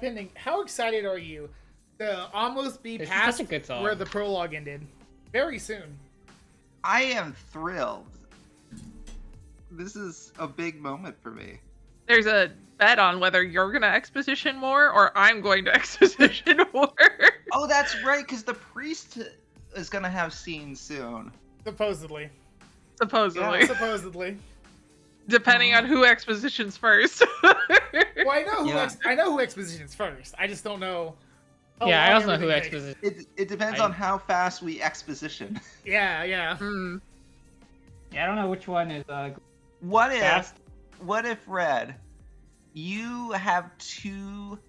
VTPending, how excited are you to almost be This is past such a good song. where the prologue ended? Very soon. I am thrilled. This is a big moment for me. There's a bet on whether you're gonna exposition more or I'm going to exposition more. Oh, that's right, because the priest is gonna have scenes soon. Supposedly. Supposedly. Yeah, supposedly. Depending on who expositions first. Well, I know who expositions first. I just don't know. Yeah, I also know who everything exposition. It depends on how fast we exposition. takes. Yeah, yeah. Yeah, I don't know which one is What if, fast. Red, you have two,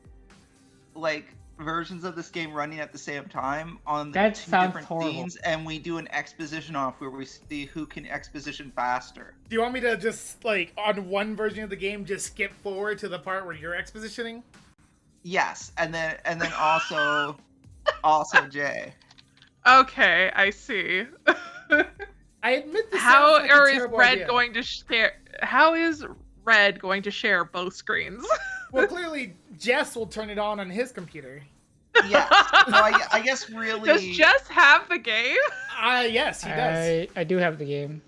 like, versions of this game running at the same time on That two sounds different horrible. themes, and we do an exposition off where we see who can exposition faster? Do you want me to just, like, on one version of the game, just skip forward to the part where you're expositioning? Yes, and then also Jay. Okay, I see. I admit this How sounds like a or is terrible Red idea. going to share? How is Red going to share both screens? Well, clearly, Jess will turn it on his computer. Yes. So I guess really. Does Jess have the game? Yes, he does. I do have the game.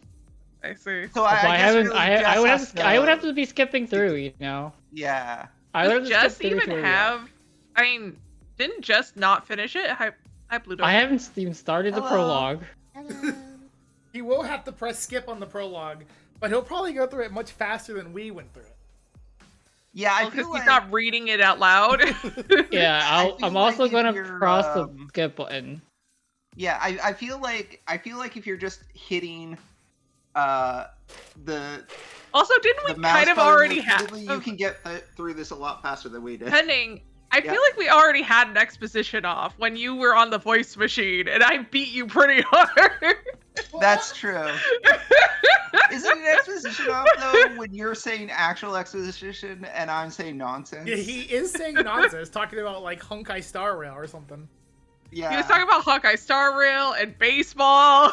I see. So But I guess haven't. really I Jess would has have to be skipping through. You know. Yeah. I would have Does to skip Jess through even to- have? I mean, didn't Jess not finish it? Hi, Pluto. I haven't even started the Hello. prologue. He will have to press skip on the prologue, but he'll probably go through it much faster than we went through it. Yeah, I because feel he's like not reading it out loud. Yeah, feel I'm like also if gonna you're, cross the skip button. yeah, I feel like if you're just hitting the Also, didn't we the mouse kind of button already repeatedly, have? you can get through this a lot faster than we did. Pending. I Yeah. feel like we already had an exposition off when you were on the voice machine, and I beat you pretty hard. That's true. Isn't it exposition off though when you're saying actual exposition and I'm saying nonsense? Yeah, he is saying nonsense, talking about like Honkai Star Rail or something. Yeah. He was talking about Hawkeye Star Rail and baseball.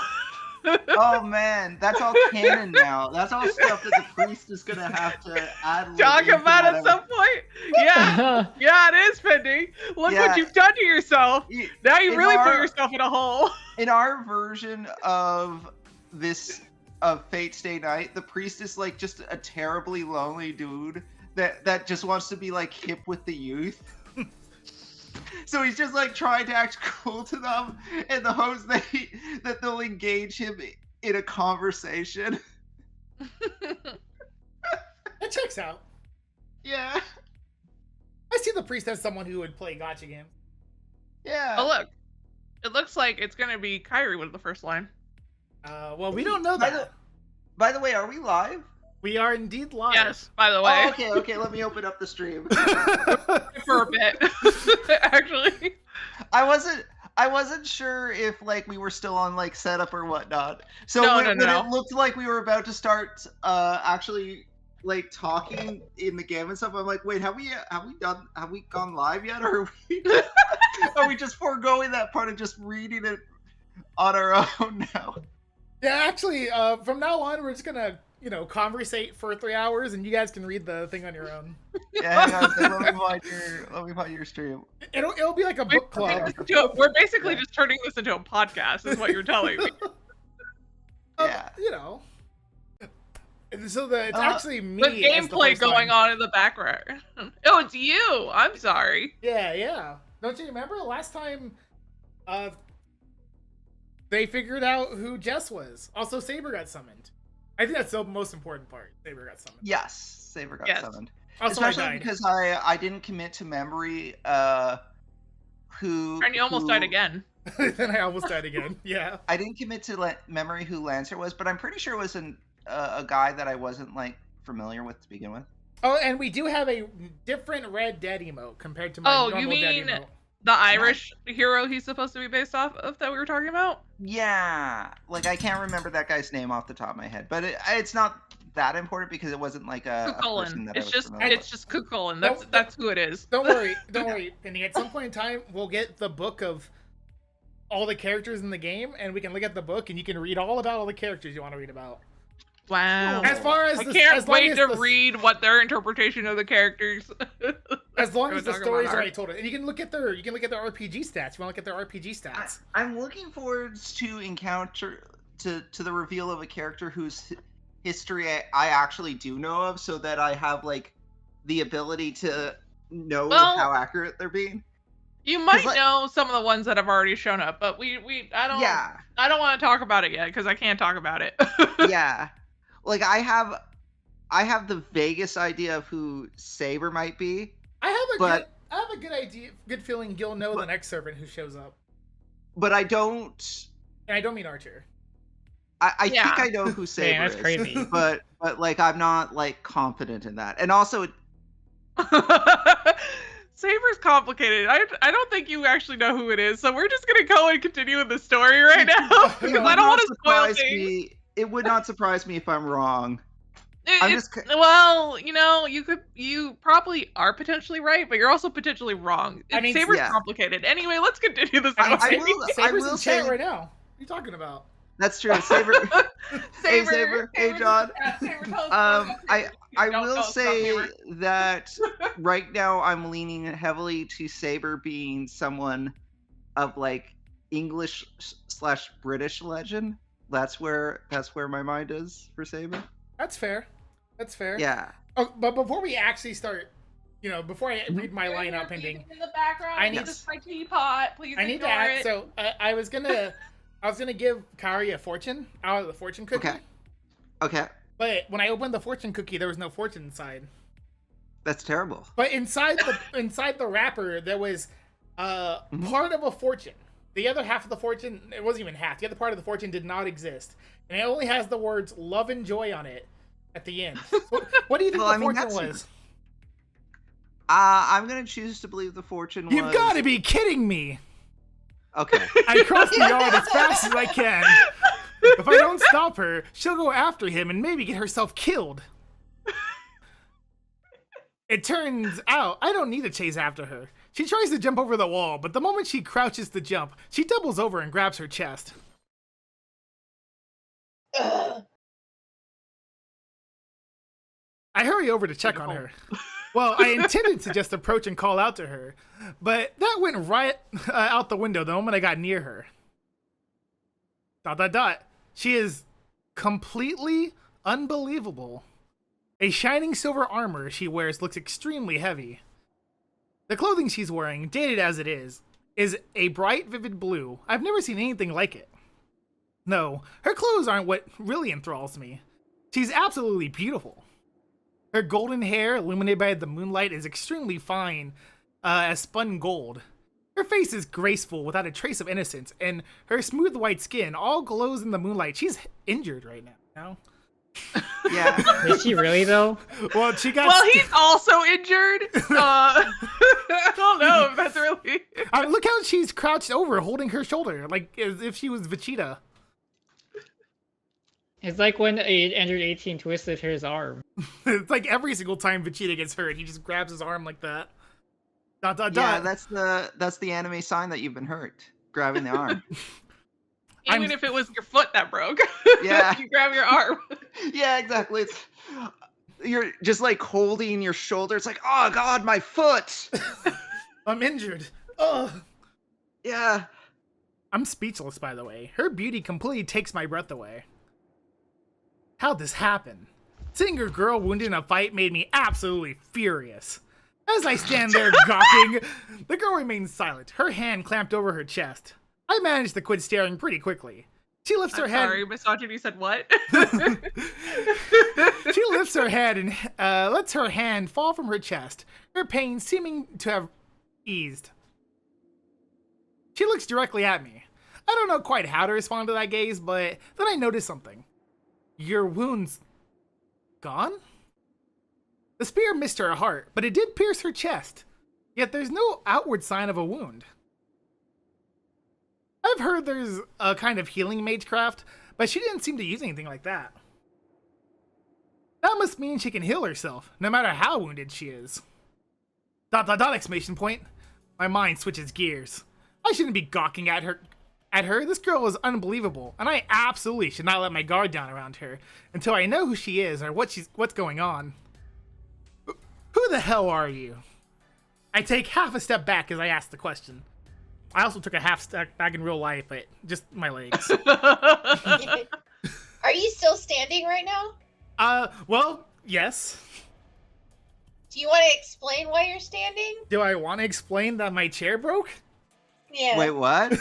Oh man, that's all canon now. That's all stuff that the priest is gonna have to add. Talk into about at whatever. some point. Yeah, yeah, it is pending. Look Yeah. what you've done to yourself. Now you In really put our- yourself in a hole. In our version of this of Fate Stay Night, the priest is like just a terribly lonely dude that just wants to be like hip with the youth. So he's just like trying to act cool to them in the hopes that they'll engage him in a conversation. That checks out. Yeah. I see the priest as someone who would play gacha games. Yeah. Oh look, it looks like it's gonna be Kyrie with the first line. Well, we don't know that. By the way, are we live? We are indeed live. Yes, by the way, Oh, okay, let me open up the stream. for a bit, actually. I wasn't sure if like we were still on like setup or whatnot. So No, when no. it looked like we were about to start actually like talking in the game and stuff, I'm like, wait, have we gone live yet, or are we just foregoing that part and just reading it on our own now? Yeah, actually, from now on, we're just gonna, conversate for 3 hours, and you guys can read the thing on your own. Yeah, hang on, let me find your stream. It'll be like a book club. We're basically just turning this into a podcast, is what you're telling me. Yeah. So it's actually me. The gameplay going on in the background. Oh, it's you. I'm sorry. Yeah. Don't you remember last time? They figured out who Jess was. Also, Saber got summoned. I think that's the most important part. Saber got summoned. Yes, Saber got Yes. summoned. Also, I Especially died. because I didn't commit to memory who And you almost died again. Then I almost died again. Yeah. I didn't commit to memory who Lancer was, but I'm pretty sure it was a guy that I wasn't like familiar with to begin with. Oh, and we do have a different Red Dead emote compared to my Oh, normal you Dead mean emote. the Irish hero he's supposed to be based off of that we were talking about? Yeah, like I can't remember that guy's name off the top of my head, but it's not that important because it wasn't like a person Kukulin. that I It's was just familiar with. Kukulin. No, That's who it is. Don't worry, Penny. At some point in time, we'll get the book of all the characters in the game, and we can look at the book, and you can read all about all the characters you want to read about. Wow. As far as I the, can't as long wait as to the, read what their interpretation of the characters. As long as the Talking about story's art. already told it, and you can look at their RPG stats. You want to look at their RPG stats? I'm looking forward to encounter to the reveal of a character whose history I actually do know of, so that I have like the ability to know how accurate they're being. You might like- know some of the ones that have already shown up, but I don't want to talk about it yet because I can't talk about it. Yeah, like I have the vaguest idea of who Saber might be. I have a good idea, good feeling you'll know the next servant who shows up. But I don't. And I don't mean Archer. I think I know who Saber Man, that's is. crazy. But like I'm not like confident in that. And also, Saber's complicated. I don't think you actually know who it is, so we're just gonna go and continue with the story right now because I don't want to spoil things. It would not surprise me if I'm wrong. Well, you probably are potentially right, but you're also potentially wrong. I mean, Saber's yeah. complicated. Anyway, let's continue this. Saber's I in will chat say- right now. What are you talking about? That's true. Saber. Hey, Saber. Hey, John. I will say that right now I'm leaning heavily to Saber being someone of like English/British legend. That's where my mind is for Saber. That's fair. That's fair. Yeah. Oh, but before we actually start, before I read my lineup ending, in the background. I need- This is my teapot. Please I need to ignore add. it. So I was gonna give Kyrie a fortune out of the fortune cookie. Okay. But when I opened the fortune cookie, there was no fortune inside. That's terrible. But inside the wrapper, there was part of a fortune. The other half of the fortune, it wasn't even half. The other part of the fortune did not exist, and it only has the words "love and joy" on it at the end. What do you think the fortune was? I'm gonna choose to believe the fortune was. You've got to be kidding me! Okay. I cross the yard as fast as I can. If I don't stop her, she'll go after him and maybe get herself killed. It turns out I don't need to chase after her. She tries to jump over the wall, but the moment she crouches to jump, she doubles over and grabs her chest. I hurry over to check on her. Well, I intended to just approach and call out to her, but that went right out the window the moment I got near her. ... She is completely unbelievable. A shining silver armor she wears looks extremely heavy. The clothing she's wearing, dated as it is a bright, vivid blue. I've never seen anything like it. No, her clothes aren't what really enthralls me. She's absolutely beautiful. Her golden hair, illuminated by the moonlight, is extremely fine, as spun gold. Her face is graceful without a trace of innocence, and her smooth white skin all glows in the moonlight. She's injured right now. Yeah. Is she really though? Well, she got. Well, he's also injured. I don't know if that's really. Look how she's crouched over, holding her shoulder, like as if she was Vegeta. It's like when Android 18 twisted his arm. It's like every single time Vegeta gets hurt, he just grabs his arm like that. ... Yeah, that's the anime sign that you've been hurt. Grabbing the arm. Even if it was your foot that broke. Yeah. You grab your arm. Yeah, exactly. You're just like holding your shoulder. It's like, oh god, my foot. I'm injured. Ugh. Yeah. I'm speechless, by the way. Her beauty completely takes my breath away. How'd this happen? Seeing her girl wounded in a fight made me absolutely furious. As I stand there gawking, the girl remains silent, her hand clamped over her chest. I managed to quit staring pretty quickly. She lifts her head. Sorry, misogyny said what? She lifts her head and lets her hand fall from her chest, her pain seeming to have eased. She looks directly at me. I don't know quite how to respond to that gaze, but then I notice something. Your wound's gone? The spear missed her heart, but it did pierce her chest. Yet there's no outward sign of a wound. I've heard there's a kind of healing magecraft, but she didn't seem to use anything like that. That must mean she can heal herself, no matter how wounded she is. ... Exclamation point. My mind switches gears. I shouldn't be gawking at her. at her. This girl is unbelievable, and I absolutely should not let my guard down around her until I know who she is or what's going on. Who the hell are you? I take half a step back as I ask the question. I also took a half step back in real life, but just my legs. Are you still standing right now? Well, yes. Do you want to explain why you're standing? Do I want to explain that my chair broke? Yeah. Wait, what?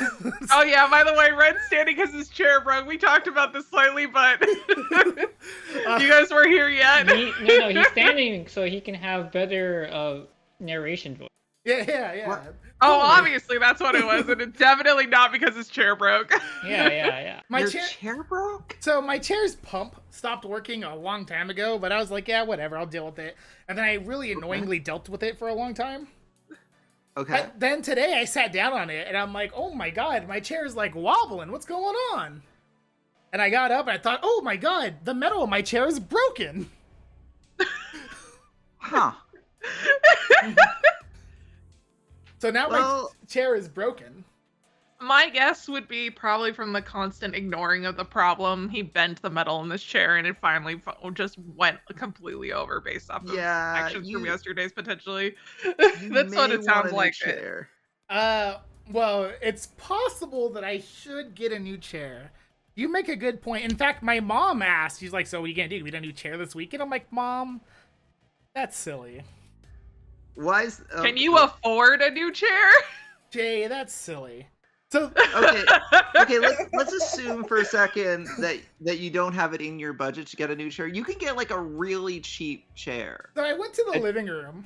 Oh yeah, by the way, Ren's standing because his chair broke. We talked about this slightly, but you guys weren't here yet. No, he's standing so he can have better narration voice. Yeah. What? Oh, obviously that's what it was, and it's definitely not because his chair broke. Yeah. My Your chair. chair broke? So my chair's pump stopped working a long time ago, but I was like, yeah, whatever, I'll deal with it. And then I really annoyingly dealt with it for a long time. Okay. But then today I sat down on it and I'm like, oh my god, my chair is like wobbling. What's going on? And I got up and I thought, oh my god, the metal of my chair is broken. Huh. So now my chair is broken. My guess would be probably from the constant ignoring of the problem. He bent the metal in this chair, and it finally just went completely over based off of actions from yesterday's potentially. That's what it sounds like. Chair. Well, it's possible that I should get a new chair. You make a good point. In fact, my mom asked, she's like, so what are you gonna do? We get a new chair this weekend? I'm like, Mom, that's silly. Why is... Can you afford a new chair? Jay, that's silly. So okay. Let's assume for a second that you don't have it in your budget to get a new chair. You can get like a really cheap chair. I went to the living room.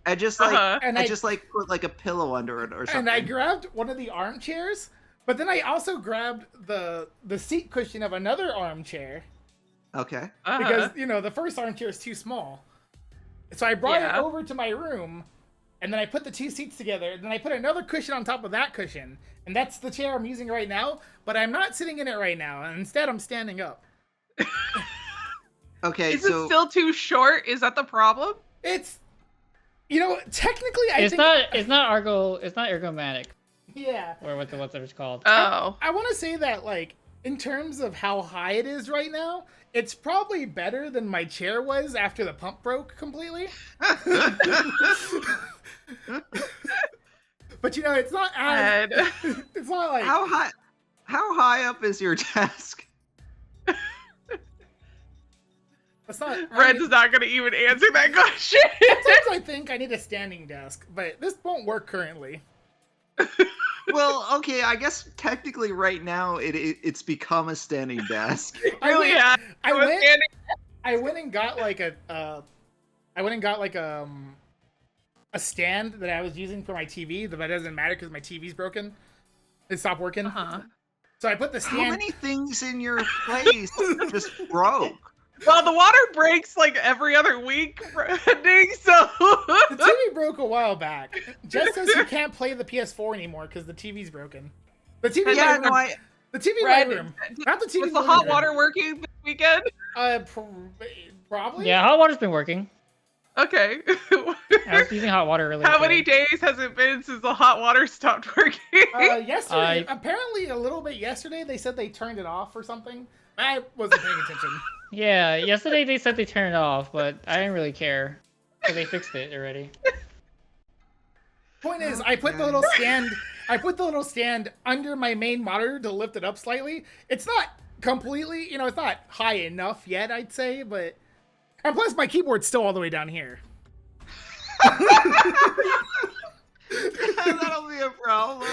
I just like put like a pillow under it or something. And I grabbed one of the armchairs, but then I also grabbed the seat cushion of another armchair. Okay. Because the first armchair is too small. So I brought it over to my room, and then I put the two seats together, and then I put another cushion on top of that cushion, and that's the chair I'm using right now, but I'm not sitting in it right now, and instead I'm standing up. Okay, Is it still too short? Is that the problem? It's, technically It's not ergonomic. Yeah. Or what it's called. Oh. I want to say that, like, in terms of how high it is right now, it's probably better than my chair was after the pump broke completely. But it's not as it's not like how high up is your desk? It's not. Red's not gonna even answer that question. Sometimes I think I need a standing desk, but this won't work currently. Well, okay, I guess technically right now it's become a standing desk. I went and got like a stand that I was using for my TV, but that doesn't matter because my TV's broken. It stopped working. So I put the stand. How many things in your place just broke? Well, the water breaks like every other week, ending, so... The TV broke a while back. Jess says you can't play the PS4 anymore because the TV's broken. The TV in the TV in my room. Not the TV. Was the hot water working this weekend? Probably. Yeah, hot water's been working. Okay. I was using hot water really. How many days has it been since the hot water stopped working? Yesterday. Apparently a little bit yesterday. They said they turned it off or something. I wasn't paying attention. Yeah, yesterday they said they turned it off, but I didn't really care. So they fixed it already. Point is, I put the little stand under my main monitor to lift it up slightly. It's not completely, it's not high enough yet, I'd say, but... And plus, my keyboard's still all the way down here. That'll be a problem.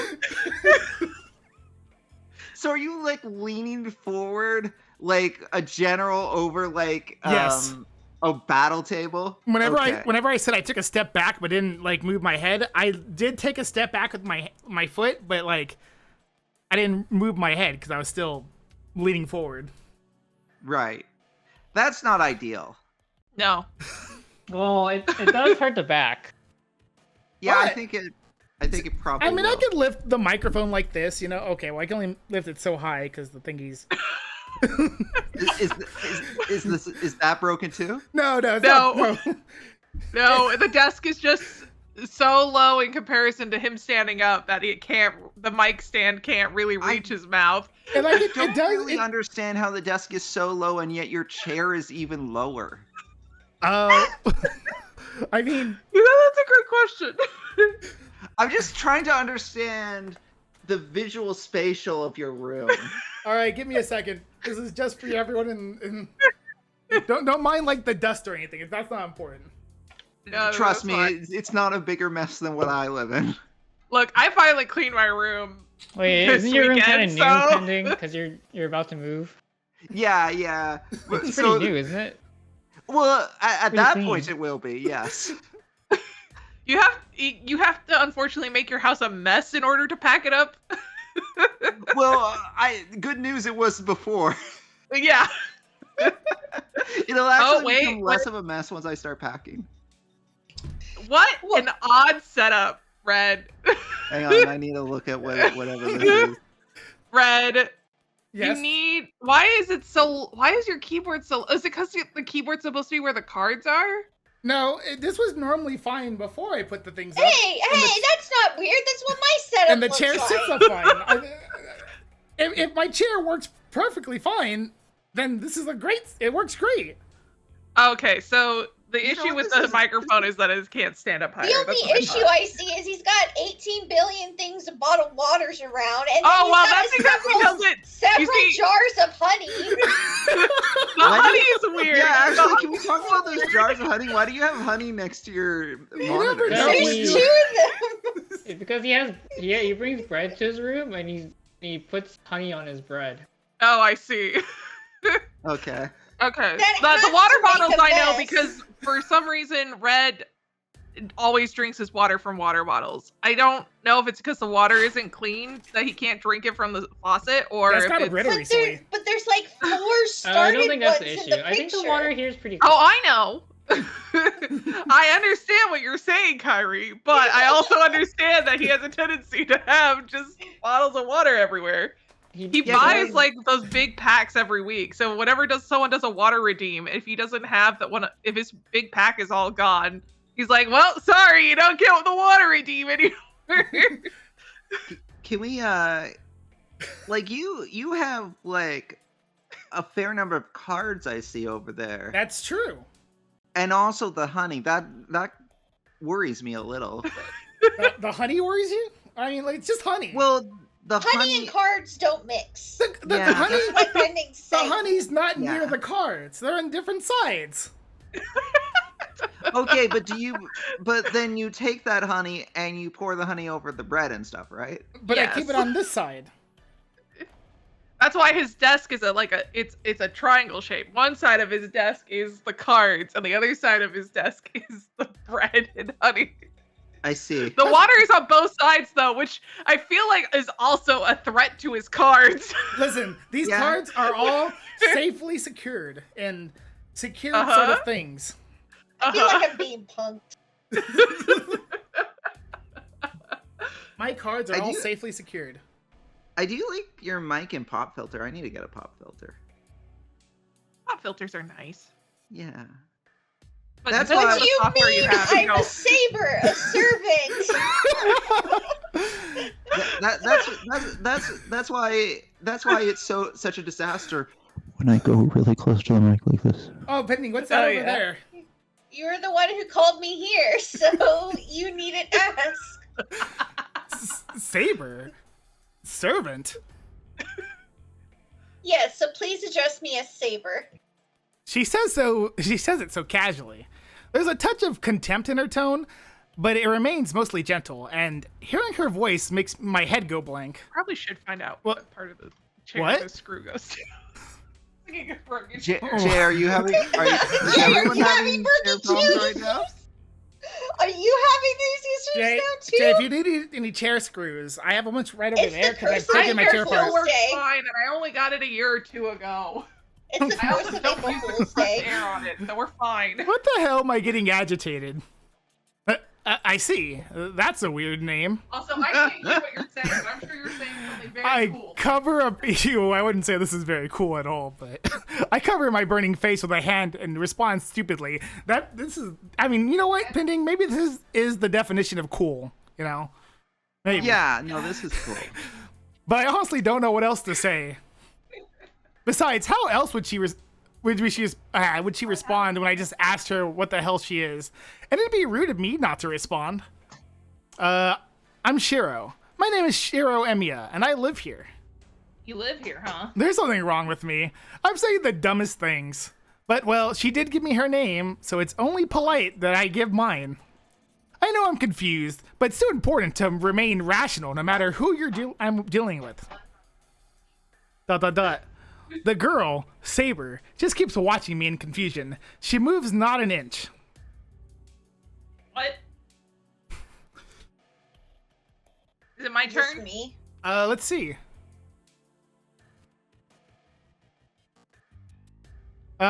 So are you, like, leaning forward like a general over, like, yes. A battle table? Whenever I said I took a step back but didn't, like, move my head, I did take a step back with my foot, but, like, I didn't move my head because I was still leaning forward. Right. That's not ideal. No. Well, it does hurt the back. Yeah, What? I think it probably I mean, will. I could lift the microphone like this, Okay, well, I can only lift it so high because the thingy's... Is that broken too? No. No, the desk is just so low in comparison to him standing up that the mic stand can't really reach his mouth. And like I it don't does. really understand how the desk is so low and yet your chair is even lower. I mean, That's a great question. I'm just trying to understand the visual spatial of your room. all right, give me a second. This is just for everyone in don't mind like the dust or anything. That's not important. No, Trust that's me, fine. it's not a bigger mess than what I live in. Look, I finally cleaned my room. Wait, This isn't your room kind of weekend, new so- pending? Because you're about to move. Yeah. It's pretty new, isn't it? Well, at Pretty that clean. point it will be, yes. You have to unfortunately make your house a mess in order to pack it up. Well, good news it was before. Yeah. It'll actually wait, become less of a mess once I start packing. What an odd setup, Red. Hang on, I need to look at whatever this is. Red, Yes. you need. Why is your keyboard so? Is it because the keyboard's supposed to be where the cards are? No, this was normally fine before I put the things up. Hey, that's not weird. That's what my setup And the looks chair like. sits up fine. If my chair works perfectly fine, then this is it works great. Okay, so the You know issue what with this the is? microphone is that it can't stand up higher. The That's only what I issue thought. I see is he's got 18 billion things of bottled waters around, and then Oh he's well, got that's because he doesn't. several see- jars of honey. The honey is weird. Yeah, The actually, can we talk about those jars of honey? Why do you have honey next to your monitor? never know. There's two of them. It's because he brings bread to his room and he puts honey on his bread. Oh, I see. Okay. Okay. That The has water to make bottles a I know mess. because for some reason Red always drinks his water from water bottles. I don't know if it's because the water isn't clean that he can't drink it from the faucet or That's if got a it's... Ritter recently. But there's like 4 I started don't think that's the ones in issue. the I think the picture. water here is pretty. Oh, I know. I understand what you're saying, Kyrie, but I also understand that he has a tendency to have just bottles of water everywhere. He Yeah, buys but- like those big packs every week. So whenever someone does a water redeem, if he doesn't have that one, if his big pack is all gone, he's like, "Well, sorry, you don't get the water redeem anymore." Can we like you have like a fair number of cards I see over there. That's true. And also the honey. That worries me a little. The honey worries you? I mean, like, it's just honey. Well, the Honey and cards don't mix. the Yeah. honey, That's what Pending's the saying. honey's not Yeah. near the cards. They're on different sides. Okay, but then you take that honey and you pour the honey over the bread and stuff, right? But I Yes. keep it on this side. That's why his desk is it's a triangle shape. One side of his desk is the cards, and the other side of his desk is the bread and honey. I see. The water is on both sides, though, which I feel like is also a threat to his cards. Listen, these Yeah. cards are all safely secured and secured sort Uh-huh. of things. I feel like I'm being punked. My cards are I all do- safely secured. I do like your mic and pop filter. I need to get a pop filter. Pop filters are nice. Yeah. But That's depending why- on What the do you software mean? you have, I'm you a know, saber, a servant. That's why it's such a disaster. When I go really close to the mic like this. Oh, Pending, what's that Oh, over yeah. there? You're the one who called me here, so you needn't ask. Saber? Servant? Yes, so please address me as Saber. She says it so casually. There's a touch of contempt in her tone, but it remains mostly gentle, and hearing her voice makes my head go blank. probably should find out What? what part of the chair What? the screw goes to. Thinking of broken Jay, Oh. Jay, are you having? Is Jay, everyone you having having chair broken problems chair right now? Are you having these issues Jay, now too? Jay, if you need any chair screws, I have a bunch right over It's the there because I've first taken time my you're chair full apart. works Jay. fine, and I only got it a year or two ago. It's the I first also of don't April use the Fool's compressed Day. air on it, so we're fine. What the hell am I getting agitated? I see. That's a weird name. Also, I can't hear what you're saying, but I'm sure you're saying something very I cool. cover up. I wouldn't say this is very cool at all, but I cover my burning face with a hand and respond stupidly. This is. I mean, you know what, Pending? Maybe this is the definition of cool. You know? Maybe. Yeah, no, this is cool. But I honestly don't know what else to say. Besides, how else would she respond when I just asked her what the hell she is? And it'd be rude of me not to respond. I'm Shiro. My name is Shiro Emiya, and I live here. You live here, huh? There's something wrong with me. I'm saying the dumbest things. But, well, she did give me her name, so it's only polite that I give mine. I know I'm confused, but it's so important to remain rational no matter who I'm dealing with. ... The girl, Saber, just keeps watching me in confusion. She moves not an inch. What? Is it my Is this turn? me? Let's see.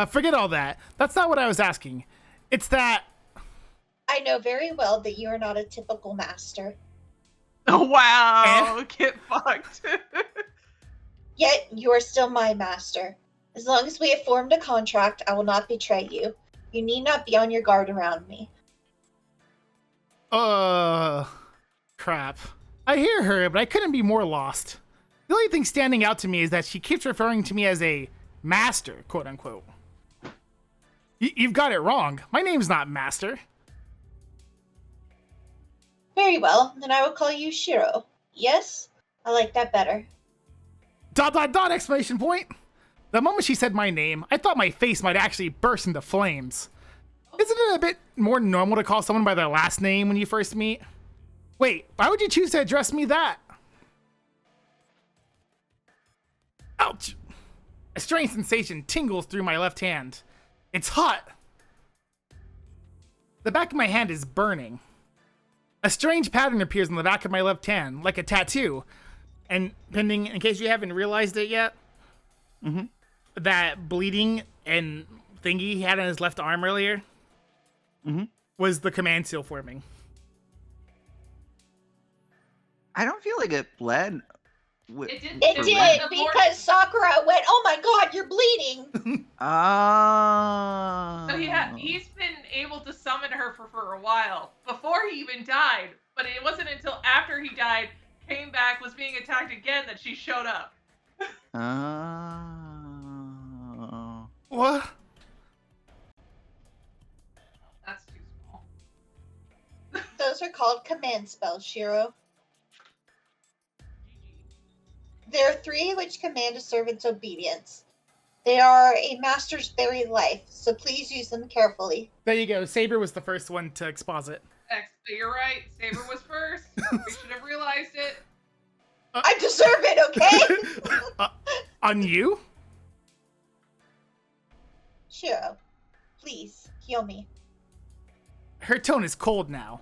Forget all that. That's not what I was asking. It's that... I know very well that you are not a typical master. Oh, wow. Get fucked. Yet you are still my master. As long as we have formed a contract, I will not betray you. You need not be on your guard around me. Crap. I hear her, but I couldn't be more lost. The only thing standing out to me is that she keeps referring to me as a master, quote unquote. You've got it wrong. My name's not Master. Very well, then I will call you Shiro. Yes? I like that better. ... Exclamation point. The moment she said my name, I thought my face might actually burst into flames. Isn't it a bit more normal to call someone by their last name when you first meet? Wait, why would you choose to address me that? Ouch! A strange sensation tingles through my left hand. It's hot. The back of my hand is burning. A strange pattern appears on the back of my left hand, like a tattoo. And Pending, in case you haven't realized it yet, that bleeding and thingy he had on his left arm earlier was the command seal forming. I don't feel like it bled. It did. It did, because Sakura went, oh my god, you're bleeding! Ah. So he's been able to summon her for a while, before he even died. But it wasn't until after he died, came back, was being attacked again, that she showed up. Oh. What? That's too small. Those are called command spells, Shiro. There are 3 which command a servant's obedience. They are a master's very life, so please use them carefully. There you go. Saber was the first one to exposit. You're right. Saber was first. We should have realized it. I deserve it, okay? On you? Shiro, please, heal me. Her tone is cold now.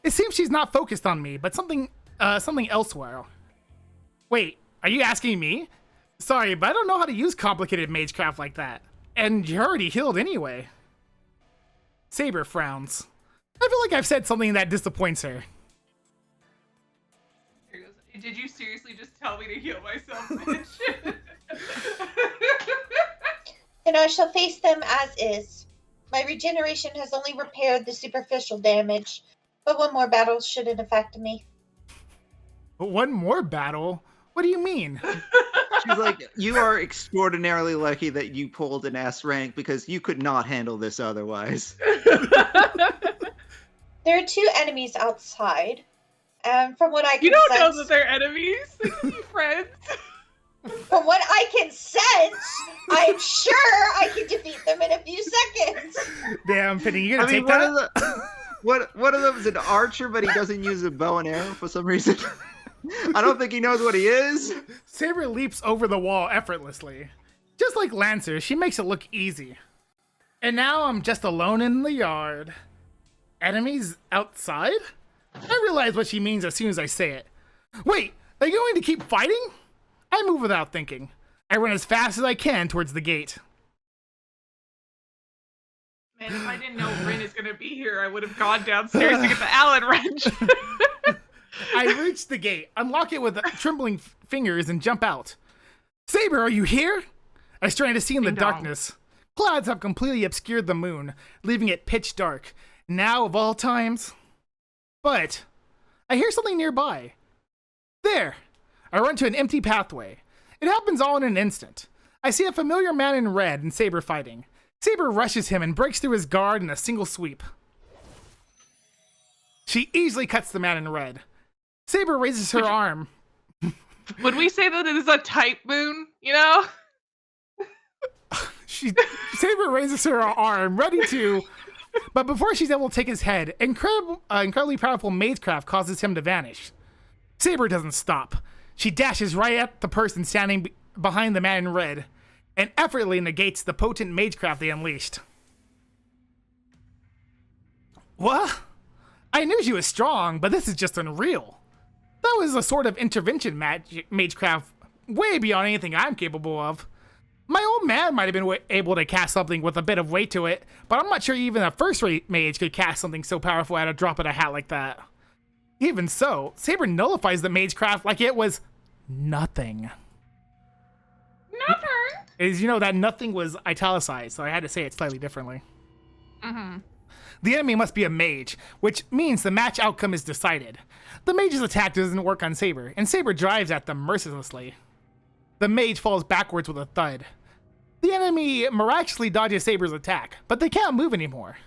It seems she's not focused on me, but something elsewhere. Wait, are you asking me? Sorry, but I don't know how to use complicated magecraft like that. And you're already healed anyway. Saber frowns. I feel like I've said something that disappoints her. Here goes. Did you seriously just tell me to heal myself, bitch? Then I shall face them as is. My regeneration has only repaired the superficial damage, but one more battle shouldn't affect me. One more battle? What do you mean? She's like, you are extraordinarily lucky that you pulled an S rank because you could not handle this otherwise. There are 2 enemies outside, and from what I can You don't sense, know that they're enemies. They can be friends. from what I can sense, I'm sure I can defeat them in a few seconds. Damn, Penny, you gonna I mean, take that? one of them is an archer, but he doesn't use a bow and arrow for some reason. I don't think he knows what he is. Saber leaps over the wall effortlessly. Just like Lancer, she makes it look easy. And now I'm just alone in the yard. Enemies outside? I realize what she means as soon as I say it. Wait, are you going to keep fighting? I move without thinking. I run as fast as I can towards the gate. Man, if I didn't know Rin is gonna be here, I would have gone downstairs to get the Allen wrench. I reach the gate, unlock it with trembling fingers, and jump out. Saber, are you here? I strain to see in the darkness. Clouds have completely obscured the moon, leaving it pitch dark. Now of all times. But I hear something nearby. There! I run to an empty pathway. It happens all in an instant. I see a familiar man in red and Saber fighting. Saber rushes him and breaks through his guard in a single sweep. She easily cuts the man in red. Saber raises her arm. Would we say that it is a type moon, you know? Saber raises her arm, ready to... But before she's able to take his head, incredibly powerful magecraft causes him to vanish. Saber doesn't stop. She dashes right at the person standing behind the man in red, and effortlessly negates the potent magecraft they unleashed. What? I knew she was strong, but this is just unreal. That was a sort of intervention magecraft way beyond anything I'm capable of. My old man might have been able to cast something with a bit of weight to it, but I'm not sure even a first-rate mage could cast something so powerful at a drop of a hat like that. Even so, Saber nullifies the magecraft like it was nothing. Nothing. Is, you know, that nothing was italicized, so I had to say it slightly differently. Mm-hmm. The enemy must be a mage, which means the match outcome is decided. The mage's attack doesn't work on Saber, and Saber drives at them mercilessly. The mage falls backwards with a thud. The enemy miraculously dodges Saber's attack, but they can't move anymore.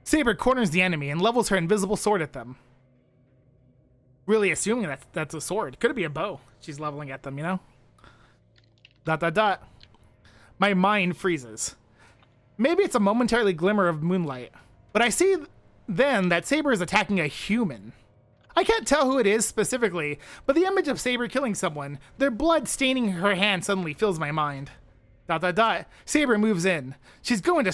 Saber corners the enemy and levels her invisible sword at them. Really assuming that's a sword. Could it be a bow? She's leveling at them, you know? ... My mind freezes. Maybe it's a momentary glimmer of moonlight, but I see then that Saber is attacking a human. I can't tell who it is specifically, but the image of Saber killing someone, their blood staining her hand, suddenly fills my mind. ... Saber moves in. She's going to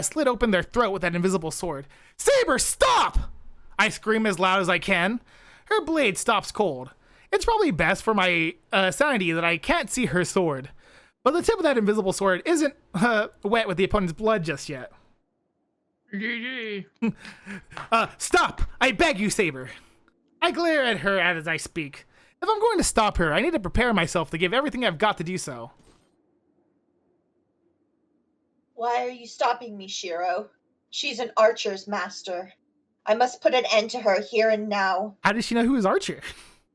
slit open their throat with that invisible sword. Saber, stop! I scream as loud as I can. Her blade stops cold. It's probably best for my sanity that I can't see her sword. But the tip of that invisible sword isn't wet with the opponent's blood just yet. GG. Stop! I beg you, Saber. I glare at her as I speak. If I'm going to stop her, I need to prepare myself to give everything I've got to do so. Why are you stopping me, Shiro? She's an archer's master. I must put an end to her here and now. How does she know who is Archer?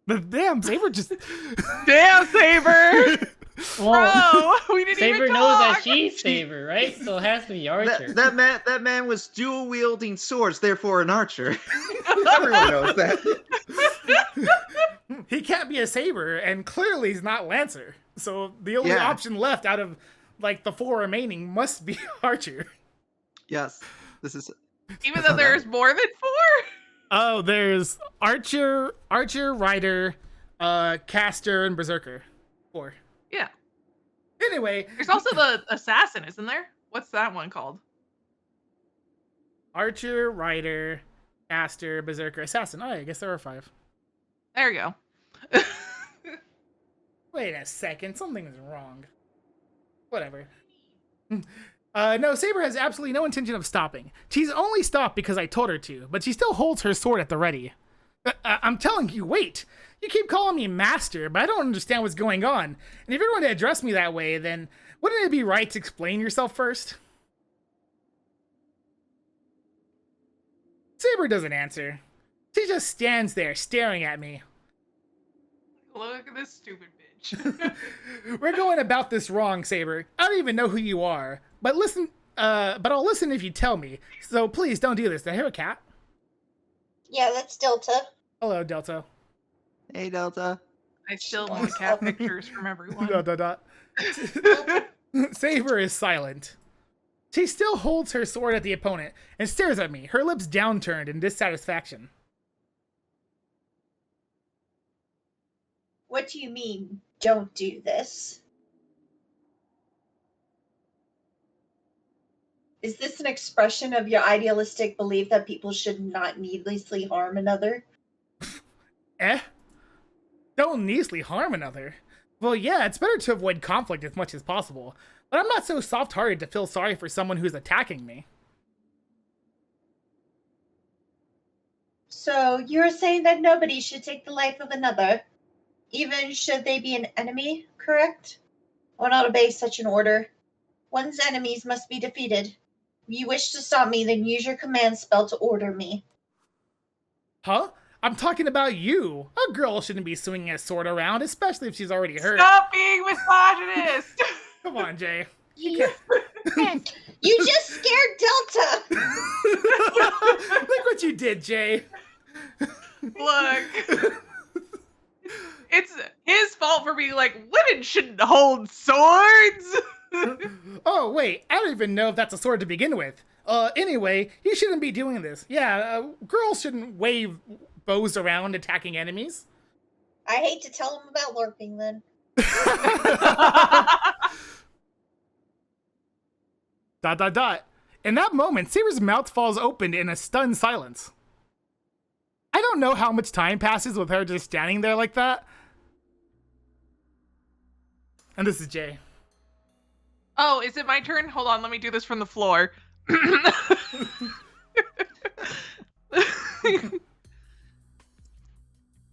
Damn, Saber just... Damn, Saber! Well, Bro, we didn't Saber even knows talk. that she's Saber, right? So it has to be Archer. That man was dual wielding swords, therefore an archer. Everyone knows that. He can't be a Saber, and clearly he's not Lancer. So the only option left out of, like, the 4 remaining must be Archer. Yes, this is... Even though there's more than 4? Oh, there's Archer, Rider, Caster, and Berserker. 4. Yeah. Anyway. There's also the assassin, isn't there? What's that one called? Archer, Rider, Caster, Berserker, Assassin. Oh, I guess there are 5. There you go. Wait a second. Something's wrong. Whatever. No, Saber has absolutely no intention of stopping. She's only stopped because I told her to, but she still holds her sword at the ready. I'm telling you, wait. You keep calling me master, but I don't understand what's going on. And if you're going to address me that way, then wouldn't it be right to explain yourself first? Saber doesn't answer. She just stands there staring at me. Look at this stupid bitch. We're going about this wrong, Saber. I don't even know who you are. But listen, but I'll listen if you tell me. So please don't do this. Did I hear a cat? Yeah, that's Delta. Hello, Delta. Hey, Delta. I still want cat pictures from everyone. ... Saber is silent. She still holds her sword at the opponent and stares at me, her lips downturned in dissatisfaction. What do you mean, don't do this? Is this an expression of your idealistic belief that people should not needlessly harm another? Don't needlessly harm another? Well, yeah, it's better to avoid conflict as much as possible, but I'm not so soft-hearted to feel sorry for someone who's attacking me. So you're saying that nobody should take the life of another, even should they be an enemy, correct? I will not obey such an order. One's enemies must be defeated. If you wish to stop me, then use your command spell to order me. Huh? I'm talking about you. A girl shouldn't be swinging a sword around, especially if she's already hurt. Stop being misogynist. Come on, Jay. You just scared Delta! Look what you did, Jay. Look. It's his fault for being like, women shouldn't hold swords. Oh, wait. I don't even know if that's a sword to begin with. Anyway, you shouldn't be doing this. Yeah, girls shouldn't wave bows around attacking enemies. I hate to tell him about LARPing then. ... In that moment, Saber's mouth falls open in a stunned silence. I don't know how much time passes with her just standing there like that. And this is Jay. Oh, is it my turn? Hold on, let me do this from the floor.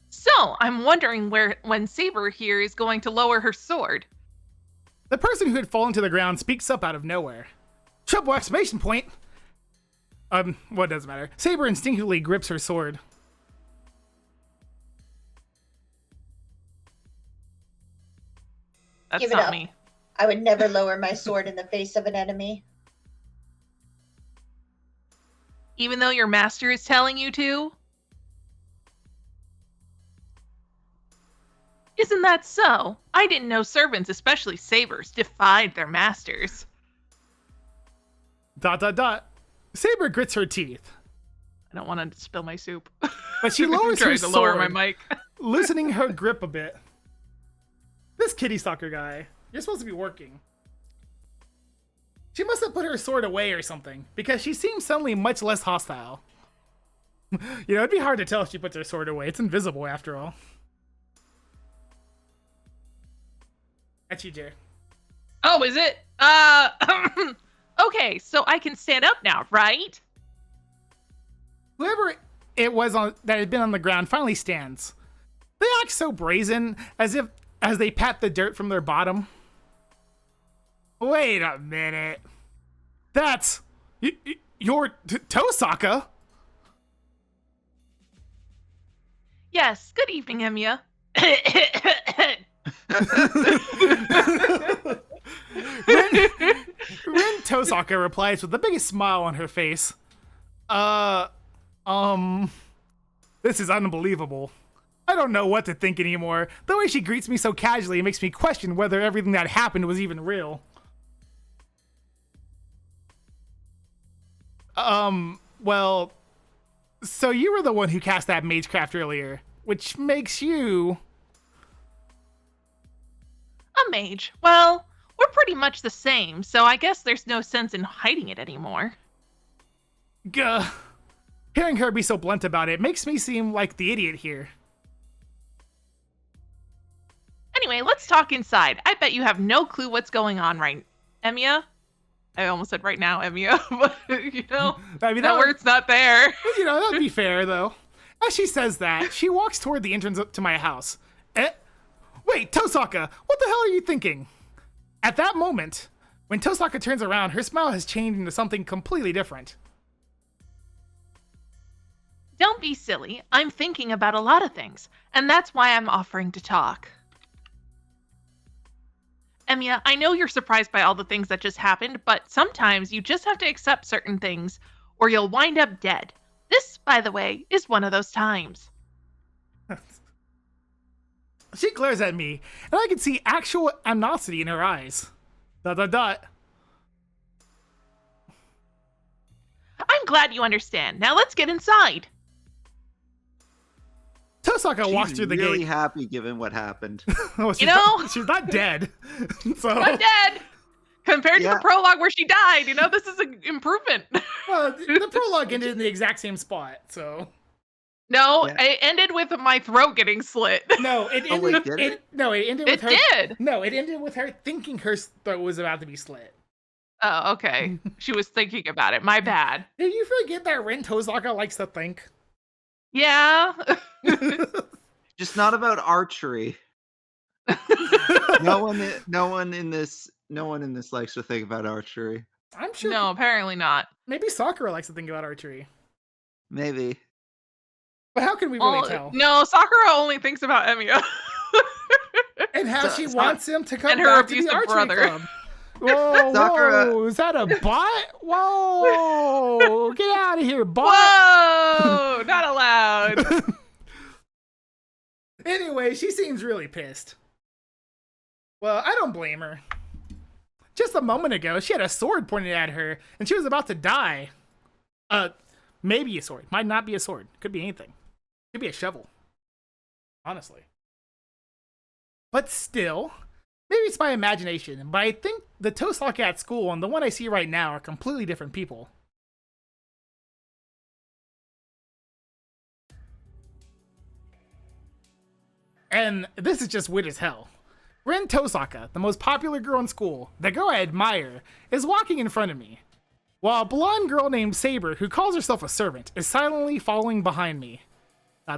So, I'm wondering when Saber here is going to lower her sword. The person who had fallen to the ground speaks up out of nowhere. Trouble! Exclamation point! What doesn't matter. Saber instinctively grips her sword. That's Give it not up. me. I would never lower my sword in the face of an enemy. Even though your master is telling you to? Isn't that so? I didn't know servants, especially sabers, defied their masters. ... Saber grits her teeth. I don't want to spill my soup. But she lowers her trying to lower sword, my mic. loosening her grip a bit. This kitty stalker guy, you're supposed to be working. She must have put her sword away or something, because she seems suddenly much less hostile. You know, it'd be hard to tell if she puts her sword away. It's invisible after all. That's you, Jay. Oh, is it? Okay, so I can stand up now, right? Whoever it was that had been on the ground finally stands. They act so brazen, as they pat the dirt from their bottom. Wait a minute. That's your Tosaka. Yes, good evening, Emiya. Rin Tosaka replies with the biggest smile on her face. This is unbelievable. I don't know what to think anymore. The way she greets me so casually makes me question whether everything that happened was even real. Well, so you were the one who cast that magecraft earlier, which makes you... A mage. Well, we're pretty much the same, so I guess there's no sense in hiding it anymore. Gah. Hearing her be so blunt about it makes me seem like the idiot here. Anyway, let's talk inside. I bet you have no clue what's going on, right, Emiya? I almost said right now, Emiya, but, you know, I mean, that word's not there. You know, that'd be fair, though. As she says that, she walks toward the entrance to my house. Wait, Tosaka, what the hell are you thinking? At that moment, when Tosaka turns around, her smile has changed into something completely different. Don't be silly. I'm thinking about a lot of things, and that's why I'm offering to talk. Emiya, I know you're surprised by all the things that just happened, but sometimes you just have to accept certain things, or you'll wind up dead. This, by the way, is one of those times. She glares at me, and I can see actual animosity in her eyes. ... I'm glad you understand. Now let's get inside. Tosaka walks through the really gate. happy given what happened. Oh, she's You know? she's not dead. So, Not dead. Compared to Yeah. the prologue where she died, you know, this is an improvement. well, the prologue ended in the exact same spot, so... No, Yeah. it ended with my throat getting slit. No, it ended. Oh, wait, did it? No, it ended It with her. did. No, it ended with her thinking her throat was about to be slit. Oh, okay. She was thinking about it. My bad. Did you forget that Rin Tosaka likes to think? Yeah. Just not about archery. No one in this likes to think about archery. I'm sure. No, apparently not. Maybe Sakura likes to think about archery. Maybe. But how can we really tell? No, Sakura only thinks about Emiya. And how she wants him to come and her back to the abusive archery brother. club. Whoa, Sakura- whoa, is that a bot? Whoa, get out of here, bot. Whoa! Not allowed. Anyway, she seems really pissed. Well, I don't blame her. Just a moment ago, she had a sword pointed at her, and she was about to die. Maybe a sword. Might not be a sword. Could be anything. Could be a shovel. Honestly. But still, maybe it's my imagination, but I think the Tosaka at school and the one I see right now are completely different people. And this is just weird as hell. Rin Tosaka, the most popular girl in school, the girl I admire, is walking in front of me, while a blonde girl named Saber, who calls herself a servant, is silently following behind me. The I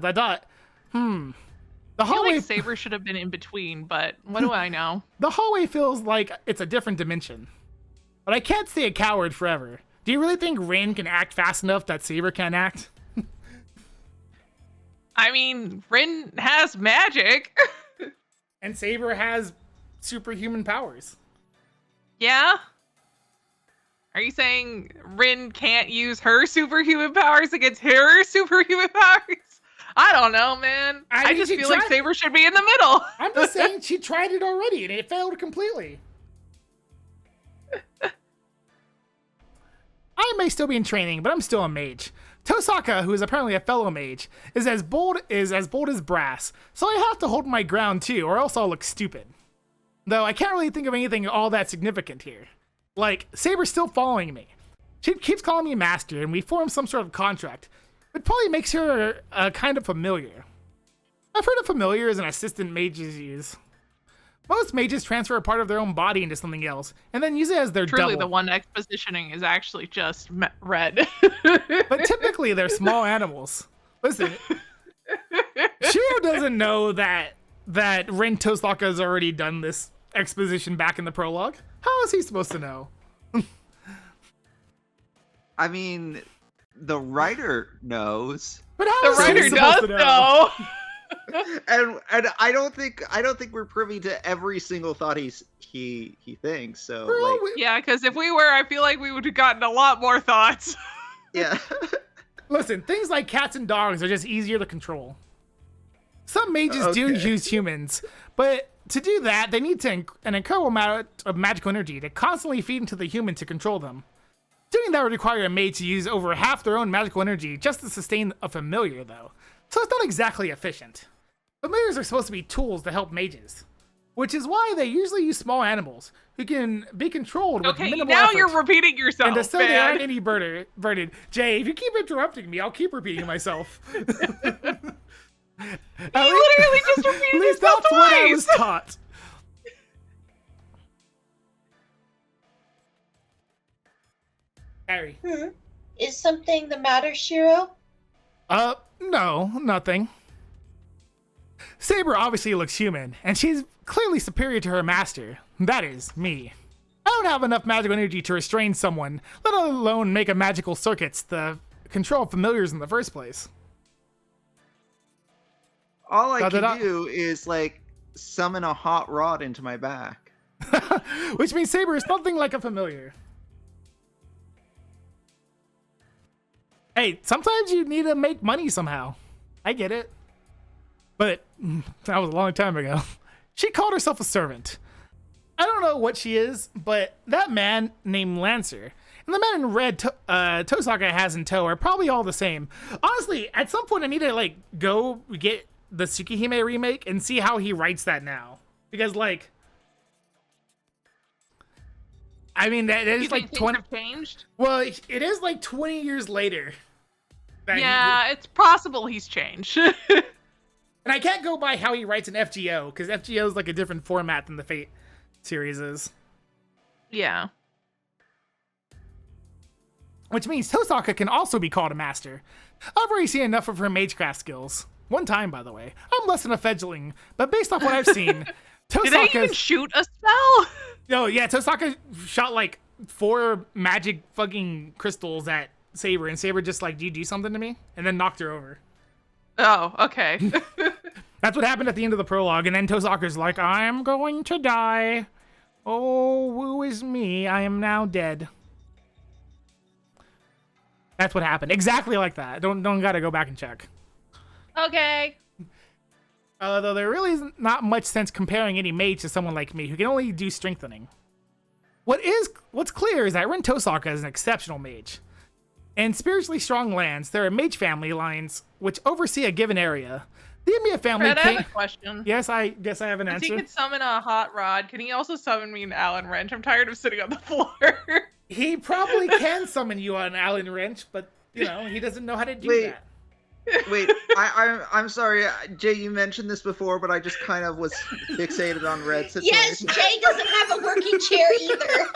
feel hallway like Saber should have been in between, but what do I know? The hallway feels like it's a different dimension. But I can't stay a coward forever. Do you really think Rin can act fast enough that Saber can act? I mean, Rin has magic. And Saber has superhuman powers. Yeah? Are you saying Rin can't use her superhuman powers against her superhuman powers? I don't know, man. I I mean, just she feel like tried- Saber should be in the middle. I'm just saying she tried it already and it failed completely. I may still be in training, but I'm still a mage. Tosaka, who is apparently a fellow mage, is as bold as brass, so I have to hold my ground too, or else I'll look stupid. Though I can't really think of anything all that significant here. Like, Saber's still following me. She keeps calling me master, and we form some sort of contract. It probably makes her a kind of familiar. I've heard of familiar as an assistant mages use. Most mages transfer a part of their own body into something else, and then use it as their Truly, double. the one expositioning is actually just red. But typically, they're small animals. Listen, Shiro doesn't know that Rin Tosaka has already done this exposition back in the prologue. How is he supposed to know? I mean, the writer knows. But how The is he writer supposed does to know. And I don't think we're privy to every single thought he thinks. So We're all- like, Yeah, because if we were, I feel like we would have gotten a lot more thoughts. yeah. Listen, things like cats and dogs are just easier to control. Some mages do Okay. use humans, but to do that, they need an incredible amount of magical energy to constantly feed into the human to control them. Doing that would require a mage to use over half their own magical energy just to sustain a familiar, though. So it's not exactly efficient. Familiars are supposed to be tools to help mages, which is why they usually use small animals who can be controlled with Okay, minimal now effort. you're repeating yourself, And so they man. aren't any burden. Jay, if you keep interrupting me, I'll keep repeating myself. You literally just At repeated least yourself that's what I was twice. taught. Harry. Is something the matter, Shiro? No, nothing. Saber obviously looks human, and she's clearly superior to her master. That is, me. I don't have enough magical energy to restrain someone, let alone make a magical circuits to control familiars in the first place. All I Da-da-da. can do is like summon a hot rod into my back. Which means Saber is nothing like a familiar. Hey, sometimes you need to make money somehow. I get it. But that was a long time ago. She called herself a servant. I don't know what she is, but that man named Lancer and the man in red Tosaka has in tow are probably all the same. Honestly, at some point I need to like go get the Tsukihime remake and see how he writes that now. Because like, I mean, that You is like think things 20. have changed? Well, it is like 20 years later. that he- Yeah, it's possible he's changed. and I can't go by how he writes an FGO, because FGO is like a different format than the Fate series is. Yeah. Which means Tosaka can also be called a master. I've already seen enough of her magecraft skills. One time, by the way. I'm less than a fledgling, but based off what I've seen, Did they even Tosaka's... shoot a spell? Oh, yeah, Tosaka shot like 4 magic fucking crystals at Saber, and Saber just like, do you do something to me? And then knocked her over. Oh, okay. That's what happened at the end of the prologue, and then Tosaka's like, I'm going to die. Oh, woo is me. I am now dead. That's what happened. Exactly like that. Don't gotta go back and check. Okay. Though there really is not much sense comparing any mage to someone like me who can only do strengthening. What's clear is that Rin Tosaka is an exceptional mage. In spiritually strong lands, there are mage family lines which oversee a given area. The Emiya family Fred, I have a question. Yes, I guess I have an Since answer. he could summon a hot rod, can he also summon me an Allen wrench? I'm tired of sitting on the floor. He probably can summon you on Allen Wrench, but, you know, he doesn't know how to do that. Wait, I'm sorry, Jay, you mentioned this before, but I just kind of was fixated on Red situation. Yes, Jay doesn't have a working chair either.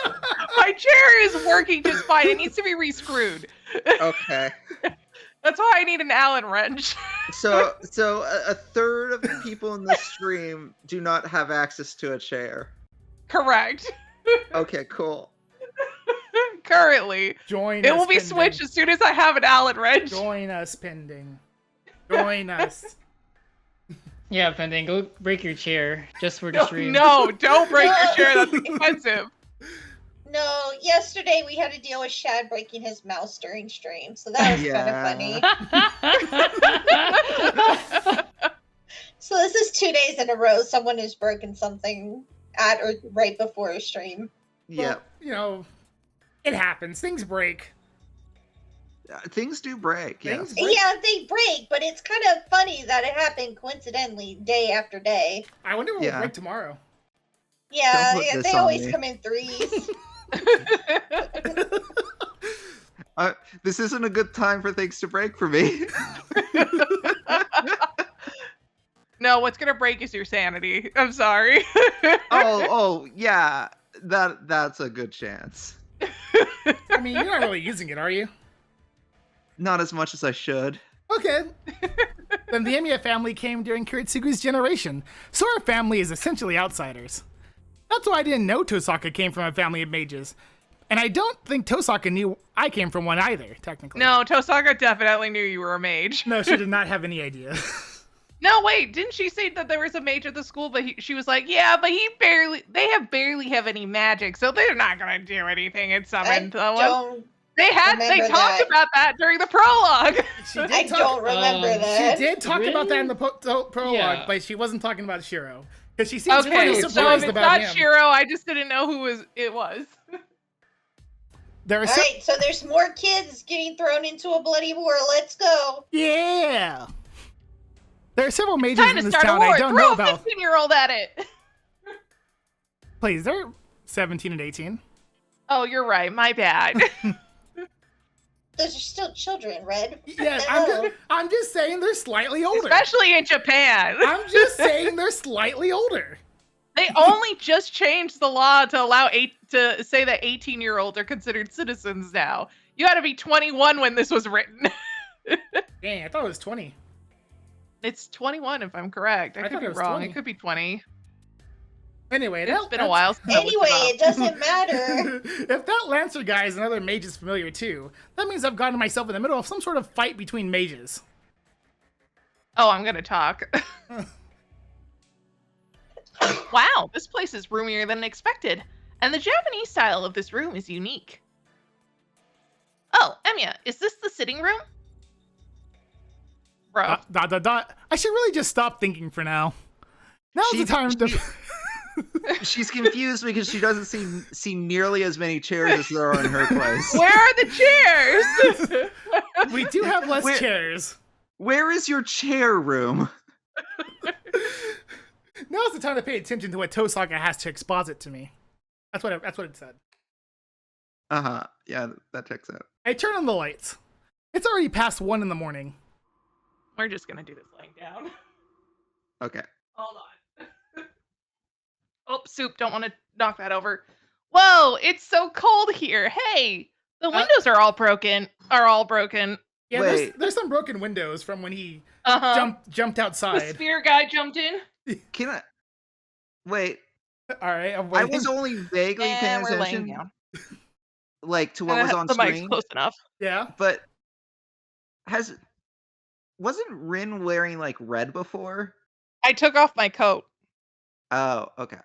My chair is working just fine. It needs to be re-screwed. Okay. That's why I need an Allen wrench. So a third of the people in this stream do not have access to a chair. Correct. Okay, cool. Currently. Join It us, will be Pending. switched as soon as I have an Allen wrench. Join us, Pending. Join us. Yeah, Pending, go break your chair just for the stream. No, don't break your chair. That's expensive. No, yesterday we had to deal with Shad breaking his mouse during stream, so that was kind of funny. So this is 2 days in a row someone has broken something at or right before a stream. Yeah. Well, you know, it happens. Things break. Things do break, yes. Things break. Yeah, they break, but it's kind of funny that it happened coincidentally day after day. I wonder what Yeah. will break tomorrow. Yeah, Don't put this they on always me. come in threes. This isn't a good time for things to break for me. No, what's gonna break is your sanity. I'm sorry. oh, yeah. That's a good chance. I mean, you're not really using it, are you? Not as much as I should. Okay. Then the Emiya family came during Kiritsugu's generation, so our family is essentially outsiders. That's why I didn't know Tosaka came from a family of mages. And I don't think Tosaka knew I came from one either, technically. No, Tosaka definitely knew you were a mage. No, she did not have any idea. No, wait, didn't she say that there was a mage at the school, but she was like, yeah, but they barely have any magic, so they're not gonna do anything and summon someone. They remember talked that. about that during the prologue. She I did talk, don't remember she that. did talk about that in the prologue, Yeah. but she wasn't talking about Shiro. Because she seems Okay, pretty so if surprised it's about not him. Shiro, I just didn't know who it was. There are Alright, so there's more kids getting thrown into a bloody war. Let's go. Yeah! There are several mages Time in to this start a town war. I don't Throw know a about. 15-year-old at it. Please, they're 17 and 18. Oh, you're right. My bad. Those are still children, Red. Yes, No. I'm just saying they're slightly older. Especially in Japan. I'm just saying they're slightly older. They only just changed the law to allow to say that 18-year-olds are considered citizens now. You had to be 21 when this was written. Dang, I thought it was 20. It's 21 if I'm correct. I I could thought be it was wrong. 20. It could be 20. Anyway, It's been a while since I looked Anyway, it it doesn't matter. If that Lancer guy is another mage is familiar too, that means I've gotten myself in the middle of some sort of fight between mages. Oh, I'm gonna talk. Wow, this place is roomier than expected, and the Japanese style of this room is unique. Oh, Emiya, is this the sitting room? Bro. I should really just stop thinking for now. Now's the time to. She's confused because she doesn't see nearly as many chairs as there are in her place. Where are the chairs? We do have less Where- chairs. Where is your chair room? Now's the time to pay attention to what Tosaka has to exposit to me. That's what it said. Uh-huh. Yeah, that checks out. I turn on the lights. It's already past 1 in the morning. We're just gonna do this laying down. Okay. Hold on. Oh, Soup, don't want to knock that over. Whoa, it's so cold here. Hey, the windows are all broken. Yeah, Wait. there's some broken windows from when he jumped The outside. spear guy jumped in. Can I? Wait. All right, I'm I waiting. was only vaguely paying And we're laying attention, down. like to what was on the mic's screen. close enough. Yeah. But wasn't Rin wearing like red before? I took off my coat. Oh, okay.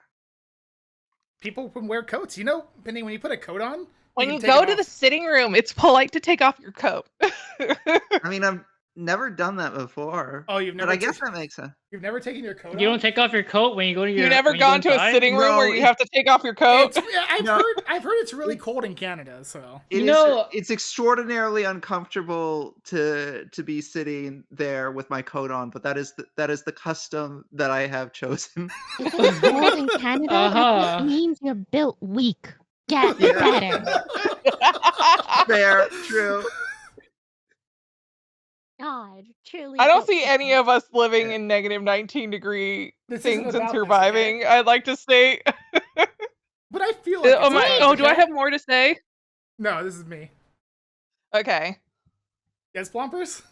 People can wear coats. You know, Penny, when you put a coat on, When can you take go it to off. the sitting room, it's polite to take off your coat. I mean, I've never done that before. Oh, But I guess that makes sense. You've never taken your coat You off? don't take off your coat when you go to your. You never when you go gone to a inside? sitting room where No, you have to take off your coat? I've heard it's really cold in Canada, so. It's extraordinarily uncomfortable to be sitting there with my coat on, but that is the custom that I have chosen. If it's cold in Canada, that means you're built weak. Get better. Fair, true. God, truly. I don't built see weak. any of us living in negative 19-degree This isn't things and about this, surviving. okay? I'd like to say. But I feel like. Do I have more to say? No, this is me. Okay. Yes, Plompers?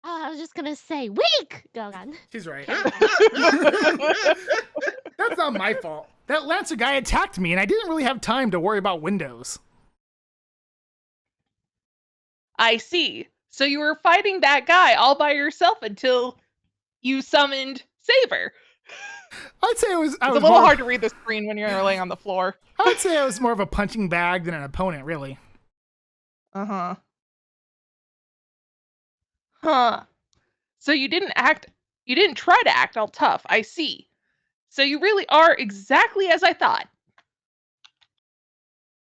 Oh, I was just gonna say weak. Go on. She's right. That's not my fault. That Lancer guy attacked me, and I didn't really have time to worry about windows. I see. So you were fighting that guy all by yourself until you summoned Saber. I'd say it was. It's a little hard to read the screen when you're laying on the floor. I would say I was more of a punching bag than an opponent, really. Uh-huh. Huh. So you didn't try to act all tough, I see. So you really are exactly as I thought.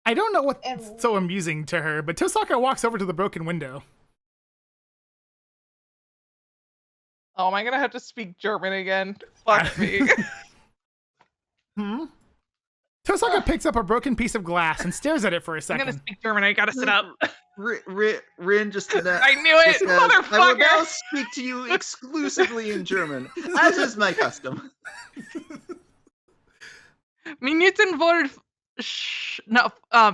I don't know what's so amusing to her, but Tosaka walks over to the broken window. Oh, am I gonna have to speak German again? Fuck me. Tosaka picks up a broken piece of glass and stares at it for a I'm second. gonna speak German, I gotta sit up. Rin just I knew it, says, I will motherfucker! now speak to you exclusively in German, as is my custom. Minuten vor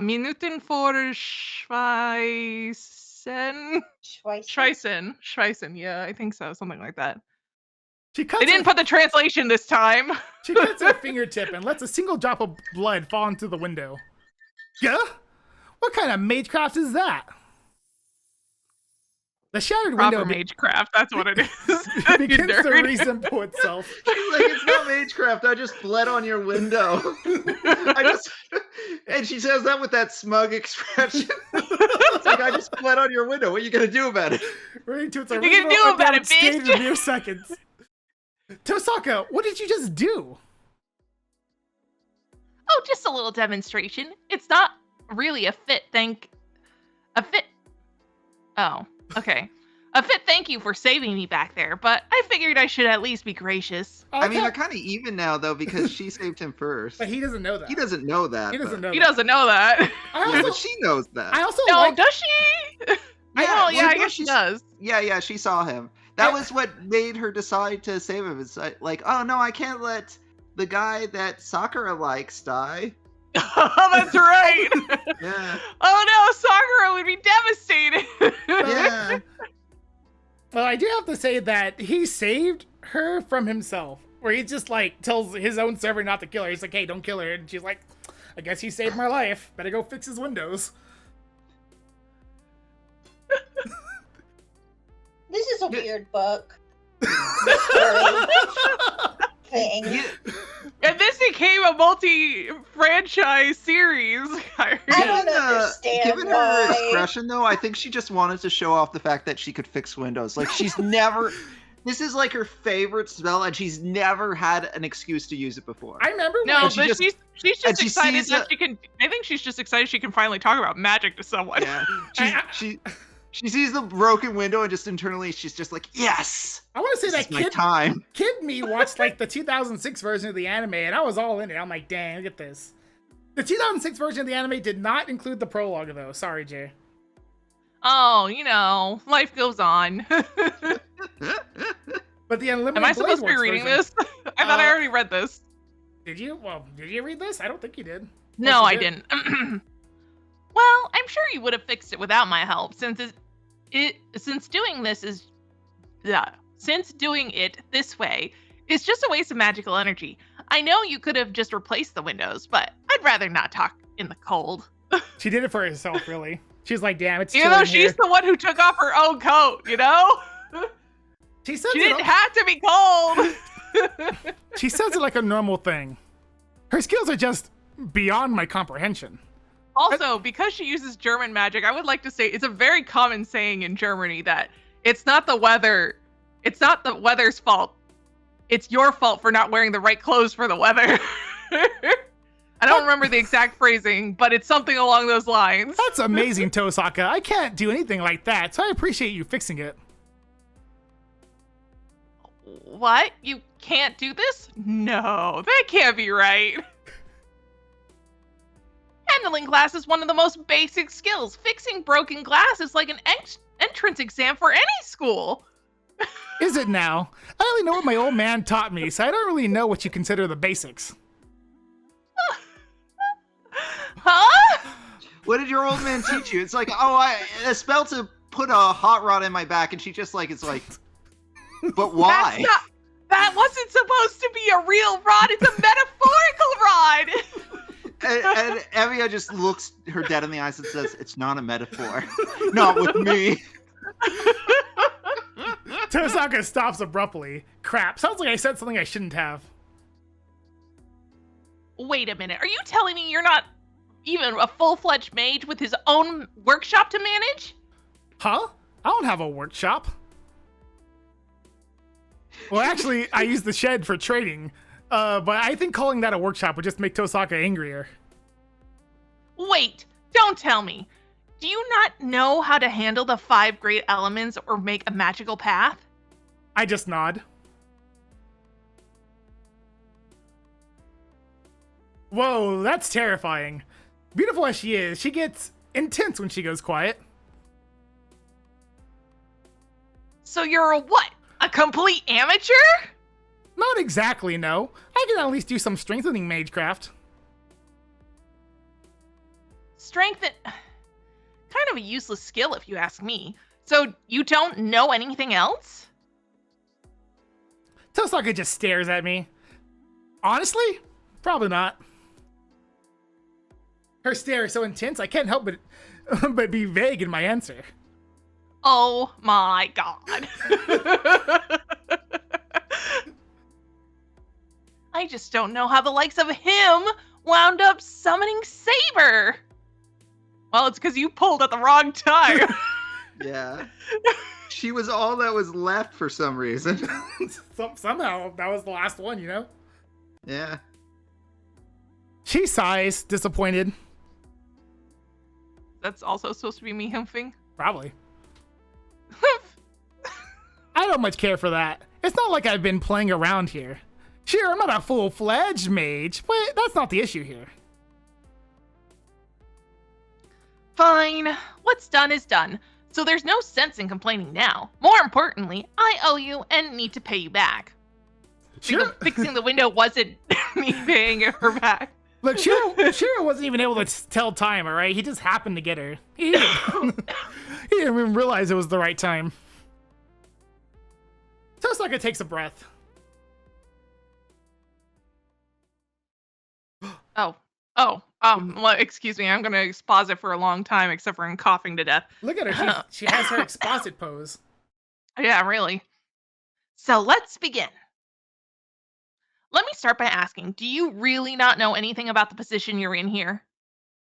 Minuten vor Schweißen. Yeah, I think so. Something like that. They didn't put the translation this time. She cuts her fingertip and lets a single drop of blood fall into the window. Yeah? What kind of magecraft is that? The shattered Proper window magecraft, that's what it is. begins to resemble itself. She's like, it's not magecraft, I just bled on your window. And she says that with that smug expression. It's like, I just bled on your window, what are you gonna do about it? Right to its What are you gonna do about it, stage bitch? in mere seconds. Tosaka, what did you just do? Oh, just a little demonstration. It's not really a fit thank you for saving me back there, but I figured I should at least be gracious. I mean, they're kind of even now, though, because she saved him first. But he doesn't know that. He doesn't know that. He doesn't know He that. doesn't know that. Yeah, but she knows that. I also No, like... does she? I guess she does. Yeah, she saw him. That was what made her decide to save him. It's like, oh no, I can't let the guy that Sakura likes die. Oh, that's right. Yeah. Oh no, Sakura would be devastated. Yeah. Well, I do have to say that he saved her from himself. Where he just, like, tells his own servant not to kill her. He's like, hey, don't kill her. And she's like, I guess he saved my life. Better go fix his windows. This is a weird book. Mystery thing. And this became a multi-franchise series. I don't understand Given her why. expression, though, I think she just wanted to show off the fact that she could fix windows. Like, she's never... This is like her favorite spell, and she's never had an excuse to use it before. I remember No, when but she's just excited sees that she can. I think she's just excited she can finally talk about magic to someone. Yeah. She sees the broken window, and just internally, she's just like, yes! I want to say This that is my time. kid me watched, like, the 2006 version of the anime, and I was all in it. I'm like, dang, look at this. The 2006 version of the anime did not include the prologue, though. Sorry, Jay. Oh, you know, life goes on. But the Unlimited Am I supposed to be Blade reading Works this? I thought I already read this. Did you? Well, did you read this? I don't think you did. No, you I did? didn't. Well, I'm sure you would have fixed it without my help, since since doing it this way is just a waste of magical energy. I know you could have just replaced the windows, but I'd rather not talk in the cold. She did it for herself, really. She's like, damn, it's Even though she's the one who took off her own coat, you know? She didn't have to be cold. She says it like a normal thing. Her skills are just beyond my comprehension. Also, because she uses German magic, I would like to say it's a very common saying in Germany that it's not the weather's fault. It's your fault for not wearing the right clothes for the weather. I don't remember the exact phrasing, but it's something along those lines. That's amazing, Tosaka. I can't do anything like that, so I appreciate you fixing it. What? You can't do this? No, that can't be right. Handling glass is one of the most basic skills. Fixing broken glass is like an entrance exam for any school. Is it now? I only know what my old man taught me, so I don't really know what you consider the basics. Huh? What did your old man teach you? It's like, a spell to put a hot rod in my back, and she just like, it's like, but why? That wasn't supposed to be a real rod. It's a metaphorical rod. And Evia just looks her dead in the eyes and says, it's not a metaphor. Not with me. Tosaka stops abruptly. Crap, sounds like I said something I shouldn't have. Wait a minute. Are you telling me you're not even a full-fledged mage with his own workshop to manage? Huh? I don't have a workshop. Well, actually, I use the shed for trading, but I think calling that a workshop would just make Tosaka angrier. Wait, don't tell me. Do you not know how to handle the 5 great elements or make a magical path? I just nod. Whoa, that's terrifying. Beautiful as she is, she gets intense when she goes quiet. So you're a what? A complete amateur? Not exactly, no. I can at least do some strengthening magecraft. Kind of a useless skill if you ask me. So you don't know anything else? Tosaka just stares at me. Honestly, probably not. Her stare is so intense, I can't help but be vague in my answer. Oh my god. I just don't know how the likes of him wound up summoning Saber. Well, it's because you pulled at the wrong time. Yeah. She was all that was left for some reason. Somehow, that was the last one, you know? Yeah. She sighs, disappointed. That's also supposed to be me humping? Probably. I don't much care for that. It's not like I've been playing around here. Sure, I'm not a full-fledged mage, but that's not the issue here. Fine. What's done is done. So there's no sense in complaining now. More importantly, I owe you and need to pay you back. Sure. Fixing the window wasn't me paying her back. Look, Shiro wasn't even able to tell time, all right? He just happened to get her. He didn't even realize it was the right time. Tosaka takes a breath. Well, excuse me. I'm going to exposit for a long time, except for I'm coughing to death. Look at her. She has her exposit pose. Yeah, really. So let's begin. Let me start by asking, do you really not know anything about the position you're in here? ...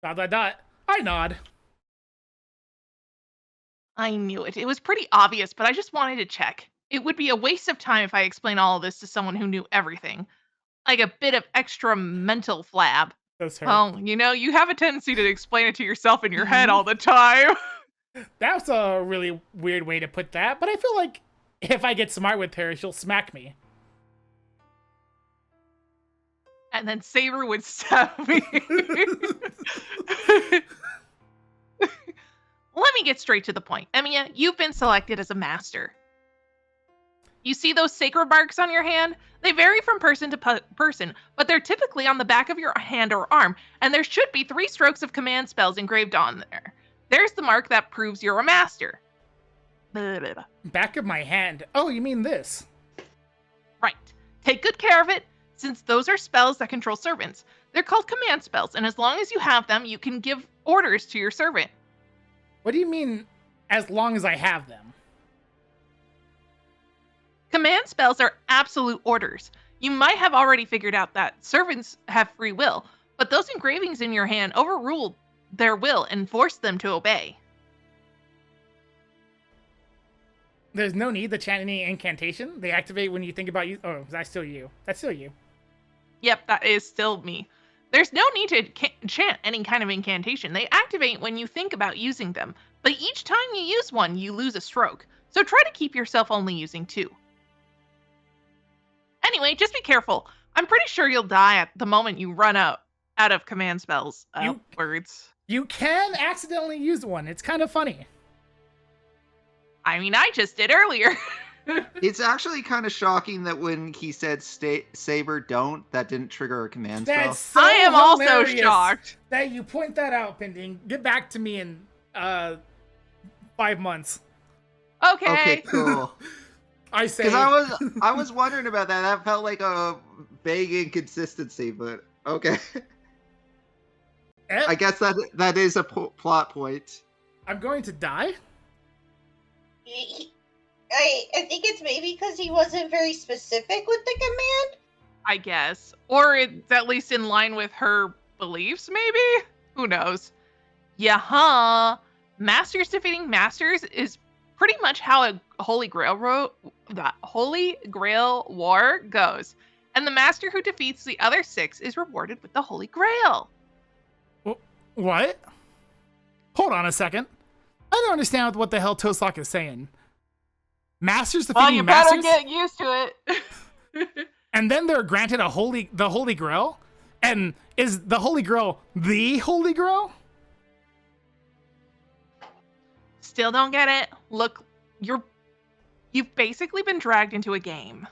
I nod. I knew it. It was pretty obvious, but I just wanted to check. It would be a waste of time if I explained all of this to someone who knew everything. Like a bit of extra mental flab. That's her. Well, you know, you have a tendency to explain it to yourself in your head all the time. That's a really weird way to put that, but I feel like if I get smart with her, she'll smack me. And then Saber would stab me. Let me get straight to the point. Emiya, you've been selected as a master. You see those sacred marks on your hand? They vary from person to person, but they're typically on the back of your hand or arm, and there should be 3 strokes of command spells engraved on there. There's the mark that proves you're a master. Back of my hand. Oh, you mean this? Right. Take good care of it, since those are spells that control servants. They're called command spells, and as long as you have them, you can give orders to your servant. What do you mean, as long as I have them? Command spells are absolute orders. You might have already figured out that servants have free will, but those engravings in your hand overruled their will and forced them to obey. There's no need to chant any incantation. They activate when you think about you. Oh, that's still you. That's still you. Yep, that is still me. There's no need to chant any kind of incantation. They activate when you think about using them, but each time you use one, you lose a stroke. So try to keep yourself only using 2. Anyway, just be careful. I'm pretty sure you'll die at the moment you run out of command spells words. You can accidentally use one. It's kind of funny. I mean, I just did earlier. It's actually kind of shocking that when he said Saber don't, that didn't trigger a command spell. That's so I am also hilarious shocked. that you point that out, Pending. Get back to me in 5 months. Okay. Cool. I say. Because I was wondering about that. That felt like a vague inconsistency, but okay. I guess that is a plot point. I'm going to die? I think it's maybe because he wasn't very specific with the command. I guess. Or it's at least in line with her beliefs, maybe? Who knows? Yeah, Masters defeating Masters is pretty much how a Holy Grail War goes. And the Master who defeats the other 6 is rewarded with the Holy Grail. What? Hold on a second. I don't understand what the hell Toslok is saying. Masters defeating Masters? Well, you better get used to it. And then they're granted the Holy Grail? And is the Holy Grail the Holy Grail? Still don't get it? Look, you've basically been dragged into a game.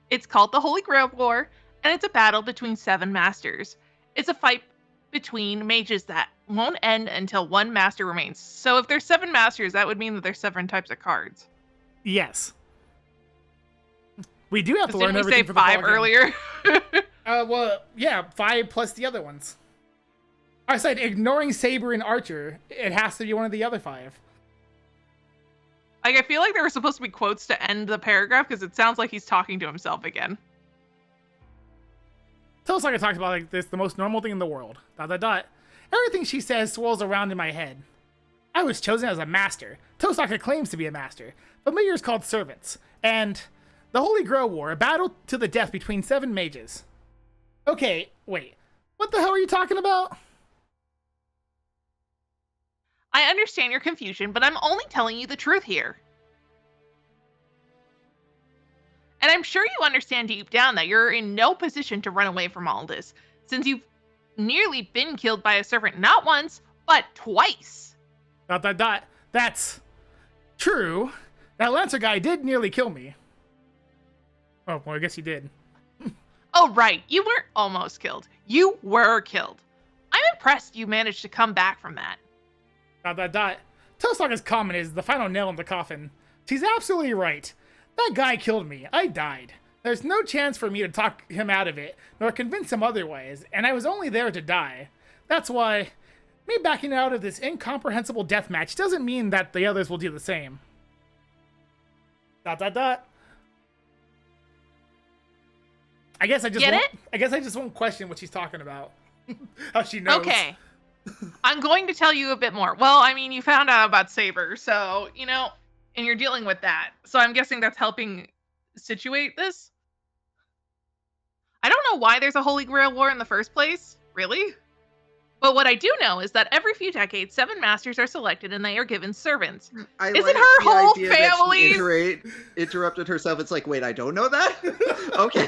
It's called the Holy Grail War, and it's a battle between 7 masters. It's a fight between mages that won't end until 1 master remains. So if there's 7 masters, that would mean that there's 7 types of cards. Yes. We do have to learn Didn't we everything say for the 5 ball game. earlier? Well, yeah, 5 plus the other ones. I said ignoring Saber and Archer, it has to be one of the other 5. Like, I feel like there were supposed to be quotes to end the paragraph because it sounds like he's talking to himself again. Tosaka talks about like this, the most normal thing in the world. ... Everything she says swirls around in my head. I was chosen as a master. Tosaka claims to be a master. Familiars called servants. And the Holy Grail War, a battle to the death between 7 mages. Okay, wait. What the hell are you talking about? I understand your confusion, but I'm only telling you the truth here. And I'm sure you understand deep down that you're in no position to run away from all this, since you've nearly been killed by a servant not once, but twice. ... That's true. That Lancer guy did nearly kill me. Oh, well, I guess he did. Oh, right. You weren't almost killed. You were killed. I'm impressed you managed to come back from that. ... Tosaka's comment is the final nail in the coffin. She's absolutely right. That guy killed me. I died. There's no chance for me to talk him out of it, nor convince him otherwise, and I was only there to die. That's why me backing out of this incomprehensible deathmatch doesn't mean that the others will do the same. ... I guess I just won't question what she's talking about. How she knows. Okay. I'm going to tell you a bit more. Well, I mean, you found out about Saber, so, you know, and you're dealing with that. So I'm guessing that's helping situate this. I don't know why there's a Holy Grail War in the first place, really. But what I do know is that every few decades, 7 masters are selected and they are given servants. Isn't her whole family interrupted herself? It's like, wait, I don't know that? Okay.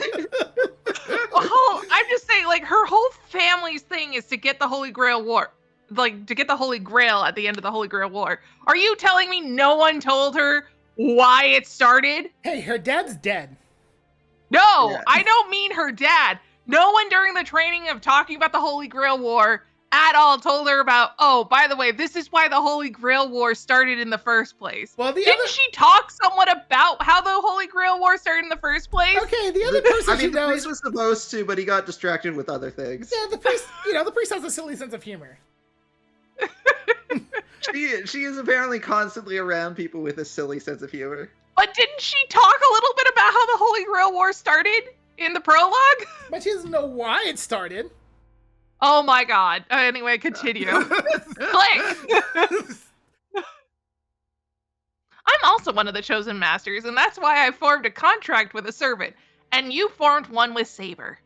Well, I'm just saying, like, her whole family's thing is to get the Holy Grail War. Like, to get the Holy Grail at the end of the Holy Grail War. Are you telling me no one told her why it started? Hey, her dad's dead. No, Yeah. I don't mean her dad. No one during the training of talking about the Holy Grail War at all told her about, oh, by the way, this is why the Holy Grail War started in the first place. Well, Didn't she talk somewhat about how the Holy Grail War started in the first place? Okay, the other person I she mean, the knows. priest was supposed to, but he got distracted with other things. Yeah, the priest. The priest has a silly sense of humor. She is apparently constantly around people with a silly sense of humor. But didn't she talk a little bit about how the Holy Grail War started in the prologue? But she doesn't know why it started. Oh my god. Anyway, continue. Click! I'm also one of the chosen masters, and that's why I formed a contract with a servant, and you formed one with Saber.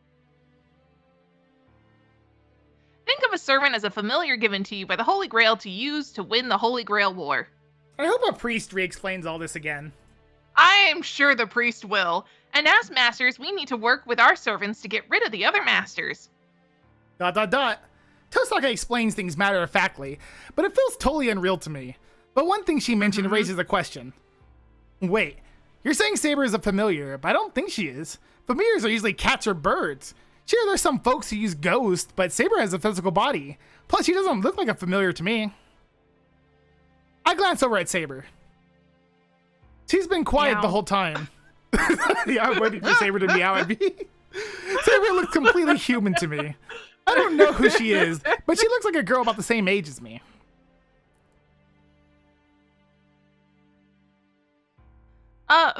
Think of a servant as a familiar given to you by the Holy Grail to use to win the Holy Grail War. I hope a priest re-explains all this again. I am sure the priest will, and as masters, we need to work with our servants to get rid of the other masters. ... Tosaka explains things matter-of-factly, but it feels totally unreal to me. But one thing she mentioned raises a question. Wait, you're saying Saber is a familiar, but I don't think she is. Familiars are usually cats or birds. Sure, there's some folks who use ghosts, but Saber has a physical body. Plus, she doesn't look like a familiar to me. I glance over at Saber. She's been quiet the whole time. Yeah, I'm waiting for Saber to meow at me. Saber looks completely human to me. I don't know who she is, but she looks like a girl about the same age as me.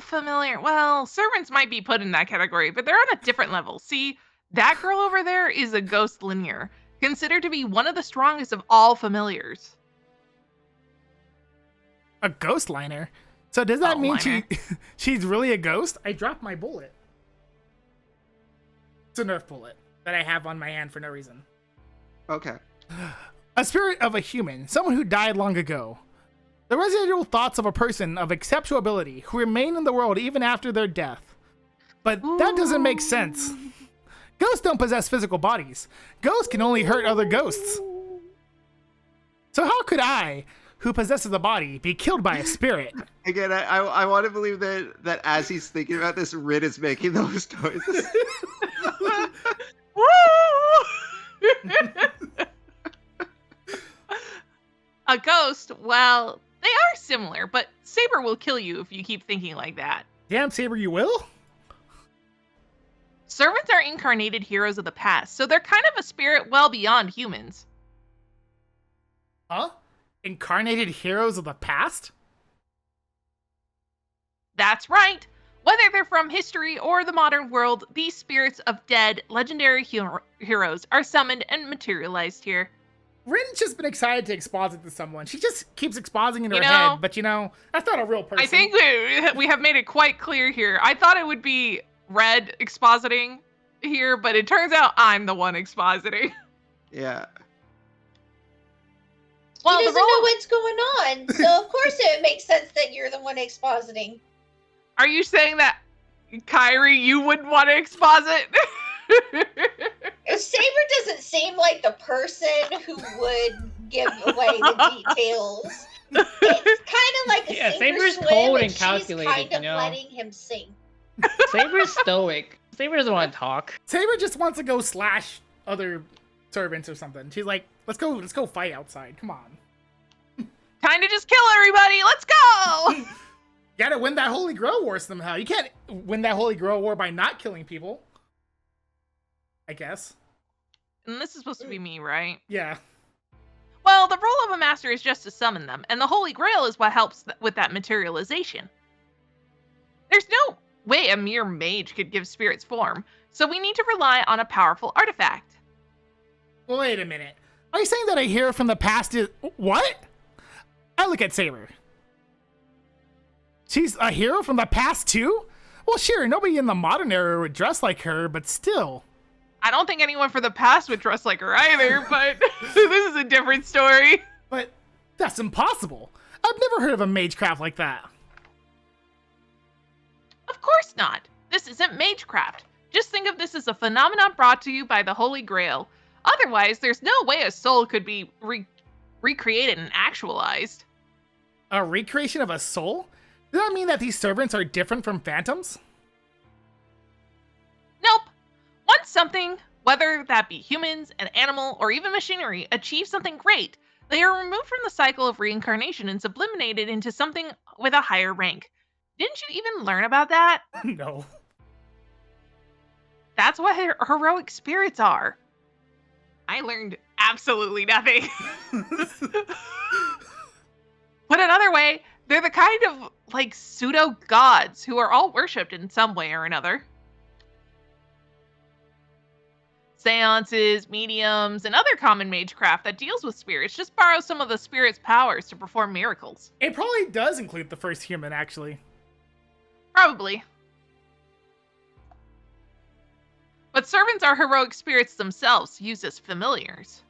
Familiar. Well, servants might be put in that category, but they're on a different level. See, that girl over there is a ghost linear, considered to be one of the strongest of all familiars. A ghost liner? So does that mean she's really a ghost? I dropped my bullet. It's a Nerf bullet that I have on my hand for no reason. Okay. A spirit of a human, someone who died long ago. The residual thoughts of a person of exceptional ability who remain in the world even after their death. But that doesn't make sense. Ghosts don't possess physical bodies. Ghosts can only hurt other ghosts. So how could I, who possesses a body, be killed by a spirit? Again, I want to believe that as he's thinking about this, Rin is making those noises. A ghost, well, they are similar, but Saber will kill you if you keep thinking like that. Damn, Saber, you will? Servants are incarnated heroes of the past, so they're kind of a spirit well beyond humans. Huh? Incarnated heroes of the past? That's right. Whether they're from history or the modern world, these spirits of dead, legendary heroes are summoned and materialized here. Rin's just been excited to exposit to someone. She just keeps expositing in her head, but that's not a real person. I think we have made it quite clear here. I thought it would be Red expositing here, but it turns out I'm the one expositing. Yeah. Well, he doesn't know what's going on, so of course it makes sense that you're the one expositing. Are you saying that, Kyrie, you wouldn't want to exposit? Saber doesn't seem like the person who would give away the details. It's kind of like a Saber's swim, cold and she's calculated, kind of letting him sing. Saber's stoic. Saber doesn't want to talk. Saber just wants to go slash other servants or something. She's like, let's go fight outside. Come on. Time to just kill everybody. Let's go. Gotta win that Holy Grail War somehow. You can't win that Holy Grail War by not killing people. I guess. And this is supposed to be me, right? Yeah. Well, the role of a master is just to summon them, and the Holy Grail is what helps with that materialization. There's no way a mere mage could give spirits form, so we need to rely on a powerful artifact. Wait a minute. Are you saying that a hero from the past is... What? I look at Saber. She's a hero from the past too? Well, sure, nobody in the modern era would dress like her, but still. I don't think anyone from the past would dress like her either, but this is a different story. But that's impossible. I've never heard of a magecraft like that. Of course not. This isn't magecraft. Just think of this as a phenomenon brought to you by the Holy Grail. Otherwise, there's no way a soul could be recreated and actualized. A recreation of a soul? Does that mean that these servants are different from phantoms? Nope. Once something Whether that be humans, an animal, or even machinery, achieve something great, they are removed from the cycle of reincarnation and sublimated into something with a higher rank. Didn't you even learn about that? No. That's what heroic spirits are. I learned absolutely nothing. Put another way, they're the kind of, like, pseudo-gods who are all worshipped in some way or another. Seances, mediums, and other common magecraft that deals with spirits just borrow some of the spirit's powers to perform miracles. It probably does include the first human, actually. Probably. But servants are heroic spirits themselves, used as familiars.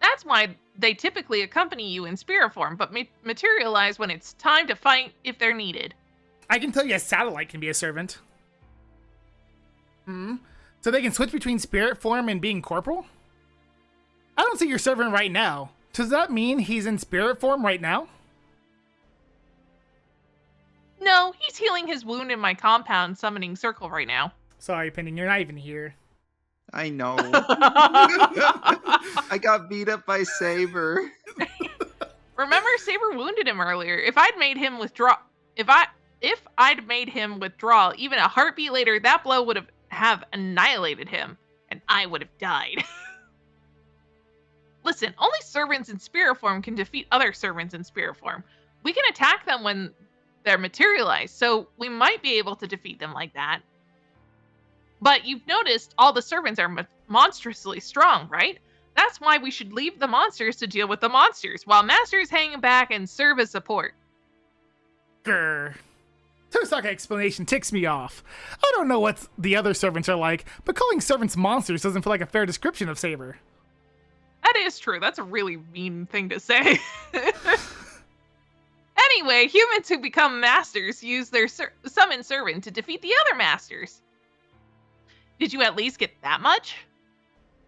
That's why they typically accompany you in spirit form, but materialize when it's time to fight if they're needed. I can tell you a satellite can be a servant. So they can switch between spirit form and being corporal? I don't see your servant right now. Does that mean he's in spirit form right now? No, he's healing his wound in my compound summoning circle right now. Sorry, Pending, you're not even here. I know. I got beat up by Saber. Remember, Saber wounded him earlier. If I'd made him withdraw, even a heartbeat later, that blow would have annihilated him, and I would have died. Listen, only servants in spirit form can defeat other servants in spirit form. We can attack them when they're materialized, so we might be able to defeat them like that. But you've noticed all the servants are monstrously strong, right? That's why we should leave the monsters to deal with the monsters, while masters hang back and serve as support. Grr. Tosaka explanation ticks me off. I don't know what the other servants are like, but calling servants monsters doesn't feel like a fair description of Saber. That is true. That's a really mean thing to say. Anyway, humans who become masters use their summoned servant to defeat the other masters. Did you at least get that much?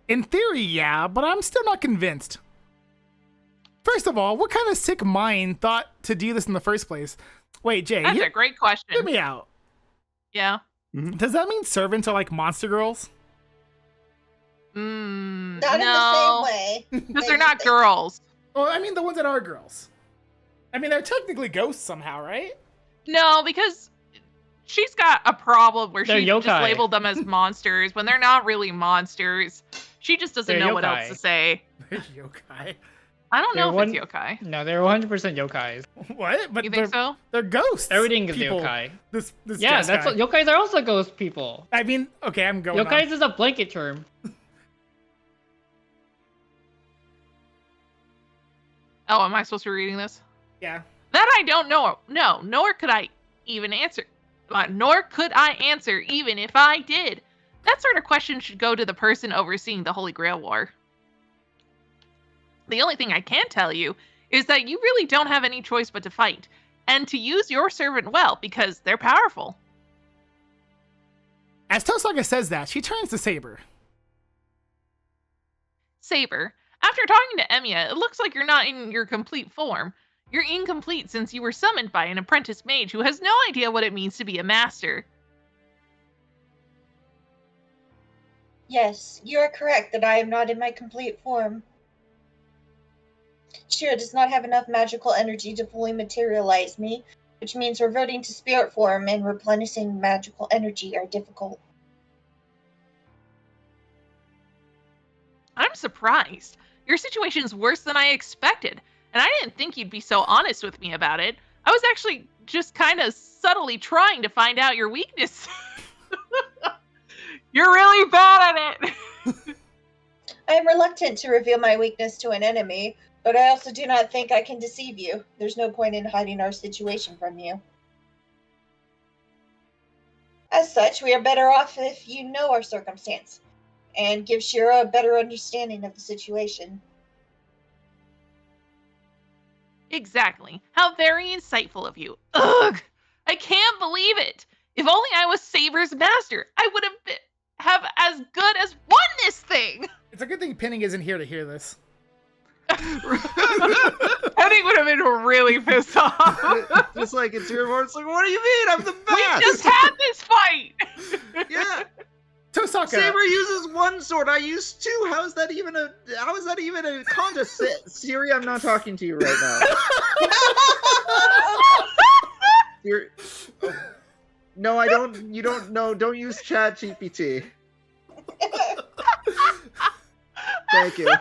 In theory, yeah, but I'm still not convinced. First of all, what kind of sick mind thought to do this in the first place? Wait, Jay. That's a great question. Hear me out. Yeah. Does that mean servants are like monster girls? Not in the same way. Because they're not girls. Well, I mean the ones that are girls. I mean, they're technically ghosts somehow, right? No, because she's got a problem where They're she yokai. just labeled them as monsters when they're not really monsters. She just doesn't They're know what else yokai. to say. They're yokai. I don't know They're if it's yokai. No, they're 100% yokais. What? But You they're, think so? they're ghosts. Everything is people. yokai. This Yeah, Jess that's guy. what, yokais are also ghost people. I mean, okay, I'm going Yokais on. is a blanket term. Oh, am I supposed to be reading this? Yeah. That I don't know. No, nor could I even answer. Nor could I answer even if I did. That sort of question should go to the person overseeing the Holy Grail War. The only thing I can tell you is that you really don't have any choice but to fight, and to use your servant well, because they're powerful. As Tosaka says that, she turns to Saber. Saber, after talking to Emiya, it looks like you're not in your complete form. You're incomplete since you were summoned by an apprentice mage who has no idea what it means to be a master. Yes, you are correct that I am not in my complete form. Shira does not have enough magical energy to fully materialize me, which means reverting to spirit form and replenishing magical energy are difficult. I'm surprised. Your situation's worse than I expected, and I didn't think you'd be so honest with me about it. I was actually just kind of subtly trying to find out your weakness. You're really bad at it. I am reluctant to reveal my weakness to an enemy, but I also do not think I can deceive you. There's no point in hiding our situation from you. As such, we are better off if you know our circumstance, and give Shira a better understanding of the situation. Exactly. How very insightful of you. Ugh! I can't believe it! If only I was Saber's master, I would have as good as won this thing! It's a good thing Penning isn't here to hear this. Penning would have been really pissed off. Just like it's your voice. Like, what do you mean? I'm the We best. just had this fight! Yeah. Tosaka. Saber uses one sword. I use two. How is that even a contest? Siri, I'm not talking to you right now. Siri, no, I don't. You don't know. Don't use Chat GPT. Thank you.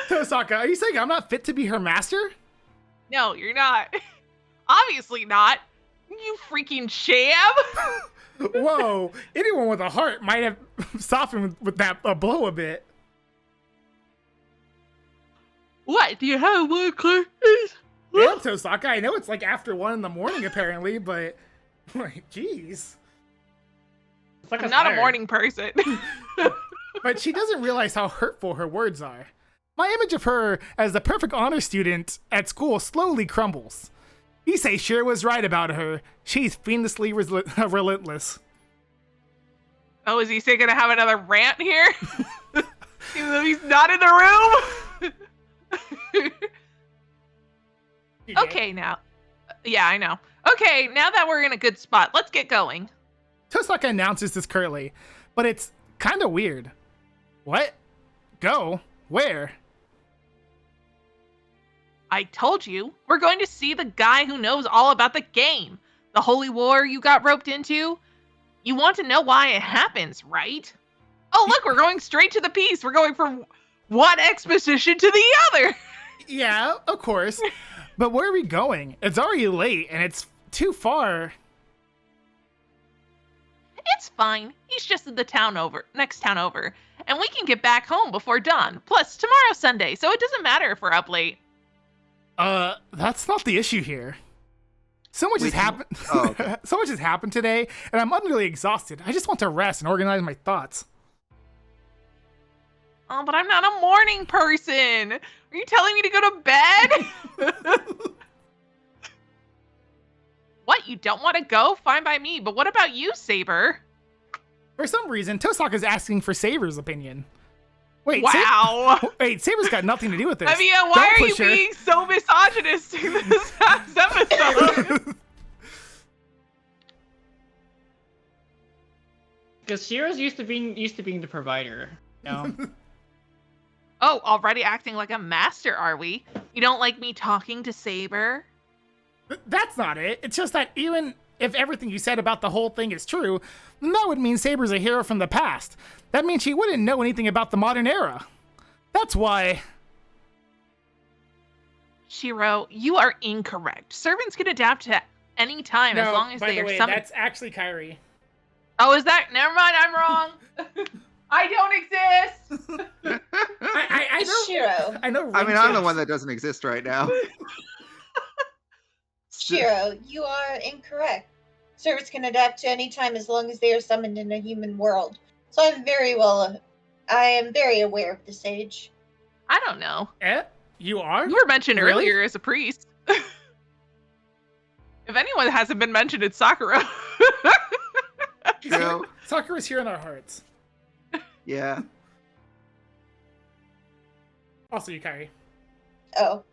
Tosaka, are you saying I'm not fit to be her master? No, you're not. Obviously not. You freaking sham. Whoa, anyone with a heart might have softened with that blow a bit. What? Do you have one clue? Yeah, Tosaka, I know it's like after 1 in the morning apparently, but like, jeez. I'm not a morning person. But she doesn't realize how hurtful her words are. My image of her as the perfect honor student at school slowly crumbles. Issei sure was right about her. She's fiendishly relentless. Oh, is Issei gonna have another rant here? Even though he's not in the room? Okay, now. Yeah, I know. Okay, now that we're in a good spot, let's get going. Tosaka announces this curtly, but it's kind of weird. What? Go? Where? I told you, we're going to see the guy who knows all about the game. The holy war you got roped into. You want to know why it happens, right? Oh, look, we're going straight to the piece. We're going from one exposition to the other. Yeah, of course. But where are we going? It's already late, and it's too far. It's fine. He's just in the next town over. And we can get back home before dawn. Plus, tomorrow's Sunday, so it doesn't matter if we're up late. That's not the issue here. So much has happened. Oh, okay. So much has happened today, and I'm utterly exhausted. I just want to rest and organize my thoughts. Oh, but I'm not a morning person. Are you telling me to go to bed? What, you don't want to go? Fine by me, but what about you, Saber? For some reason, Tosaka's asking for Saber's opinion. Wait, wow. Wait, Saber's got nothing to do with this. I mean, why are you being so misogynistic this past episode? Because Shiro's used to being the provider. You know? Oh, already acting like a master, are we? You don't like me talking to Saber? That's not it. It's just that even if everything you said about the whole thing is true, then that would mean Saber's a hero from the past. That means she wouldn't know anything about the modern era. That's why... Shiro, you are incorrect. Servants can adapt to any time as long as they are summoned. That's actually Kyrie. Oh, is that? Never mind, I'm wrong. I don't exist. I know. Shiro. I know. I mean, I'm the one that doesn't exist right now. Shiro, you are incorrect. Servants can adapt to any time as long as they are summoned in a human world. So I am very aware of this age. I don't know. You are? You were mentioned Really? earlier as a priest. If anyone hasn't been mentioned, it's Sakura. True. Sakura's here in our hearts. Yeah. Also, you, Kyrie. Oh.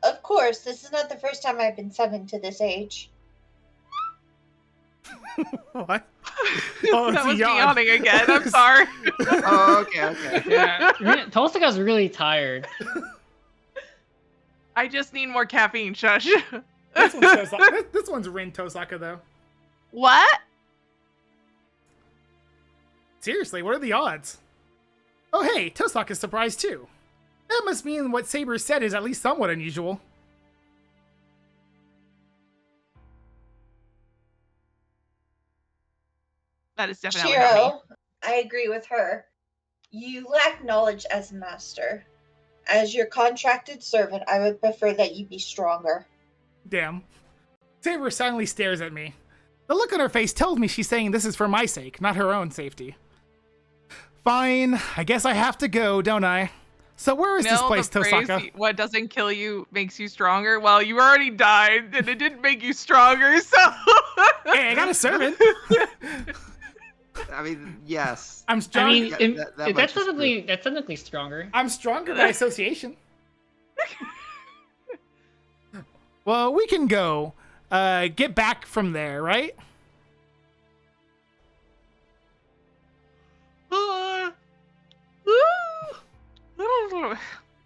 Of course, this is not the first time I've been summoned to this age. What? Oh, That was me yawn. yawning again. I'm sorry. Oh, okay. Yeah, Tosaka's really tired. I just need more caffeine, shush. This one's Rin Tosaka, though. What? Seriously, what are the odds? Oh, hey, Tosaka's surprised, too. That must mean what Saber said is at least somewhat unusual. That is definitely not me. Shiro, I agree with her. You lack knowledge as a master. As your contracted servant, I would prefer that you be stronger. Damn. Saber silently stares at me. The look on her face tells me she's saying this is for my sake, not her own safety. Fine, I guess I have to go, don't I? So where is this place, the phrase, Tosaka? what doesn't kill you makes you stronger? Well, you already died, and it didn't make you stronger, so... Hey, I got a servant. I mean, yes. I'm strong. I mean, Yeah, that much that's is true. technically stronger. I'm stronger by association. Well, we can go. Get back from there, right?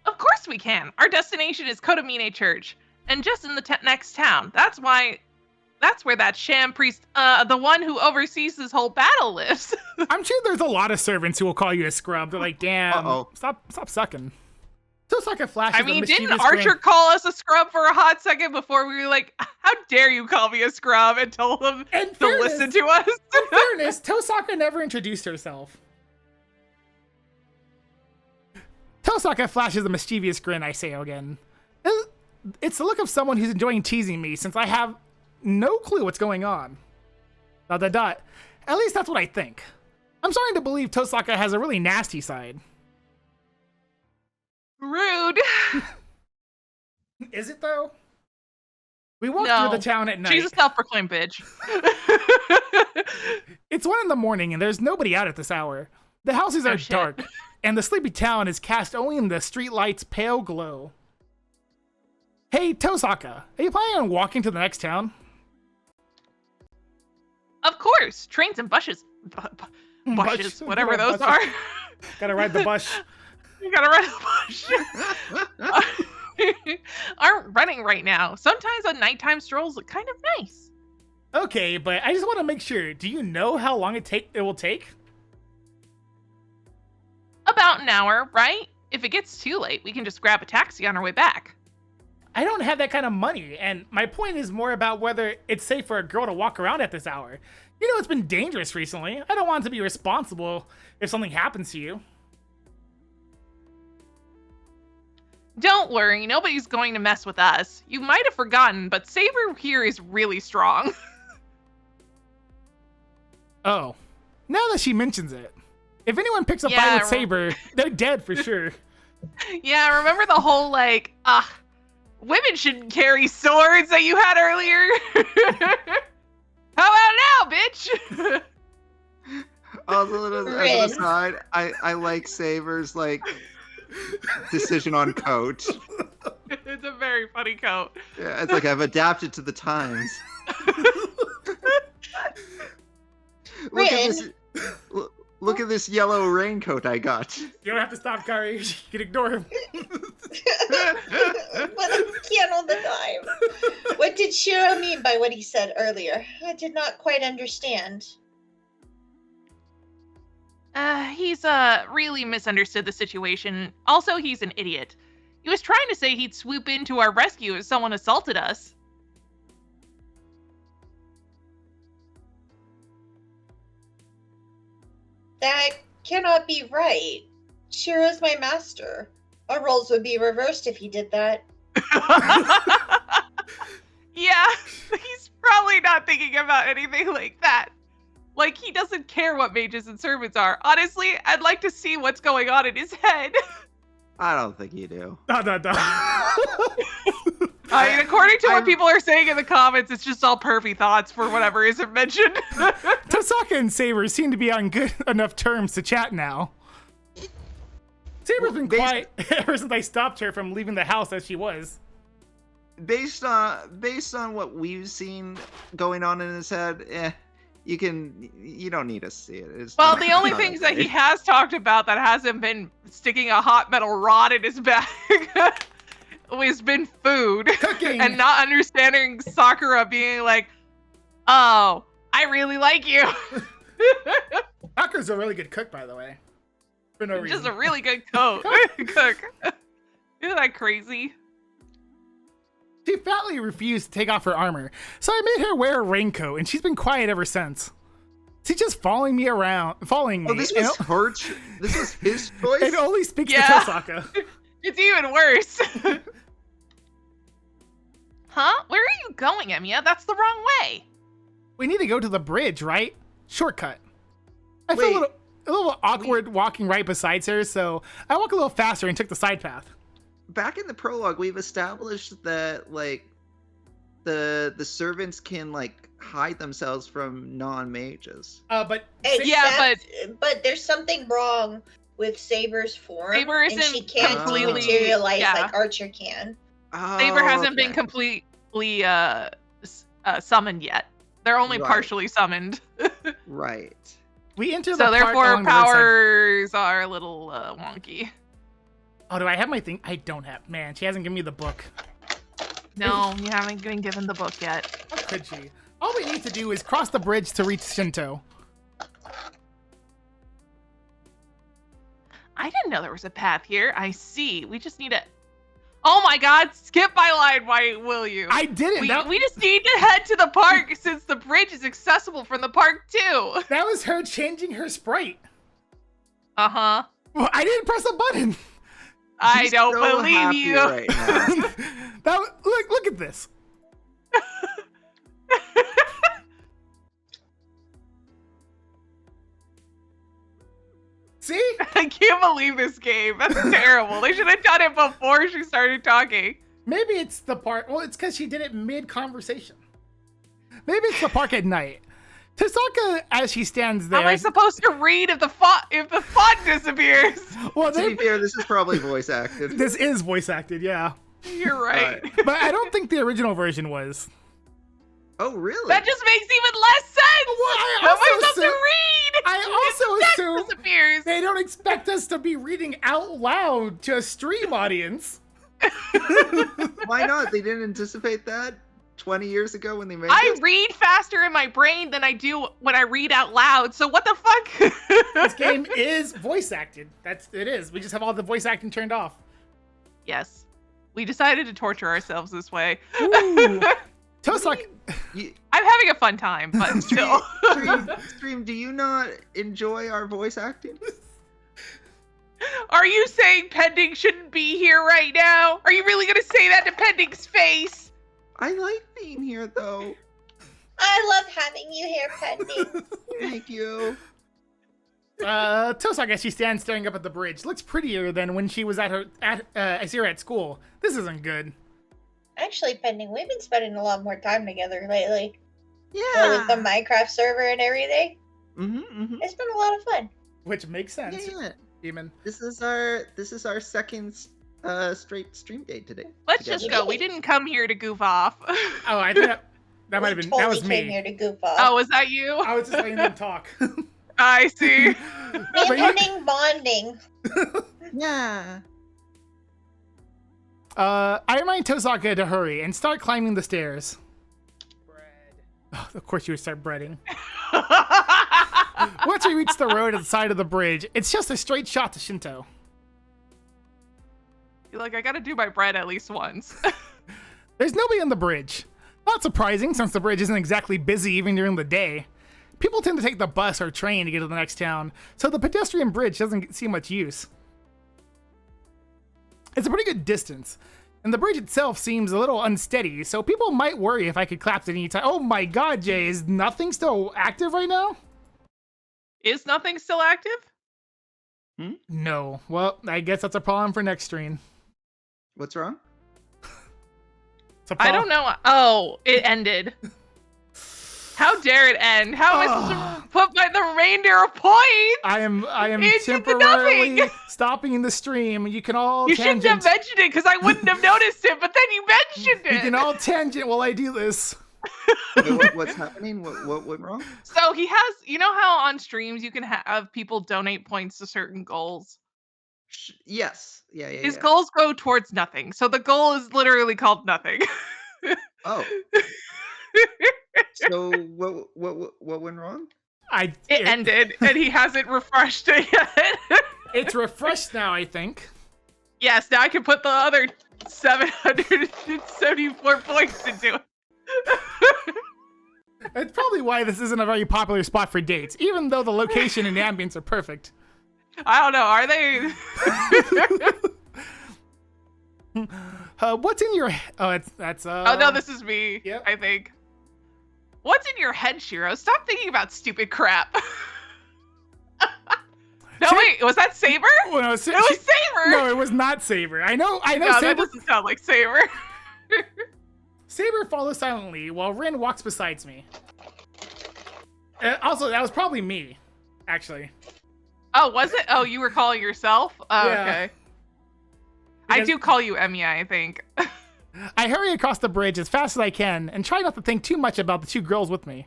Of course we can. Our destination is Kodamine Church, and just in the next town. That's where that sham priest, the one who oversees this whole battle, lives. I'm sure there's a lot of servants who will call you a scrub. They're like, damn, stop sucking. Tosaka flashes. I mean, didn't Archer call us a scrub for a hot second before we were like, how dare you call me a scrub, and told him to listen to us? In fairness, Tosaka never introduced herself. Tosaka flashes a mischievous grin, I say again. It's the look of someone who's enjoying teasing me since I have no clue what's going on. ... At least that's what I think. I'm starting to believe Tosaka has a really nasty side. Rude. Is it though? We walk through the town at night. She's a self-proclaimed bitch. It's 1 a.m. and there's nobody out at this hour. The houses are dark, and the sleepy town is cast only in the streetlight's pale glow. Hey, Tosaka, are you planning on walking to the next town? Of course, trains and bushes, whatever those are. Gotta ride the bus. You gotta ride the bus. Aren't running right now. Sometimes a nighttime strolls look kind of nice. Okay, but I just want to make sure. Do you know how long it will take? About an hour, right? If it gets too late, we can just grab a taxi on our way back. I don't have that kind of money, and my point is more about whether it's safe for a girl to walk around at this hour. You know, it's been dangerous recently. I don't want to be responsible if something happens to you. Don't worry, nobody's going to mess with us. You might have forgotten, but Saber here is really strong. Oh, now that she mentions it. If anyone picks a fight with Saber, they're dead for sure. Yeah, remember the whole, like, women shouldn't carry swords that you had earlier? How about now, bitch? Also, as an aside, I like Saber's, like, decision on coat. It's a very funny coat. Yeah, it's like I've adapted to the times. Look at this yellow raincoat I got. You don't have to stop, Kyrie. You can ignore him. But I can't all the time. What did Shiro mean by what he said earlier? I did not quite understand. He's really misunderstood the situation. Also, he's an idiot. He was trying to say he'd swoop in to our rescue if someone assaulted us. That cannot be right. Shiro's my master. Our roles would be reversed if he did that. Yeah, he's probably not thinking about anything like that. Like, he doesn't care what mages and servants are. Honestly, I'd like to see what's going on in his head. I don't think you do. No. I mean, according to what people are saying in the comments, it's just all pervy thoughts for whatever isn't mentioned. Tosaka and Saber seem to be on good enough terms to chat now. Saber's been quiet ever since I stopped her from leaving the house as she was. Based on what we've seen going on in his head, you don't need to see it. Well, the only things that he has talked about that hasn't been sticking a hot metal rod in his bag has been food. Cooking. And not understanding Sakura being like, oh, I really like you. Sakura's a really good cook, by the way. For no reason. Just a really good cook. Isn't that crazy? She flatly refused to take off her armor, so I made her wear a raincoat, and she's been quiet ever since. She's just following me. Oh, this was this was his choice? It only speaks to Tosaka. It's even worse. Huh? Where are you going, Emiya? That's the wrong way. We need to go to the bridge, right? Shortcut. I feel a little awkward walking right beside her, so I walk a little faster and took the side path. Back in the prologue, we've established that, like, the servants can, like, hide themselves from non-mages. But there's something wrong with Saber's form. Saber isn't and she can't completely materialize like Archer can. Oh, Saber hasn't been completely summoned yet. They're only partially summoned. Right. We enter the so park therefore along the powers are a little wonky. Oh, do I have my thing? I don't have. Man, she hasn't given me the book. No, you haven't been given the book yet. How could she? All we need to do is cross the bridge to reach Shinto. I didn't know there was a path here. I see. We just need a... Oh my god, skip my line, why will you? I didn't. We just need to head to the park since the bridge is accessible from the park too. That was her changing her sprite. Uh-huh. Well, I didn't press a button. I He's don't so believe happy you. right now. Look at this. See? I can't believe this game. That's terrible. They should have done it before she started talking. Maybe it's the part. Well, it's because she did it mid-conversation. Maybe it's the park at night. Tasaka, as she stands there. How am I supposed to read if the font disappears? Well, To be fair, this is probably voice acted. This is voice acted, yeah. You're right. But I don't think the original version was. Oh, really? That just makes even less sense. Well, How am I supposed to read? I also Text assume disappears. they don't expect us to be reading out loud to a stream audience. Why not? They didn't anticipate that 20 years ago when they made I this? read faster in my brain than I do when I read out loud. So what the fuck? This game is voice acted. It is. We just have all the voice acting turned off. Yes. We decided to torture ourselves this way. Ooh. Tosak, I'm having a fun time, but still. Stream, do you not enjoy our voice acting? Are you saying Pending shouldn't be here right now? Are you really going to say that to Pending's face? I like being here, though. I love having you here, Pending. Thank you. Tosak, as she stands staring up at the bridge, looks prettier than when she was at school. This isn't good. Actually, Pending, we've been spending a lot more time together lately. Yeah. With the Minecraft server and everything. Mm-hmm. It's been a lot of fun. Which makes sense. Yeah. Demon. This is our second straight stream day today. Let's just go. We didn't come here to goof off. Oh, I think that might have been. That was Totally came me. here to goof off. Oh, was that you? I was just letting them talk. I see. Pending bonding. Yeah. I remind Tosaka to hurry and start climbing the stairs. Bread. Oh, of course you would start breading. Once we reach the road at the side of the bridge, it's just a straight shot to Shinto. Like, I gotta do my bread at least once. There's nobody on the bridge. Not surprising, since the bridge isn't exactly busy even during the day. People tend to take the bus or train to get to the next town, so the pedestrian bridge doesn't see much use. It's a pretty good distance, and the bridge itself seems a little unsteady, so people might worry if I could collapse at any time. Oh my god, Jay, is nothing still active right now? Is nothing still active? No. Well, I guess that's a problem for next stream. What's wrong? It's a I don't know. Oh, it ended. How dare it end? How am I supposed to put the remainder of points? I am It's temporarily nothing. stopping the stream. You can all You shouldn't have mentioned it because I wouldn't have noticed it, but then you mentioned it. You can all tangent while I do this. Wait, what's happening? What went wrong? So he has, you know how on streams you can have people donate points to certain goals? Yes. Yeah. His goals go towards nothing. So the goal is literally called nothing. Oh. So what went wrong? It ended and he hasn't refreshed it yet. It's refreshed now, I think. Yes, now I can put the other 774 points into it. That's probably why this isn't a very popular spot for dates, even though the location and ambience are perfect. I don't know, are they? What's in your? Oh, that's. Oh no, this is me. Yep. I think. What's in your head, Shiro? Stop thinking about stupid crap. No, wait, was that Saber? Well, no, It was Saber. No, it was not Saber. I know. No, Saber. that doesn't sound like Saber. Saber follows silently while Rin walks beside me. Also, that was probably me, actually. Oh, was it? Oh, you were calling yourself? Oh, Yeah. okay. I do call you Emiya, I think. I hurry across the bridge as fast as I can and try not to think too much about the two girls with me.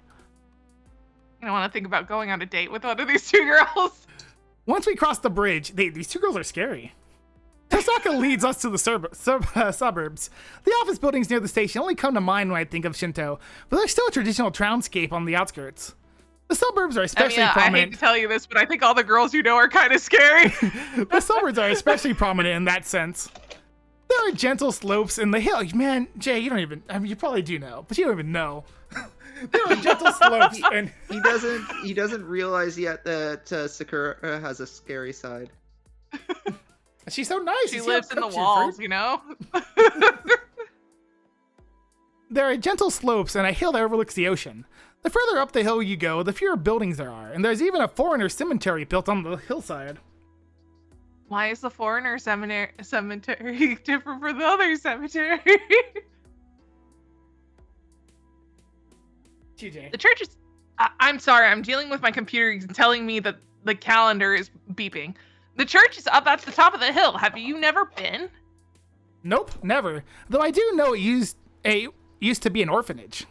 I don't want to think about going on a date with one of these two girls. Once we cross the bridge, these two girls are scary. Tosaka leads us to the suburbs. The office buildings near the station only come to mind when I think of Shinto, but there's still a traditional townscape on the outskirts. The suburbs are especially I prominent. hate to tell you this, but I think all the girls you know are kind of scary. The suburbs are especially prominent in that sense. There are gentle slopes in the hill. Man, Jay, you don't even, I mean, you probably do know, but you don't even know. There are gentle slopes and... He doesn't realize yet that Sakura has a scary side. She's so nice. She You see lives how in the cooked she walls, fruit? you know? There are gentle slopes and a hill that overlooks the ocean. The further up the hill you go, the fewer buildings there are, and there's even a foreigner cemetery built on the hillside. Why is the foreigner cemetery different from the other cemetery? GJ. The church is... I'm sorry, I'm dealing with my computer telling me that the calendar is beeping. The church is up at the top of the hill. Have you never been? Nope, never. Though I do know it used to be an orphanage.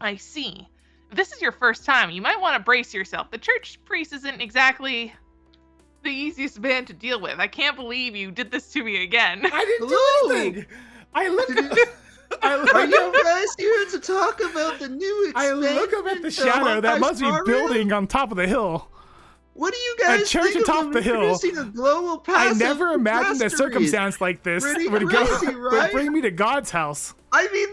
I see. If this is your first time, you might want to brace yourself. The church priest isn't exactly the easiest man to deal with. I can't believe you did this to me again. I didn't Hello. do anything! I look Are you guys here to talk about the new I look up at the expansion shadow of that must be Ice building on top of the hill. What do you guys church think atop of the hill. introducing a global I passive never imagined a masteries? circumstance like this Pretty would crazy, would right? bring me to God's house. I mean,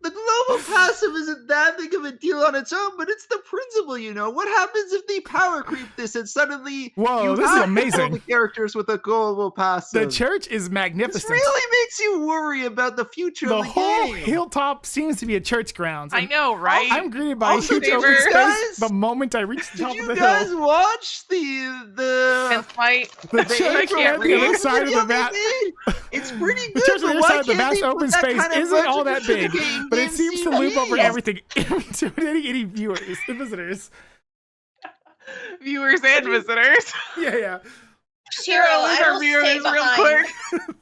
the global passive isn't that big of a deal on its own, but it's the principle, you know. What happens if they power creep this and suddenly Whoa, you this is have amazing. all the characters with a global passive? The church is This magnificent. really makes you worry about the future The of the whole game. hilltop seems to be a church grounds. I know, right? I'm greeted by a Also, huge did open you space guys- the moment I reach the Did top of you the guys hill. watch the And fight. The they- church I can't on the other read. side of the video vat. they made? It's pretty good. The church on the but other why side of the can't vast they open put that space kind of isn't all budget that into big, the game but it in seems to loop over CDs? everything, intimidating any viewers and visitors. Viewers and visitors. Yeah. Shiro, Lose I our will stay viewers real behind. quick.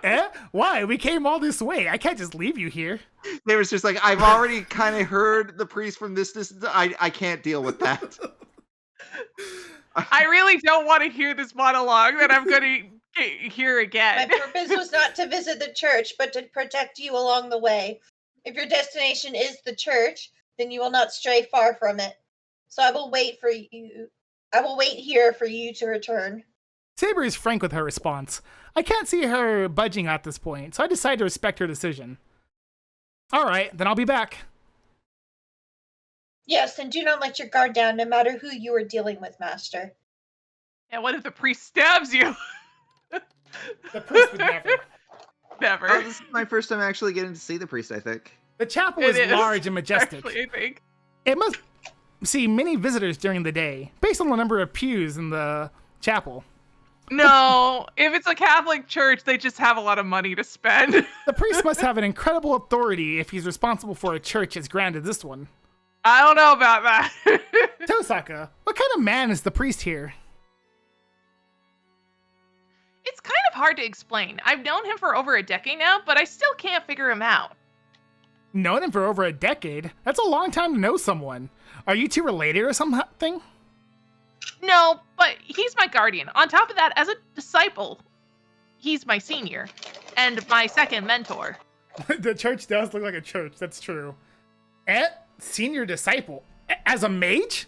Eh? Why? We came all this way. I can't just leave you here. They was just like, I've already kind of heard the priest from this distance. I can't deal with that. I really don't want to hear this monologue that I'm going to hear My again. purpose was not to visit the church, but to protect you along the way. If your destination is the church, then you will not stray far from it. So I will wait for you. I will wait here for you to return. Saber is frank with her response. I can't see her budging at this point, so I decide to respect her decision. Alright, then I'll be back. Yes, and do not let your guard down, no matter who you are dealing with, Master. And what if the priest stabs you? The priest would never. Never. Oh, this is my first time actually getting to see the priest, I think. The chapel It is is, large and majestic. Actually, I think. It must see many visitors during the day, based on the number of pews in the chapel. No, if it's a Catholic church, they just have a lot of money to spend. The priest must have an incredible authority if he's responsible for a church as grand as this one. I don't know about that. Tosaka, what kind of man is the priest here? It's kind of hard to explain. I've known him for over a decade now, but I still can't figure him out. Known him for over a decade? That's a long time to know someone. Are you two related or something? No, but he's my guardian. On top of that, as a disciple, he's my senior and my second mentor. The church does look like a church, that's true. Senior disciple? As a mage?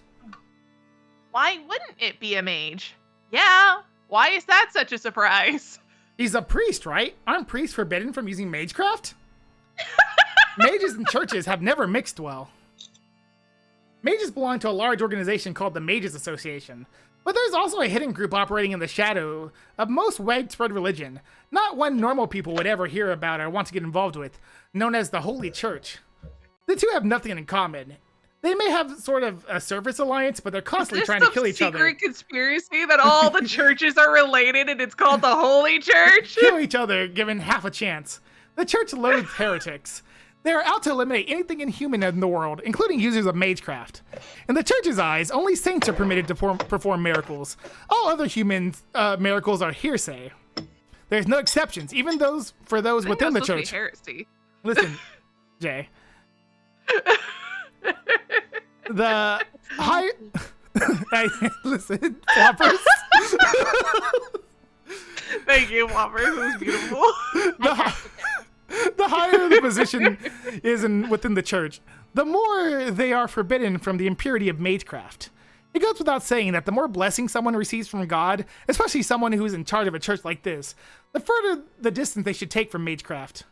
Why wouldn't it be a mage? Yeah, why is that such a surprise? He's a priest, right? Aren't priests forbidden from using magecraft? Mages and churches have never mixed well. Mages belong to a large organization called the Mages Association, but there's also a hidden group operating in the shadow of most widespread religion, not one normal people would ever hear about or want to get involved with, known as the Holy Church. The two have nothing in common. They may have sort of a surface alliance, but they're constantly trying to kill each other. Secret conspiracy that all the churches are related and it's called the Holy Church? Kill each other given half a chance. The church loathes heretics. They are out to eliminate anything inhuman in the world, including users of magecraft. In the church's eyes, only saints are permitted to perform miracles. All other human miracles are hearsay. There's no exceptions, even those for those I think within the that's supposed to church. be heresy. Listen, Jay. The high... Listen, Plompers. Thank you, Plompers. It was beautiful. The higher the position is within the church, the more they are forbidden from the impurity of magecraft. It goes without saying that the more blessing someone receives from God, especially someone who is in charge of a church like this, the further the distance they should take from magecraft.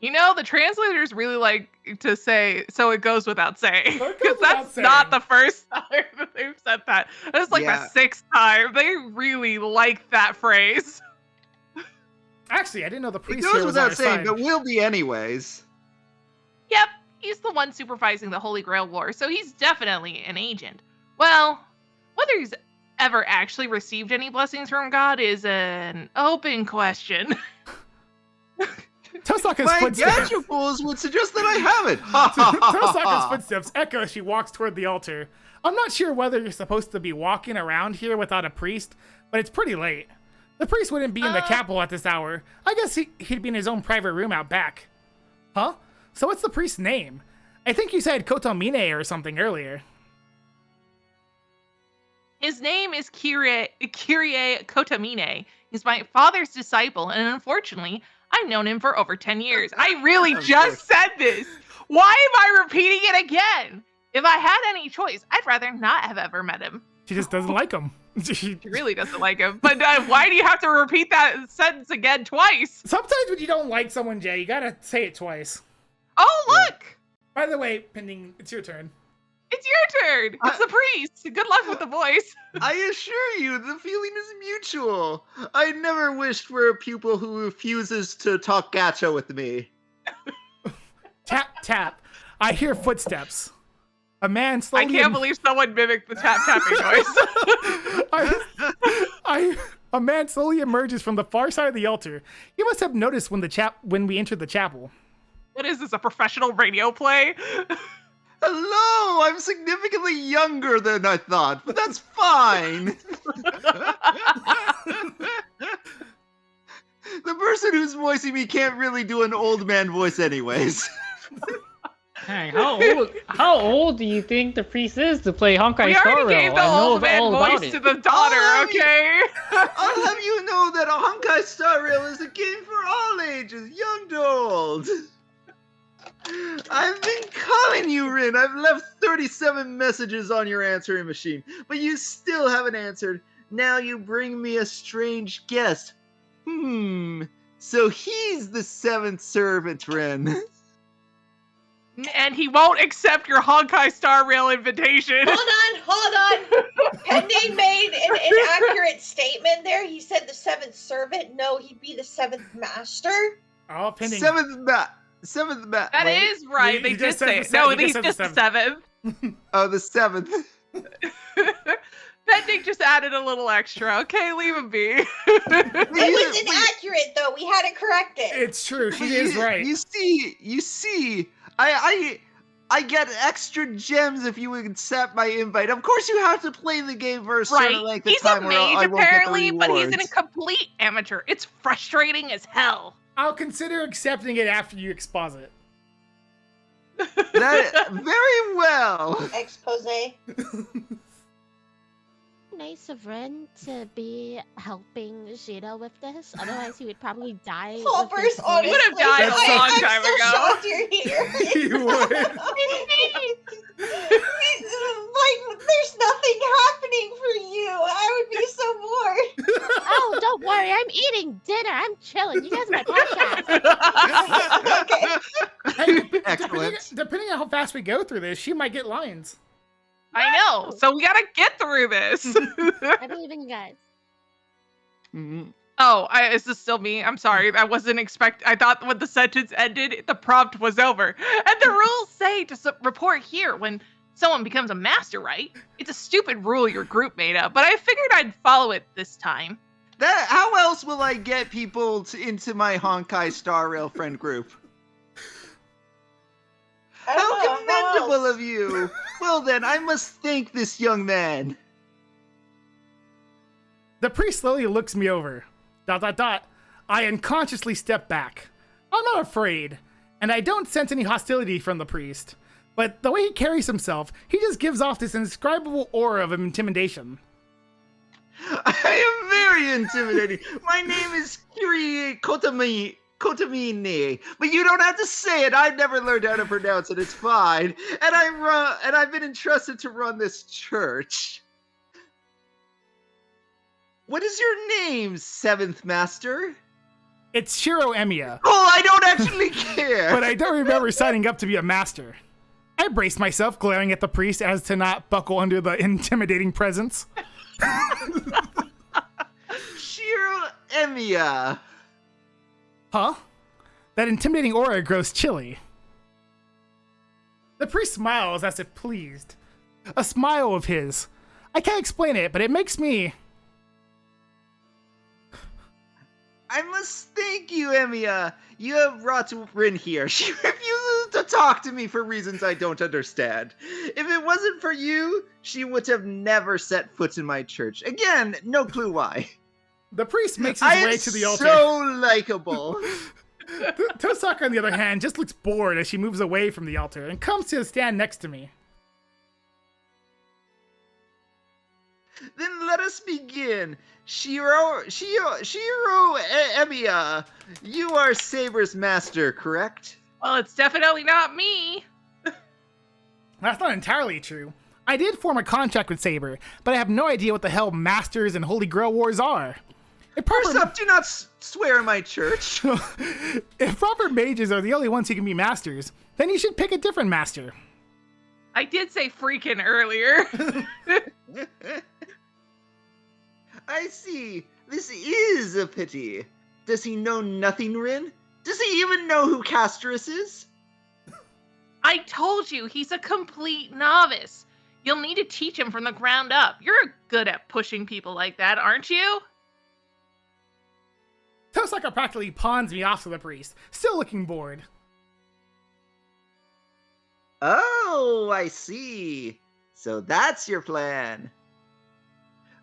You know, the translators really like to say, so it goes without saying. Because that's not the first time that they've said that. That's like the 6th time. They really like that phrase. Actually, I didn't know the priest It goes here was without on our saying, side. but will be anyways. Yep, he's the one supervising the Holy Grail War, so he's definitely an agent. Well, whether he's ever actually received any blessings from God is an open question. Tosaka's My footsteps. gadget fools would suggest that I haven't. Tosaka's footsteps echo as she walks toward the altar. I'm not sure whether you're supposed to be walking around here without a priest, but it's pretty late. The priest wouldn't be in the chapel at this hour. I guess he'd be in his own private room out back. Huh? So what's the priest's name? I think you said Kotomine or something earlier. His name is Kyrie Kotamine. He's my father's disciple, and unfortunately, I've known him for over 10 years. I really just said this. Why am I repeating it again? If I had any choice, I'd rather not have ever met him. She just doesn't like him. She really doesn't like him. But why do you have to repeat that sentence again twice? Sometimes when you don't like someone, Jay, you gotta say it twice. Oh, look! By the way, Pending, it's your turn. It's your turn. It's the priest. Good luck with the voice. I assure you, the feeling is mutual. I never wished for a pupil who refuses to talk gacha with me. Tap, tap. I hear footsteps. A man slowly... I can't believe someone mimicked the tapping noise. A man slowly emerges from the far side of the altar. You must have noticed when we entered the chapel. What is this, a professional radio play? Hello, I'm significantly younger than I thought, but that's fine. The person who's voicing me can't really do an old man voice anyways. Hey, how old do you think the priest is to play Honkai We Star already Rail? gave the I know old man all about voice it. to the daughter, okay? I'll have you know that Honkai Star Rail is a game for all ages, young to old. I've been calling you, Rin. I've left 37 messages on your answering machine, but you still haven't answered. Now you bring me a strange guest. So he's the 7th servant, Rin. And he won't accept your Honkai Star Rail invitation. Hold on. Pending made an inaccurate statement there. He said the 7th servant. No, he'd be the 7th master. Oh, Pending. 7th bat. That is right. They you did just said say the it. seventh. No, You he's just just said the the 7th. Oh, the 7th. Pending just added a little extra. Okay, leave him be. It was inaccurate, though. We had to correct it. It's true. She is right. You see, I get extra gems if you accept my invite. Of course, you have to play the game for a certain length of He's time. a or I mage, won't get the apparently, but he's rewards. a complete amateur. It's frustrating as hell. I'll consider accepting it after you exposit. That very well. Expose. Nice of Rin to be helping Shida with this. Otherwise, he would probably die. Plompers, honestly, would have died a long I'm time so ago. shocked you're here. You would. Like, there's nothing happening for you. I would be so bored. Oh, don't worry. I'm eating dinner. I'm chilling. You guys are my podcast. Okay. Hey, Excellent. depending on how fast we go through this, she might get lines. I know. So we gotta get through this. I believe in you guys. Oh, is this still me? I'm sorry. I wasn't I thought when the sentence ended, the prompt was over. And the rules say to report here when someone becomes a master, right? It's a stupid rule your group made up, but I figured I'd follow it this time. How else will I get people into my Honkai Star Rail friend group? How commendable of you! Well then, I must thank this young man. The priest slowly looks me over. ... I unconsciously step back. I'm not afraid, and I don't sense any hostility from the priest. But the way he carries himself, he just gives off this indescribable aura of intimidation. I am very intimidating. My name is KyrieAI. Kotamine, but you don't have to say it. I've never learned how to pronounce it. It's fine. And I've been entrusted to run this church. What is your name, Seventh Master? It's Shiro Emiya. Oh, I don't actually care. But I don't remember signing up to be a master. I braced myself, glaring at the priest as to not buckle under the intimidating presence. Shiro Emiya. Huh? That intimidating aura grows chilly. The priest smiles as if pleased. A smile of his. I can't explain it, but it makes me... I must thank you, Emiya. You have brought Rin here. She refuses to talk to me for reasons I don't understand. If it wasn't for you, she would have never set foot in my church. Again, no clue why. The priest makes his way to the altar. So likable. Tosaka, on the other hand, just looks bored as she moves away from the altar and comes to stand next to me. Then let us begin. Shiro Emiya, you are Saber's master, correct? Well, it's definitely not me. That's not entirely true. I did form a contract with Saber, but I have no idea what the hell Masters and Holy Grail Wars are. First up, do not swear in my church. If proper mages are the only ones who can be masters, then you should pick a different master. I did say freaking earlier. I see. This is a pity. Does he know nothing, Rin? Does he even know who Castrus is? I told you, he's a complete novice. You'll need to teach him from the ground up. You're good at pushing people like that, aren't you? Tosaka practically pawns me off to the priest, still looking bored. Oh, I see. So that's your plan.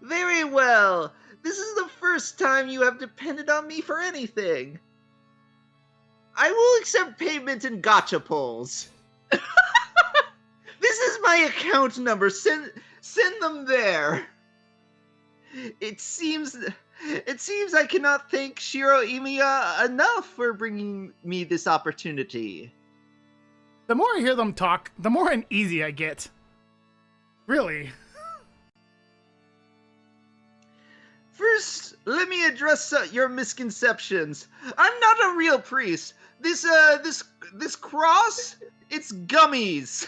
Very well. This is the first time you have depended on me for anything. I will accept payment in gacha pulls. This is my account number. Send them there. It seems I cannot thank Shiro Emiya enough for bringing me this opportunity. The more I hear them talk, the more uneasy I get. Really. First, let me address your misconceptions. I'm not a real priest. This cross, it's gummies.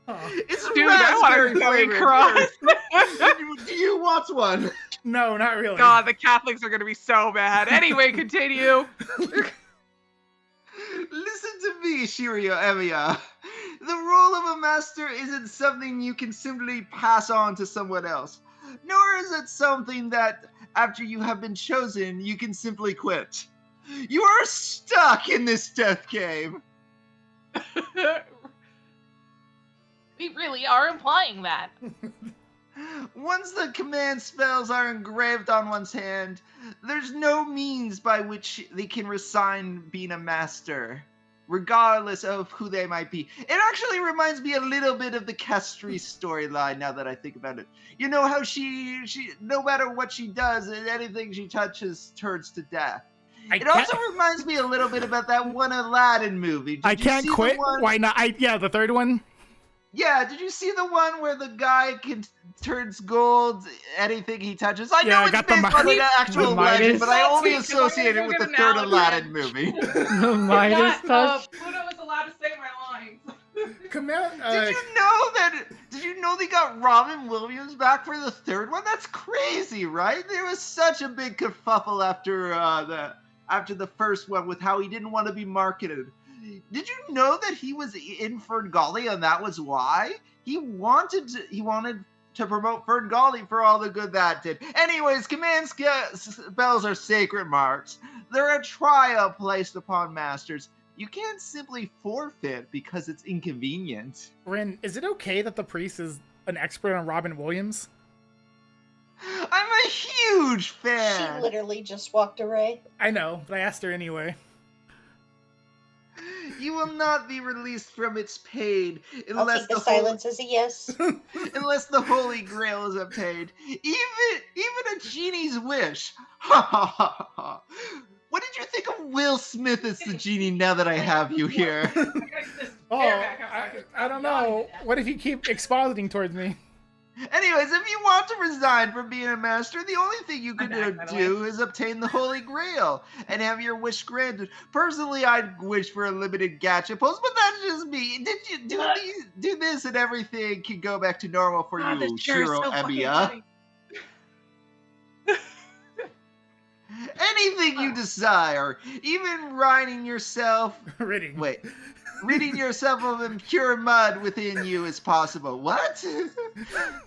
Oh. It's Dude, I want a raspberry gummy flavored. cross. Do you want one? No, not really. God, the Catholics are gonna be so bad. Anyway, continue. Listen to me, Shiro Emiya. The role of a master isn't something you can simply pass on to someone else. Nor is it something that, after you have been chosen, you can simply quit. You are stuck in this death game. We really are implying that. Once the command spells are engraved on one's hand, there's no means by which they can resign being a master, regardless of who they might be. It actually reminds me a little bit of the Castries storyline, now that I think about it. You know how she no matter what she does, anything she touches turns to death. It also reminds me a little bit about that one Aladdin movie. I can't quit. Why not? Yeah, the third one. Yeah, did you see the one where the guy turns gold anything he touches? I know it's based on an actual legend, but I only associate it with the third Aladdin movie. The Midas touch. Pluto was allowed to say my lines. Did you know they got Robin Williams back for the third one? That's crazy, right? There was such a big kerfuffle after the first one with how he didn't want to be marketed. Did you know that he was in Ferngully and that was why? He wanted to promote Ferngully for all the good that did. Anyways, command spells are sacred marks. They're a trial placed upon masters. You can't simply forfeit because it's inconvenient. Rin, is it okay that the priest is an expert on Robin Williams? I'm a huge fan. She literally just walked away. I know, but I asked her anyway. You will not be released from its pain I'll unless take the silence as a yes. unless the Holy Grail is obtained. Even a genie's wish. Ha ha ha ha. What did you think of Will Smith as the genie now that I have you here? Oh, I don't know. What if you keep expositing towards me? Anyways, if you want to resign from being a master, the only thing you can do is obtain the Holy Grail and have your wish granted. Personally, I'd wish for a limited gacha post, but that's just me. Did you do this and everything can go back to normal for you, Shiro Emiya? Anything you desire, even ridding yourself of impure mud within you is possible. What?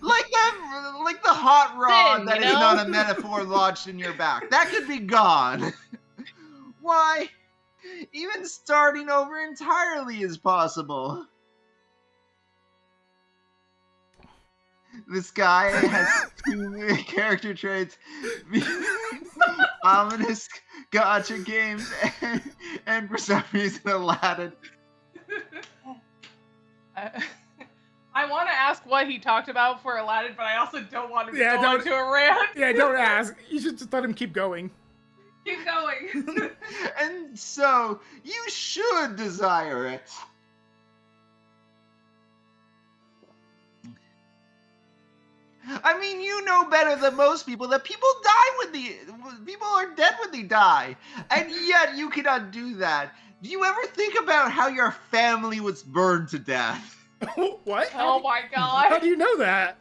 like the hot rod that is not a metaphor lodged in your back. That could be gone. Why? Even starting over entirely is possible. This guy has 2 character traits. Ominous gacha games and for some reason Aladdin. I want to ask what he talked about for Aladdin, but I also don't want to go into a rant. Yeah, don't ask. You should just let him keep going. Keep going. And so, you should desire it. I mean, you know better than most people that people are dead when they die, and yet you cannot do that. Do you ever think about how your family was burned to death? What? Oh my god. How do you know that?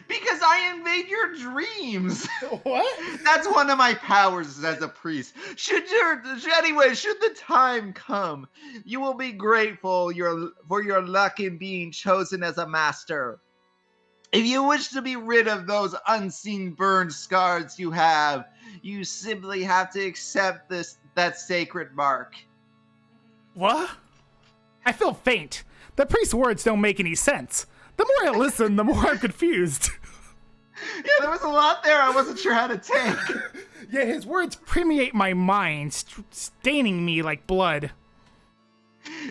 Because I invade your dreams. What? That's one of my powers as a priest. Should the time come, you will be grateful for your luck in being chosen as a master. If you wish to be rid of those unseen burned scars you have, you simply have to accept that sacred mark. What? I feel faint. The priest's words don't make any sense. The more I listen, the more I'm confused. Yeah, there was a lot there I wasn't sure how to take. Yeah, his words permeate my mind, staining me like blood.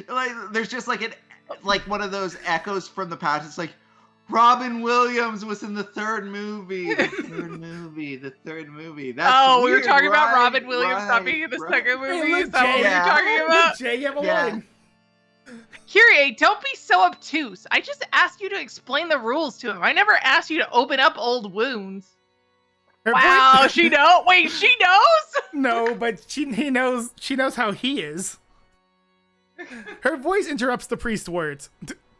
Like, there's just like one of those echoes from the past. It's like, Robin Williams was in the third movie. The third movie. That's we were weird, talking about right? Robin Williams not being in the second movie. Hey, Is that what yeah. you're talking about? Jay, you have a Yeah. line. Kyrie, don't be so obtuse. I just asked you to explain the rules to him. I never asked you to open up old wounds. Wow, she knows? Wait, she knows? No, but she knows how he is. Her voice interrupts the priest's words.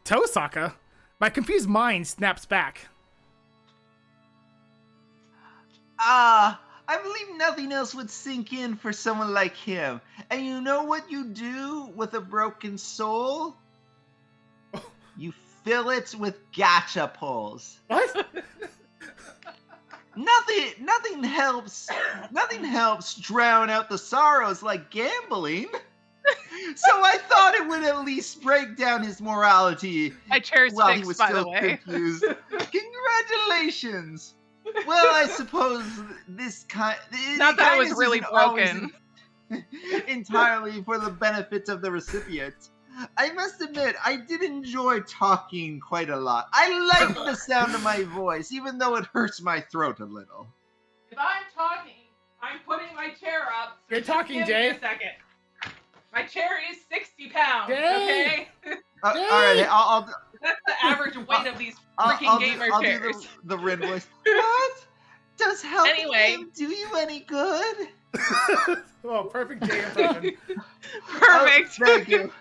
Tosaka? My confused mind snaps back. I believe nothing else would sink in for someone like him. And you know what you do with a broken soul? You fill it with gacha pulls. What? Nothing helps drown out the sorrows like gambling. So I thought it would at least break down his morality My chair's while he fixed, was by still the way. confused. Congratulations. Well, I suppose Not that it was really broken. Entirely for the benefit of the recipient. I must admit, I did enjoy talking quite a lot. I like the sound of my voice, even though it hurts my throat a little. If I'm talking, I'm putting my chair up. So You're just talking, give Jay. me a second. My chair is 60 pounds, Jay! okay? All right, I'll That's the average weight of these freaking I'll gamer do chairs. the Rin voice. What? Does helping Anyway. him do you any good? Oh, perfect Jay impression. Perfect. Oh, thank you.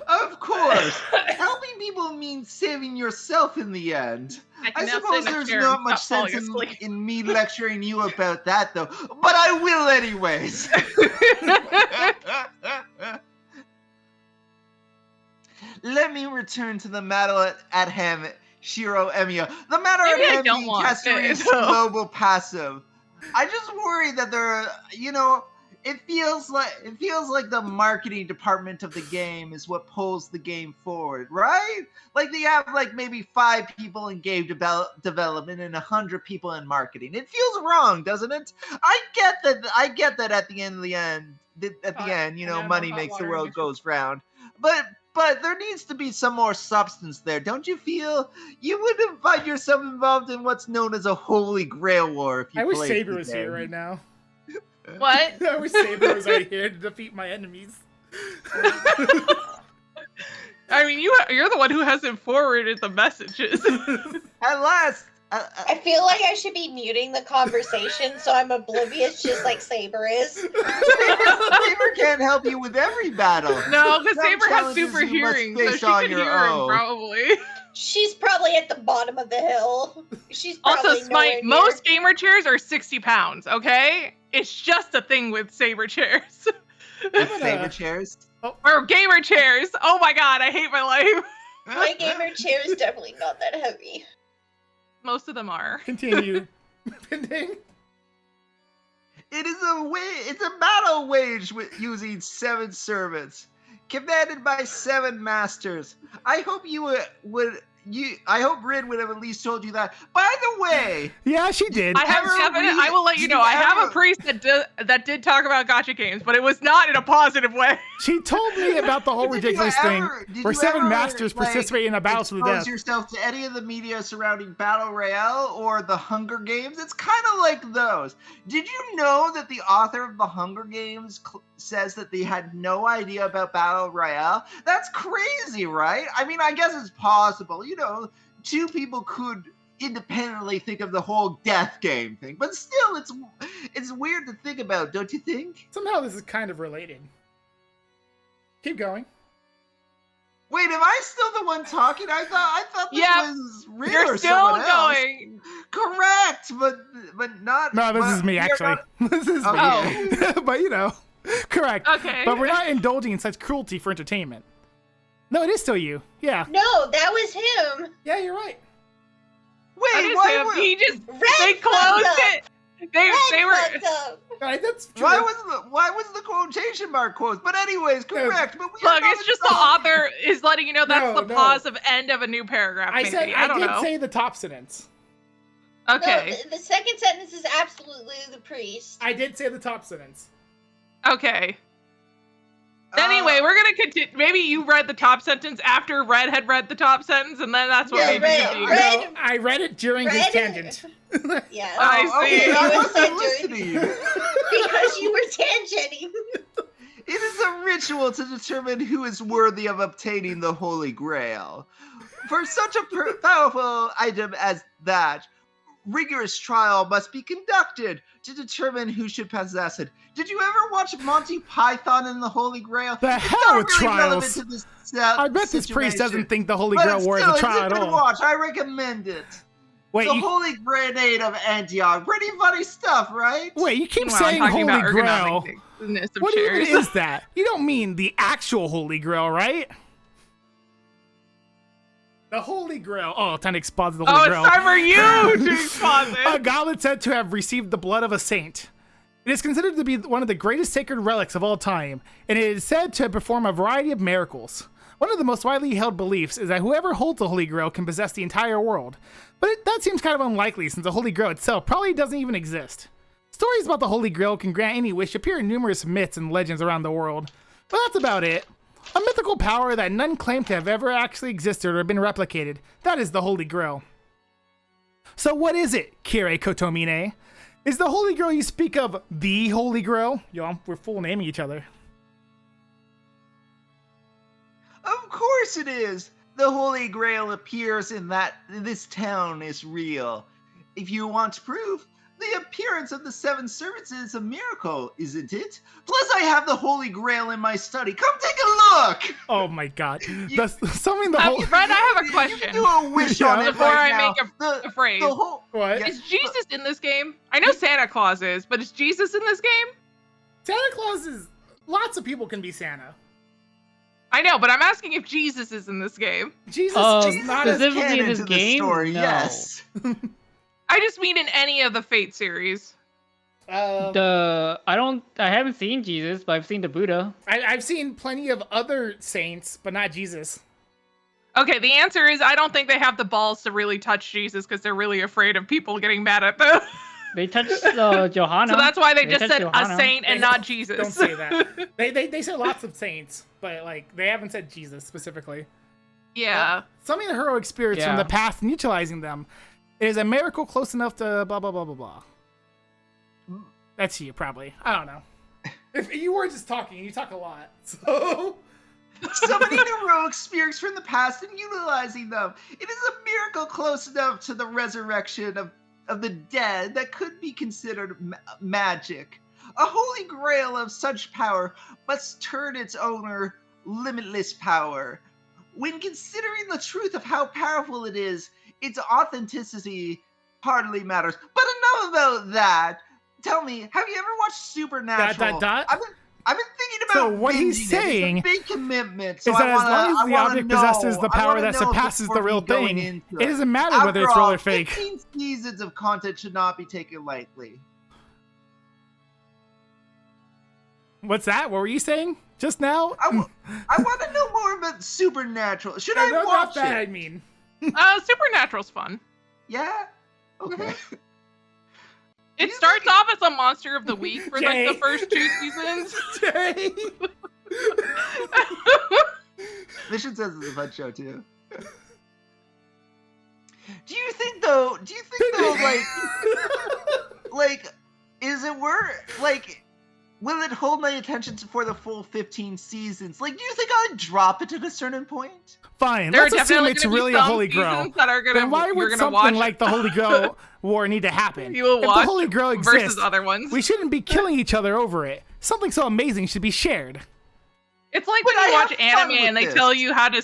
Of course. Helping people means saving yourself in the end. I I can now sit suppose in a there's chair not and much stop sense falling asleep. in me lecturing you about that, though. But I will anyways. Let me return to the matter at hand, Shiro Emiya. The matter Maybe at I hand don't being want Kasteri's it, though. global passive. I just worry that there are, It feels like the marketing department of the game is what pulls the game forward, right? Like they have like maybe 5 people in game development and 100 people in marketing. It feels wrong, doesn't it? I get that at the end, you know, money makes the world goes round. But there needs to be some more substance there, don't you feel? You wouldn't find yourself involved in what's known as a holy grail war if you I wish played Saber the was game. here right now. What? I wish Saber was right here to defeat my enemies. I mean, you're the one who hasn't forwarded the messages. At last, I feel like I should be muting the conversation so I'm oblivious, just like Saber is. Saber can't help you with every battle. No, because Some Saber has challenges super you must hearing, so face she on could your hear him own. probably. She's probably at the bottom of the hill. She's probably Also, Smite, nowhere near. most gamer chairs are 60 pounds, okay? It's just a thing with saber chairs. Saber chairs. Or gamer chairs. Oh my god, I hate my life. My gamer chair is definitely not that heavy. Most of them are. Continue. Pending. It's a battle waged with using 7 servants, commanded by 7 masters. I hope I hope Rin would have at least told you that. By the way, Yeah, she did. I have I will let you know. I have a priest that did talk about gacha games, but it was not in a positive way. She told me about the whole Did you ridiculous ever- thing did where you 7 ever, masters like, participate in a battle to the expose death. yourself to any of the media surrounding Battle Royale or the Hunger Games? It's kind of like those. Did you know that the author of the Hunger Games says that they had no idea about Battle Royale? That's crazy, right? I mean, I guess it's possible. You know, 2 people could independently think of the whole death game thing, but still, it's weird to think about, don't you think? Somehow this is kind of related. Keep going. Wait, am I still the one talking? I thought this Yeah, was Rin You're or still someone else. going. Correct, but not. No, this but is me, we are actually. not- This is Okay. me. But, you know, correct. Okay. But we're not indulging in such cruelty for entertainment. No, it is still you. Yeah. No, that was him. Yeah, you're right. Wait, why? He just Red they fucked closed up. it. They were. Fucked up. All right, that's true. Why was the quotation mark quotes? But anyways, correct. But we are Look, not it's just the indulging- author is letting you know that's No, the no. pause of end of a new paragraph. I Maybe. said I don't did know. say the top sentence. Okay. No, the second sentence is absolutely the priest. I did say the top sentence. Okay. Anyway, we're gonna continue. Maybe you read the top sentence after Red had read the top sentence, and then that's what Yeah, made me Red- confused. Red- No, I read it during his Red- tangent. Yeah. I okay, see. I You wasn't said listening. Because you were tangenting. It is a ritual to determine who is worthy of obtaining the Holy Grail. For such a powerful item as that, rigorous trial must be conducted to determine who should possess it. Did you ever watch Monty Python and the Holy Grail? The It's hell not with really relevant trials. to this I bet this situation. priest doesn't think the Holy But Grail War is still, a trial it's at a good all. watch. I recommend it. Wait, the you, Holy Grenade of Antioch. Pretty funny stuff, right? wait, you keep Meanwhile, I'm saying talking Holy about Grail. ergonomic of What chairs. even is that? You don't mean the actual Holy Grail, right? The Holy Grail. Oh, time to exposit the Holy Oh, Grail. it's time for you to exposit. A goblet said to have received the blood of a saint. It is considered to be one of the greatest sacred relics of all time, and it is said to perform a variety of miracles. One of the most widely held beliefs is that whoever holds the Holy Grail can possess the entire world. But that seems kind of unlikely since the Holy Grail itself probably doesn't even exist. Stories about the Holy Grail can grant any wish appear in numerous myths and legends around the world. But that's about it. A mythical power that none claim to have ever actually existed or been replicated. That is the Holy Grail. So what is it, Kyrie Kotomine? Is the Holy Grail you speak of the Holy Grail? Yo, we're full naming each other. Of course it is. The Holy Grail appears in this town is real. If you want proof, the appearance of the 7 servants is a miracle, isn't it? Plus, I have the Holy Grail in my study. Come take a look. Oh my god. Something the whole... Red, I have a You question. can do a wish on it Before right I now. make a phrase. The whole, What? Yeah. Is Jesus in this game? I know Santa Claus is, but is Jesus in this game? Santa Claus is... Lots of people can be Santa. I know, but I'm asking if Jesus is in this game. Jesus Oh, is not as... specifically canon in this to the game? story, No. yes. I just mean in any of the Fate series. I haven't seen Jesus, but I've seen the Buddha. I've seen plenty of other saints, but not Jesus. Okay, the answer is I don't think they have the balls to really touch Jesus because they're really afraid of people getting mad at them. They touched Johanna. So that's why they just touched said Johanna. a saint and not Jesus. Don't say that. They said lots of saints, but like they haven't said Jesus specifically. Yeah. Summoning the heroic spirits from the past and utilizing them is a miracle close enough to blah blah blah blah blah. That's you probably. I don't know. If you were just talking, you talk a lot. So Summoning heroic spirits from the past and utilizing them. It is a miracle close enough to the resurrection of the dead that could be considered magic. A holy grail of such power must turn its owner limitless power. When considering the truth of how powerful it is, its authenticity hardly matters. But enough about that. Tell me, have you ever watched Supernatural? I've been thinking about so what he's saying it's a big commitment. So is that as long as the I object possesses the power that surpasses the real thing, it doesn't matter whether it's real or fake. 15 seasons of content should not be taken lightly. What's that? What were you saying just now? I want to know more about Supernatural. Should I watch it? I mean, Supernatural's fun. Yeah? Okay. It starts off as a monster of the week for like Jay. the first 2 seasons. Jay. Mission says it's a fun show too. Do you think like, is it worth, like, will it hold my attention for the full 15 seasons? Like, do you think I'd drop it at a certain point? Fine, There let's are assume definitely it's gonna be really a some holy grail. seasons that are gonna, Then why you're would gonna something watch like the Holy Grail war need to happen? You will If the watch Holy Grail versus exists, other ones. we shouldn't be killing each other over it. Something so amazing should be shared. It's like But when you I watch have fun anime and with they this. tell you how to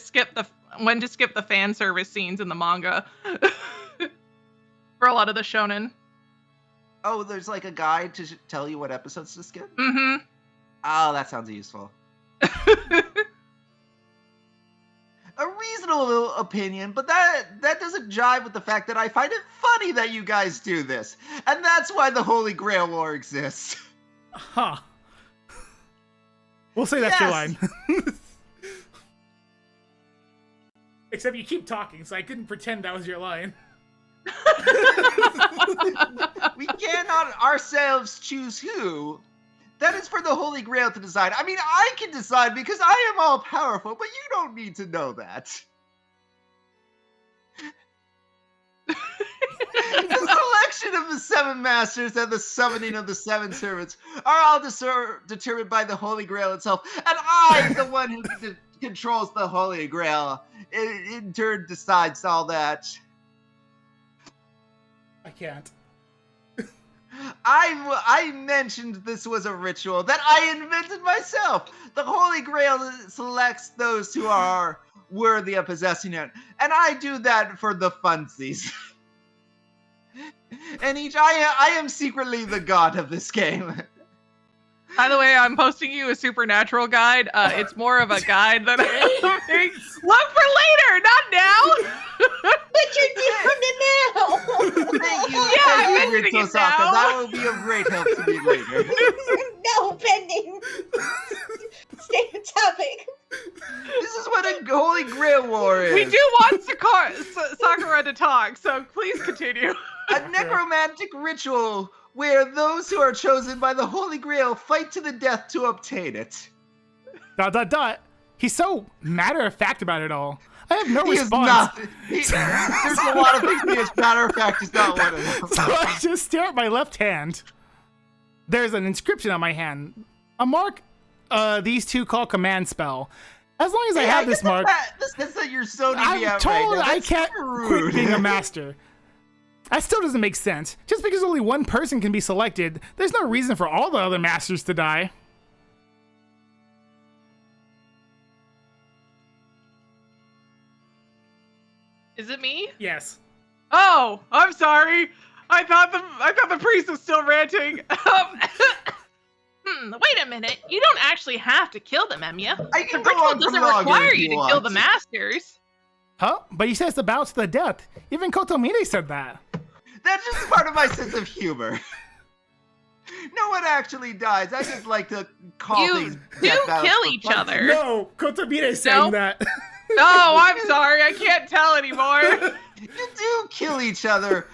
when to skip the fan service scenes in the manga. For a lot of the shonen. Oh, there's like a guide to tell you what episodes to skip? Mm-hmm. Oh, that sounds useful. A reasonable opinion, but that doesn't jive with the fact that I find it funny that you guys do this. And that's why the Holy Grail War exists. Huh. We'll say that's your line. Except you keep talking, so I couldn't pretend that was your line. We cannot ourselves choose who. That is for the Holy Grail to decide. I mean, I can decide because I am all powerful, but you don't need to know that. The selection of the 7 masters and the summoning of the 7 servants are all determined by the Holy Grail itself, and I'm the one who controls the Holy Grail. It in turn decides all that. I can't. I mentioned this was a ritual that I invented myself. The Holy Grail selects those who are worthy of possessing it, and I do that for the funsies. And I am secretly the god of this game. By the way, I'm posting you a Supernatural guide. It's more of a guide that I'm making. Look for later, not now. But you're doing it now. Thank you. Yeah, I'm Thank you, mentioning it Tosaka. now. That will be of great help to me later. No, pending. Stay on topic. This is what a Holy Grail War is. We do want Sakura to talk, so please continue. A necromantic ritual where those who are chosen by the Holy Grail fight to the death to obtain it. ... He's so matter-of-fact about it all. I have no He is response. not. There's a lot of things he is. Matter of fact, is not one of them. So I just stare at my left hand. There's an inscription on my hand. A mark these two call command spell. As long as I have this mark, The sense that you're so I'm told I can't quit being a master. That still doesn't make sense. Just because only one person can be selected, there's no reason for all the other masters to die. Is it me? Yes. Oh, I'm sorry. I thought the priest was still ranting. Wait a minute. You don't actually have to kill them, Emiya. I The can go ritual on doesn't for longer require if you to want. kill the masters. Huh? But he says the bow to the death. Even Kotomine said that. That's just part of my sense of humor. No one actually dies. I just like to call You things do death battles kill for each fun. other. No, Kotabine is saying No. that. Oh, I'm sorry. I can't tell anymore. You do kill each other.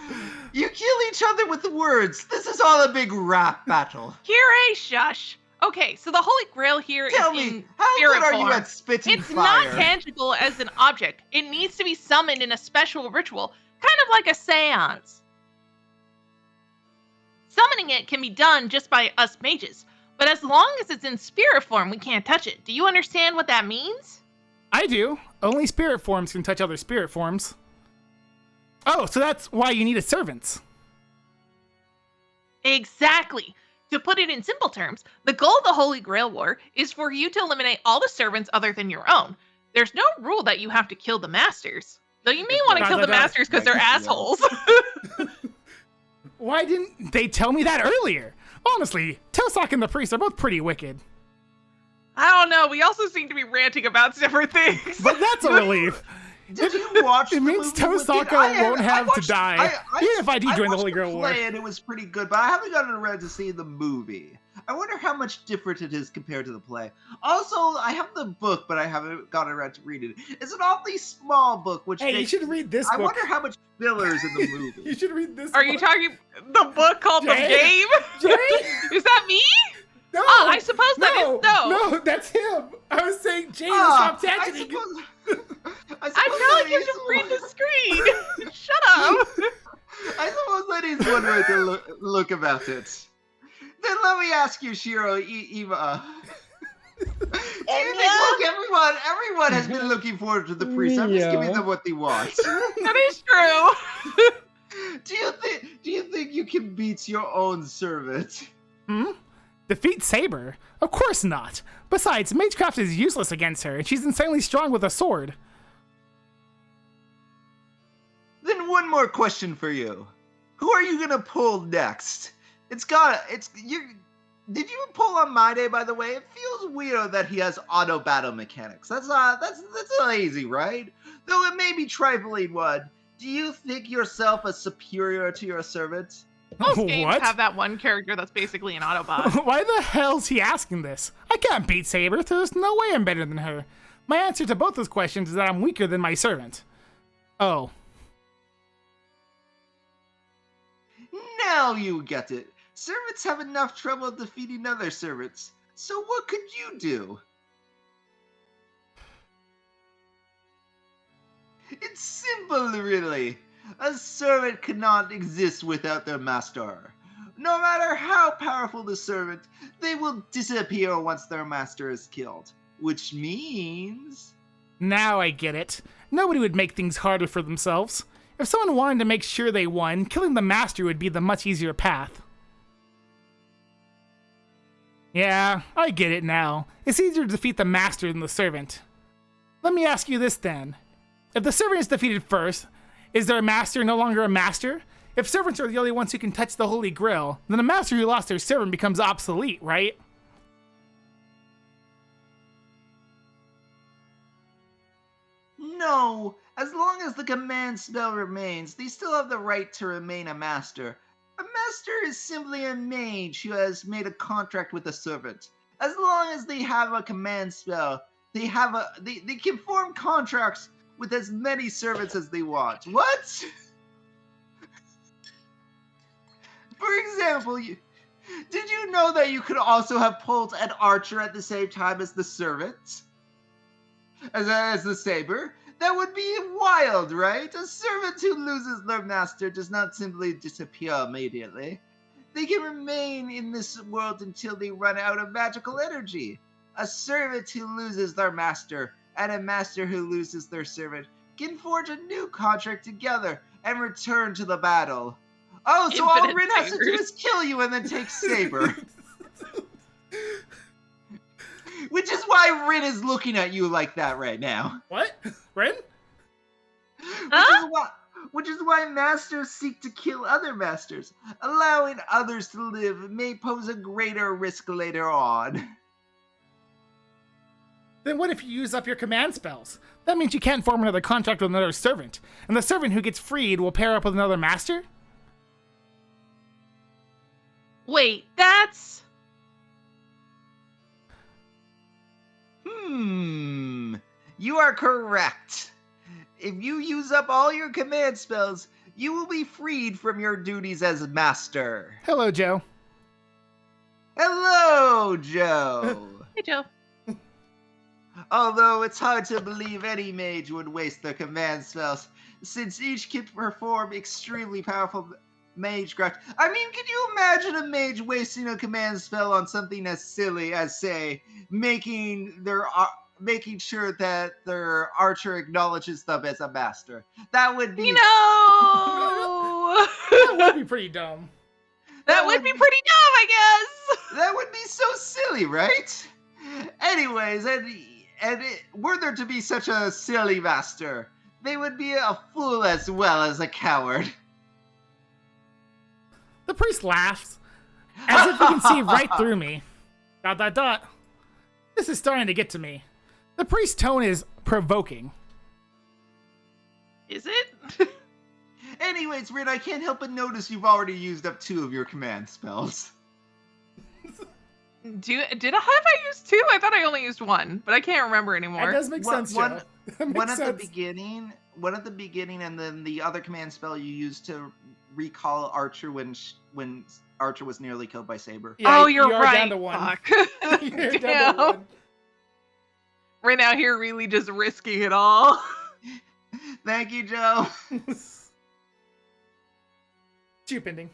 You kill each other with the words. This is all a big rap battle. Kyrie, shush. Okay, so the Holy Grail here is Tell in me, how spirit good are you form. at spitting It's fire? not tangible as an object. It needs to be summoned in a special ritual, kind of like a seance. Summoning it can be done just by us mages, but as long as it's in spirit form, we can't touch it. Do you understand what that means? I do. Only spirit forms can touch other spirit forms. Oh, so that's why you need a servant. Exactly. To put it in simple terms, the goal of the Holy Grail War is for you to eliminate all the servants other than your own. There's no rule that you have to kill the masters. Though you may want to kill the masters because they're assholes. Why didn't they tell me that earlier? Honestly, Tosak and the priest are both pretty wicked. I don't know. We also seem to be ranting about different things. But that's a relief. Did you watch It the means movie with it? Tosaka won't have to watched- die, even if I do join the watched Holy Grail War. play and it was pretty good, but I haven't gotten around to seeing the movie. I wonder how much different it is compared to the play. Also, I have the book, but I haven't gotten around to reading it. It's an awfully small book, which Hey, you makes should read this I book. wonder how much fillers in the movie. You should read this Are book. you talking the book called The Jay? Game? Jay? Is that me? No! Oh, I suppose that is No, that's him. I was saying Jay to Ah, stop tangent. I I'm suppose telling that you is to read one- the screen. Shut up. I suppose that is one way to look about it. Then let me ask you, Shiro, Eva. Do you think, look, everyone has been looking forward to the priest. I'm just giving them what they want. That is true. Do you think you can beat your own servant? Defeat Saber? Of course not. Besides, Magecraft is useless against her, and she's insanely strong with a sword. Then one more question for you. Who are you gonna pull next? Did you pull on My Day, by the way? It feels weird that he has auto battle mechanics. That's lazy, right? Though it may be trifling one. Do you think yourself as superior to your servant? Most games What? have that one character that's basically an Autobot. Why the hell's he asking this? I can't beat Saber. There's no way I'm better than her. My answer to both those questions is that I'm weaker than my servant. Oh. Now you get it. Servants have enough trouble defeating other servants. So what could you do? It's simple, really. A servant cannot exist without their master. No matter how powerful the servant, they will disappear once their master is killed. Which means... Now I get it. Nobody would make things harder for themselves. If someone wanted to make sure they won, killing the master would be the much easier path. Yeah, I get it now. It's easier to defeat the master than the servant. Let me ask you this then. If the servant is defeated first, is their master no longer a master? If servants are the only ones who can touch the Holy Grail, then a master who lost their servant becomes obsolete, right? No, as long as the command spell remains, they still have the right to remain a master. A master is simply a mage who has made a contract with a servant. As long as they have a command spell, they can form contracts with as many servants as they want. What? For example, did you know that you could also have pulled an archer at the same time as the servant? As the saber? That would be wild, right? A servant who loses their master does not simply disappear immediately. They can remain in this world until they run out of magical energy. A servant who loses their master and a master who loses their servant can forge a new contract together and return to the battle. Oh, so all Infinite Rin has to do sabers. is kill you and then take Saber. Which is why Rin is looking at you like that right now. What? Ren? Which is why masters seek to kill other masters. Allowing others to live may pose a greater risk later on. Then what if you use up your command spells? That means you can't form another contract with another servant, and the servant who gets freed will pair up with another master? Wait, that's... You are correct. If you use up all your command spells, you will be freed from your duties as master. Hello, Joe. Hello, Joe. Hey, Joe. Although it's hard to believe any mage would waste their command spells, since each can perform extremely powerful magecraft. I mean, can you imagine a mage wasting a command spell on something as silly as, say, making sure that their archer acknowledges them as a master? That would be... You know... That would be pretty dumb. That would be pretty dumb, I guess! That would be so silly, right? Anyways, were there to be such a silly master, they would be a fool as well as a coward. The priest laughs, as if he can see right through me. ... This is starting to get to me. The priest's tone is provoking. Is it? Anyways, Rin, I can't help but notice you've already used up 2 of your command spells. Have I used 2? I thought I only used 1, but I can't remember anymore. That does make sense, Joe. That makes One at the sense. beginning, and then the other command spell you used to recall Archer when Archer was nearly killed by Saber. Yeah, oh, you're you are right. down to 1. Fuck. You're down Damn. to 1. Right now, here, really just risking it all. Thank you, Joe. JayKingPlays.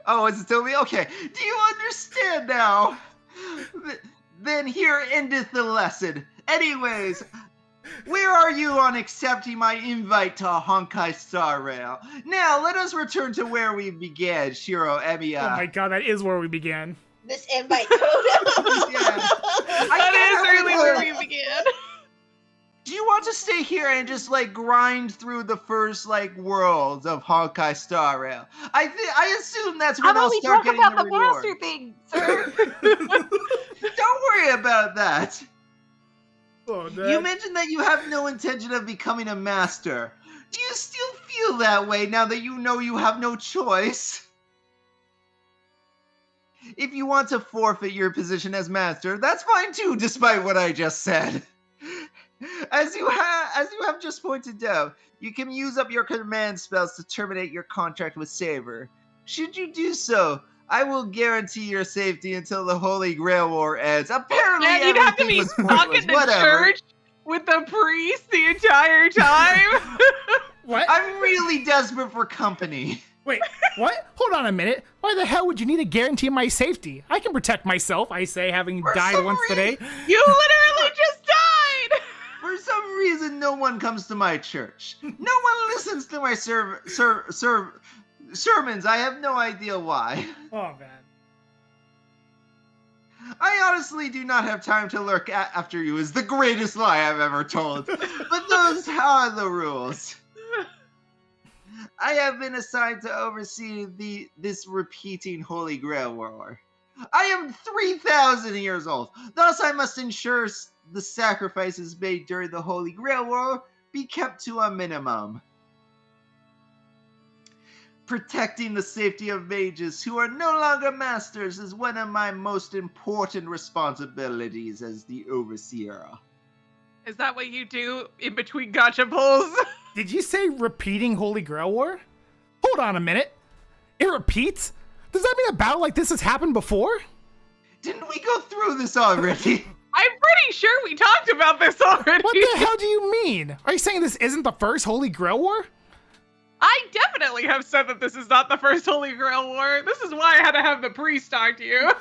Oh, is it still me? Okay. Do you understand now? Then here endeth the lesson. Anyways, where are you on accepting my invite to Honkai Star Rail? Now, let us return to where we began, Shiro Emiya. Oh my god, that is where we began. This invite code. Yeah. That is really where we began. Do you want to stay here and just, like, grind through the first, like, worlds of Honkai Star Rail? I assume that's when I'll start getting the reward. thing, sir. Don't worry about that. Oh, You mentioned that you have no intention of becoming a master. Do you still feel that way now that you know you have no choice? If you want to forfeit your position as master, that's fine too, despite what I just said. As you have just pointed out, you can use up your command spells to terminate your contract with Saber. Should you do so, I will guarantee your safety until the Holy Grail War ends. Apparently, Man, you'd have to be everything was stuck pointless. in the Whatever. church with the priest the entire time. What? I'm really desperate for company. Wait, what? Hold on a minute. Why the hell would you need to guarantee my safety? I can protect myself, I say, having For died some once today. You literally just died. For some reason, no one comes to my church. No one listens to my sermons. I have no idea why. Oh, man. I honestly do not have time to lurk after you is the greatest lie I've ever told. But those are the rules. I have been assigned to oversee this repeating Holy Grail War. I am 3,000 years old. Thus, I must ensure the sacrifices made during the Holy Grail War be kept to a minimum. Protecting the safety of mages who are no longer masters is one of my most important responsibilities as the overseer. Is that what you do in between gotcha pulls? Did you say repeating Holy Grail War? Hold on a minute. It repeats? Does that mean a battle like this has happened before? Didn't we go through this already? I'm pretty sure we talked about this already. What the hell do you mean? Are you saying this isn't the first Holy Grail War? I definitely have said that this is not the first Holy Grail War. This is why I had to have the priest talk to you.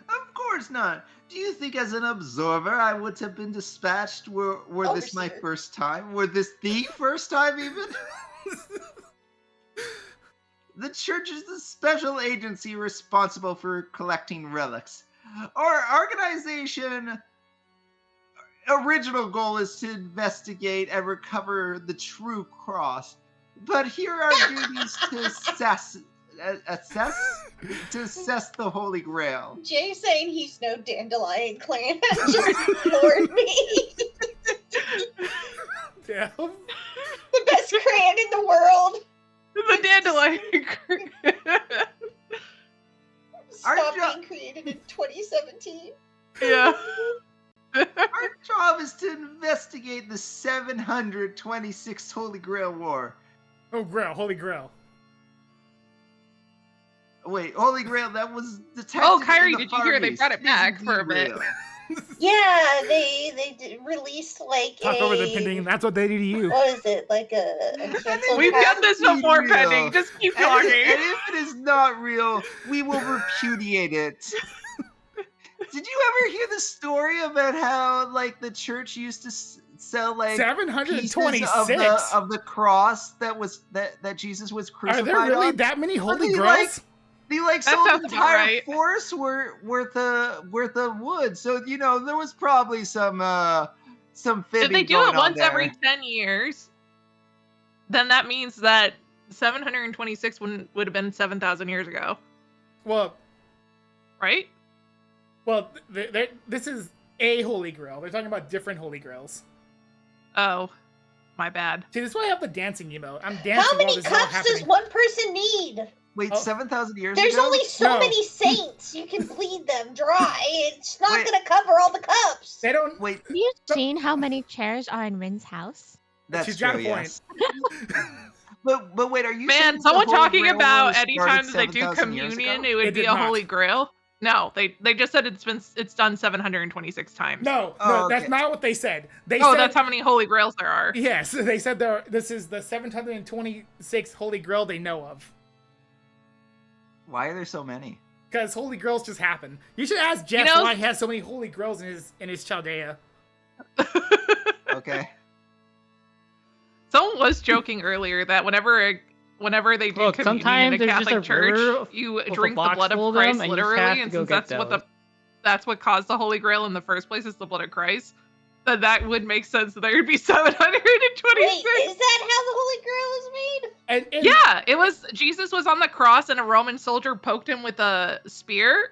Of course not. Do you think as an observer I would have been dispatched were this my first time? Were this the first time even? The church is the special agency responsible for collecting relics. Our organization original goal is to investigate and recover the true cross. But here are duties to assess the Holy Grail. Jay saying he's no Dandelion Clan just floored me. Damn. The best clan in the world. The dandelion. 726 Holy Grail War. Oh, Grail, Holy Grail. Wait, Holy Grail, that was detected Oh, in Kyrie, the did you Far hear they East. brought it Isn't back the for a bit? Grail. Yeah, they released like Talk over the pending, and that's what they do to you. What is it, like a canceled We've pass? done this before, Real. Pending. Just keep And talking. if it is not real, we will repudiate it. Did you ever hear the story about how, like, the church used to sell, like, 726. pieces of the cross that Jesus was Are crucified there really on? that many Holy they, Grails? They like That sold sounds an about entire right. forest worth of wood. So you know there was probably some fibbing If they do going it on once there. every 10 years, then that means that 726 would have been 7,000 years ago, Well, right? this is a Holy Grail. They're talking about different Holy Grails. Oh, my bad. See, this is why I have the dancing emote. I'm dancing How while many this is all cups does happening. one person need? Wait, Oh. 7,000 years There's ago? only so No. many saints. You can bleed them dry. It's not Wait. gonna cover all the cups. They don't. Wait, Have you seen how many chairs are in Rin's house? that's She's true. got a point. Yes. But wait, are you saying Man, the someone Holy talking Grail about was anytime started that they do 7,000 years communion, ago? it would It be did a not. holy grail. No, they just said it's done 726 times. No, Oh, that's okay. not what they said. They Oh, said, that's how many holy grails there are. Yes, they said this is the 726 Holy Grail they know of. Why are there so many? Because Holy Grails just happen. You should ask Jeff know- why he has so many Holy Grails in his Chaldea. Okay. Someone was joking earlier that whenever they do Look, communion sometimes in a there's just Catholic a river church, you with a drink the box blood full of of them, Christ and you just literally, have to and go since get that's what caused the Holy Grail in the first place is the blood of Christ. That would make sense that there would be 726. Wait, is that how the Holy Grail is made? And Yeah, it was. Jesus was on the cross, and a Roman soldier poked him with a spear,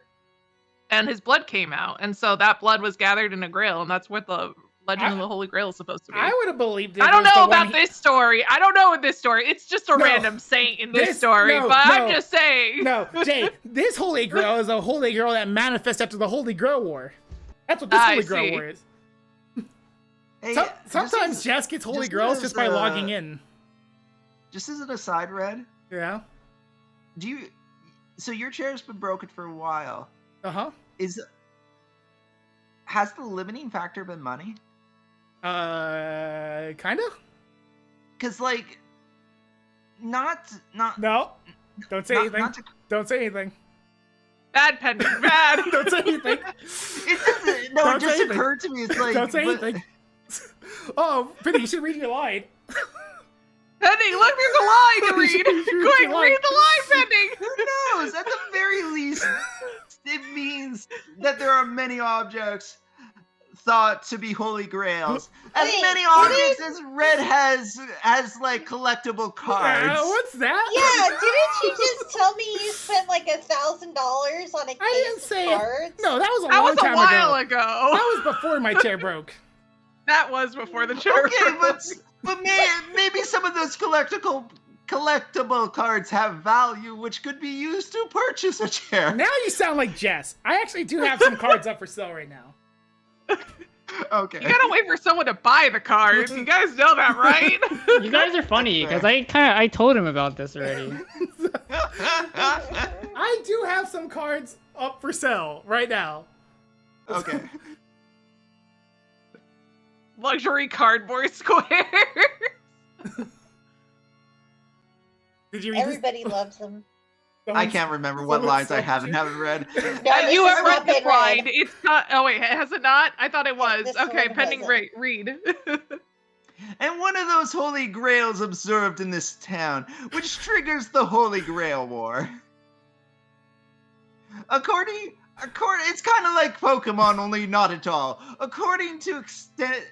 and his blood came out, and so that blood was gathered in a grail, and that's what the legend of the Holy Grail is supposed to be. I would have believed it. I don't was the know one about this story. I don't know this story. It's just a No. random saint in this This- story, no, but I'm no. just saying. No, Jay, this Holy Grail is a Holy Grail that manifests after the Holy Grail War. That's what this I Holy Grail see. War is. Hey, Sometimes Jess gets Holy just Grails as, just by logging in. Just as an aside, Red, Yeah. so your chair's been broken for a while. Uh-huh. Has the limiting factor been money? Kind of? Because, like, not No. Don't say anything. not to, Don't say anything. Bad pending, bad. Don't say anything. it Don't just say anything. occurred to me. It's like, Don't say but- anything. Oh, Penny, you should read your line. Pending, look, there's a line to read. You should read Quick, your line. read the line, pending. Who knows? At the very least, it means that there are many objects thought to be holy grails. As Wait, many did objects as Red has like collectible cards. What's that? Yeah, didn't you just tell me you spent like $1,000 on a case I didn't of say it. cards? No, that was a That long was a time while ago. ago. That was before my chair broke. That was before the chair. Okay, broke. but maybe some of those collectible cards have value, which could be used to purchase a chair. Now you sound like Jess. I actually do have some cards up for sale right now. Okay. You gotta wait for someone to buy the cards. You guys know that, right? You guys are funny because I told him about this already. I do have some cards up for sale right now. Okay. Luxury cardboard square. Did you read this? Everybody loves them. I can't remember what lines I have and haven't read. No, this You has have not read been the line. It's not. Oh wait, has it not? I thought it was. this Okay, one pending. hasn't. Read. And one of those holy grails observed in this town, which triggers the Holy Grail War. According, it's kind of like Pokemon, only not at all. According to extent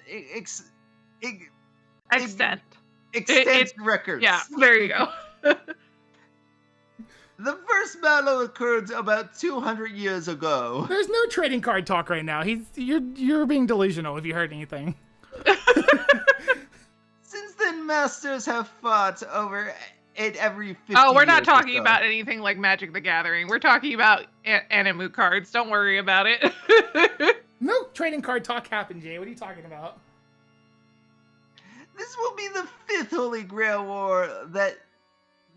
records. Yeah, there you go. The first battle occurred about 200 years ago. There's no trading card talk right now. You're being delusional if you heard anything. Since then, masters have fought over it every 50 Oh, we're not years or talking so. about anything like Magic the Gathering. We're talking about Animu cards. Don't worry about it. No trading card talk happened, Jay. What are you talking about? This will be the 5th Holy Grail War that...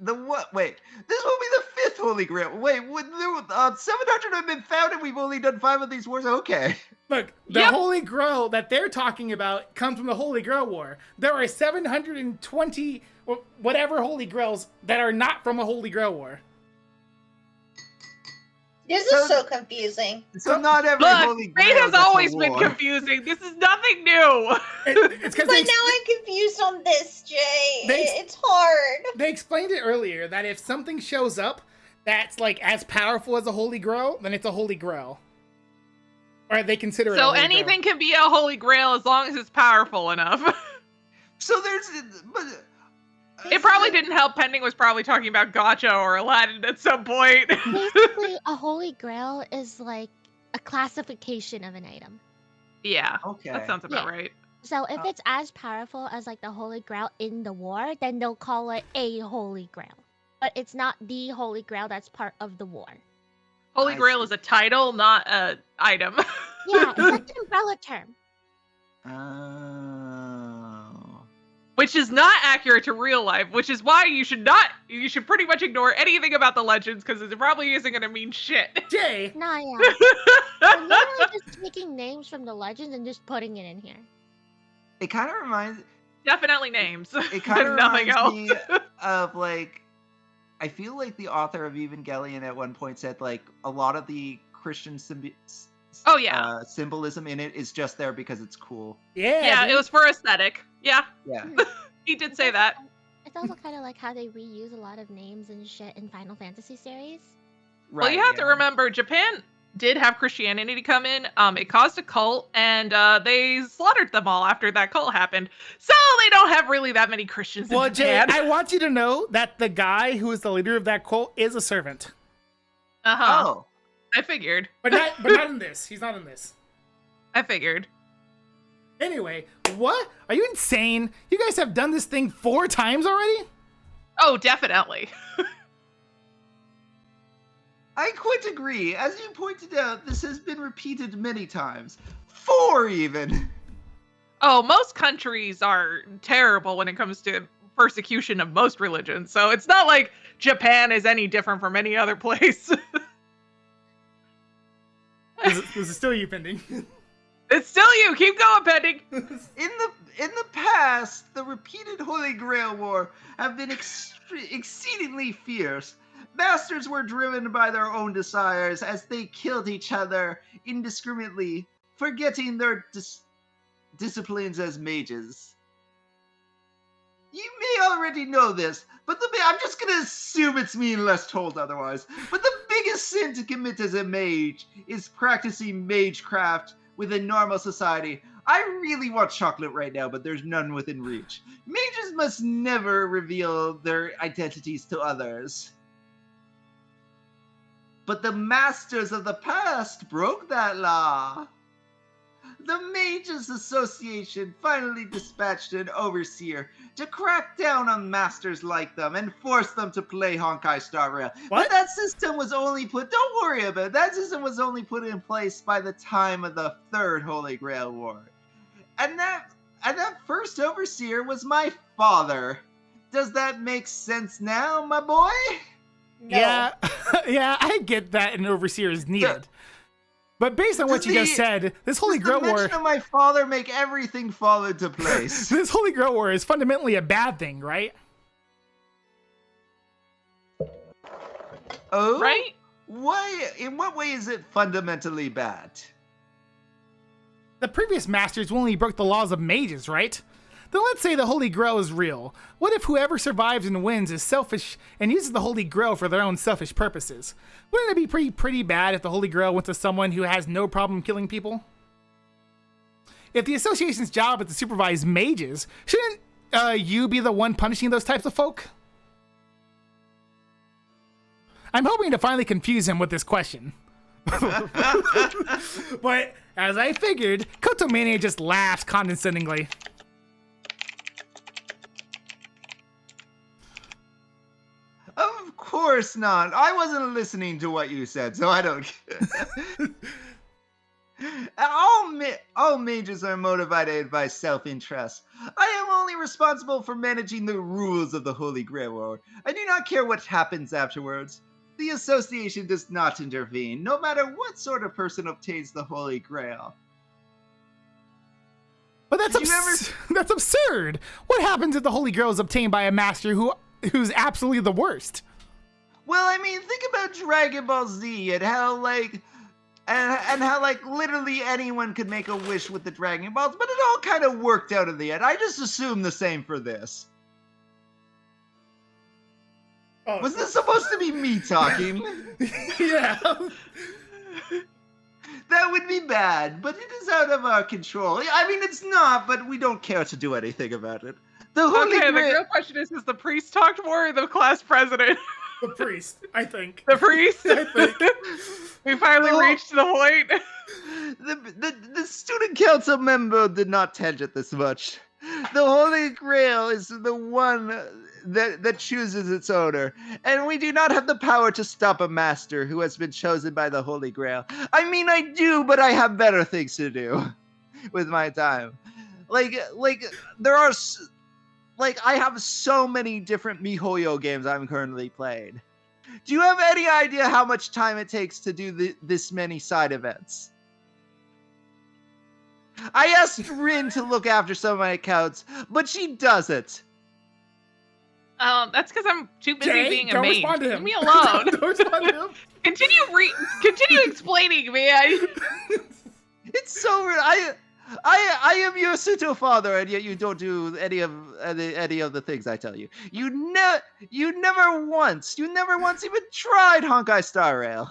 The what? Wait, this will be the 5th Holy Grail. Wait, 700 have been found and we've only done 5 of these wars? Okay. Look, the Holy Grail that they're talking about comes from the Holy Grail War. There are 720 whatever Holy Grails that are not from a Holy Grail War. This is so confusing. So not every Holy Grail Fate has gets a always been war. confusing. This is nothing new. It's because But now I'm confused on this, Jay. It's hard. They explained it earlier that if something shows up that's like as powerful as a Holy Grail, then it's a Holy Grail. Or they consider it a So Holy anything Grail. can be a Holy Grail as long as it's powerful enough. So there's... But, It probably didn't help. Pending was probably talking about Gacha or Aladdin at some point. Basically, a holy grail is like a classification of an item. Yeah, okay. that sounds about right. So if it's as powerful as like the holy grail in the war, then they'll call it a holy grail. But it's not the holy grail that's part of the war. Holy I Grail see. is a title, not a item. Yeah, it's like an umbrella term. Oh... Which is not accurate to real life, which is why you should pretty much ignore anything about the legends, because it probably isn't going to mean shit. Jay! Nah, yeah. They're literally just taking names from the legends and just putting it in here. It kind of reminds... Definitely names. It kind of nothing reminds else. me of, like... I feel like the author of Evangelion at one point said, like, a lot of the Christian Oh, yeah. symbolism in it is just there because it's cool. Yeah, it was for aesthetic. Yeah, Yeah. he did say that. It's also kind of like how they reuse a lot of names and shit in Final Fantasy series. Well, you have to remember, Japan did have Christianity come in. It caused a cult, and they slaughtered them all after that cult happened. So they don't have really that many Christians Well, in Jay, Japan. I want you to know that the guy who is the leader of that cult is a servant. Uh-huh. Oh. I figured. But not in this. He's not in this. I figured. Anyway, what? Are you insane? You guys have done this thing 4 times already? Oh, definitely. I quite agree. As you pointed out, this has been repeated many times. 4 even. Oh, most countries are terrible when it comes to persecution of most religions. So it's not like Japan is any different from any other place. This is still you, Pending. It's still you. Keep going, Pending. In the past, the repeated Holy Grail War have been exceedingly fierce. Masters were driven by their own desires as they killed each other indiscriminately, forgetting their disciplines as mages. You may already know this, but I'm just gonna assume it's me unless told otherwise. But the biggest sin to commit as a mage is practicing magecraft within normal society. I really want chocolate right now, but there's none within reach. Mages must never reveal their identities to others. But the masters of the past broke that law. The Mages Association finally dispatched an overseer to crack down on masters like them and force them to play Honkai Star Rail. What? But that system was only don't worry about it, that system was only put in place by the time of the 3rd Holy Grail War. And that first overseer was my father. Does that make sense now, my boy? No. Yeah, yeah, I get that an overseer is needed. But based on what you just said, this Holy Grail Does the War... mention of my father make everything fall into place? This Holy Grail War is fundamentally a bad thing, right? Oh? Right? Why? In what way is it fundamentally bad? The previous masters only broke the laws of mages, right? Then let's say the Holy Grail is real. What if whoever survives and wins is selfish and uses the Holy Grail for their own selfish purposes? Wouldn't it be pretty bad if the Holy Grail went to someone who has no problem killing people? If the association's job is to supervise mages, shouldn't you be the one punishing those types of folk? I'm hoping to finally confuse him with this question. But as I figured, Kotomania just laughs condescendingly. Of course not. I wasn't listening to what you said, so I don't all mages are motivated by self-interest. I am only responsible for managing the rules of the Holy Grail War. I do not care what happens afterwards. The association does not intervene, no matter what sort of person obtains the Holy Grail. But that's absurd. What happens if the Holy Grail is obtained by a master who's absolutely the worst? Well, I mean, think about Dragon Ball Z and how, like, literally anyone could make a wish with the Dragon Balls, but it all kind of worked out in the end. I just assume the same for this. Oh. Was this supposed to be me talking? Yeah. That would be bad, but it is out of our control. I mean, it's not, but we don't care to do anything about it. The Holy Okay, the Grail... real question is the priest talked more or the class president? The priest, I think. The priest? I think. We finally reached the point. The student council member did not tangent this much. The Holy Grail is the one that chooses its owner, and we do not have the power to stop a master who has been chosen by the Holy Grail. I mean, I do, but I have better things to do with my time. Like there are, I have so many different MiHoYo games I'm currently playing. Do you have any idea how much time it takes to do this many side events? I asked Rin to look after some of my accounts, but she doesn't. That's because I'm too busy Jay, being a don't mage. respond to him. Leave me alone. Don't respond to him. Continue explaining, man. It's so weird. I am your pseudo father, and yet you don't do any of the things I tell you. You never once even tried Honkai Star Rail.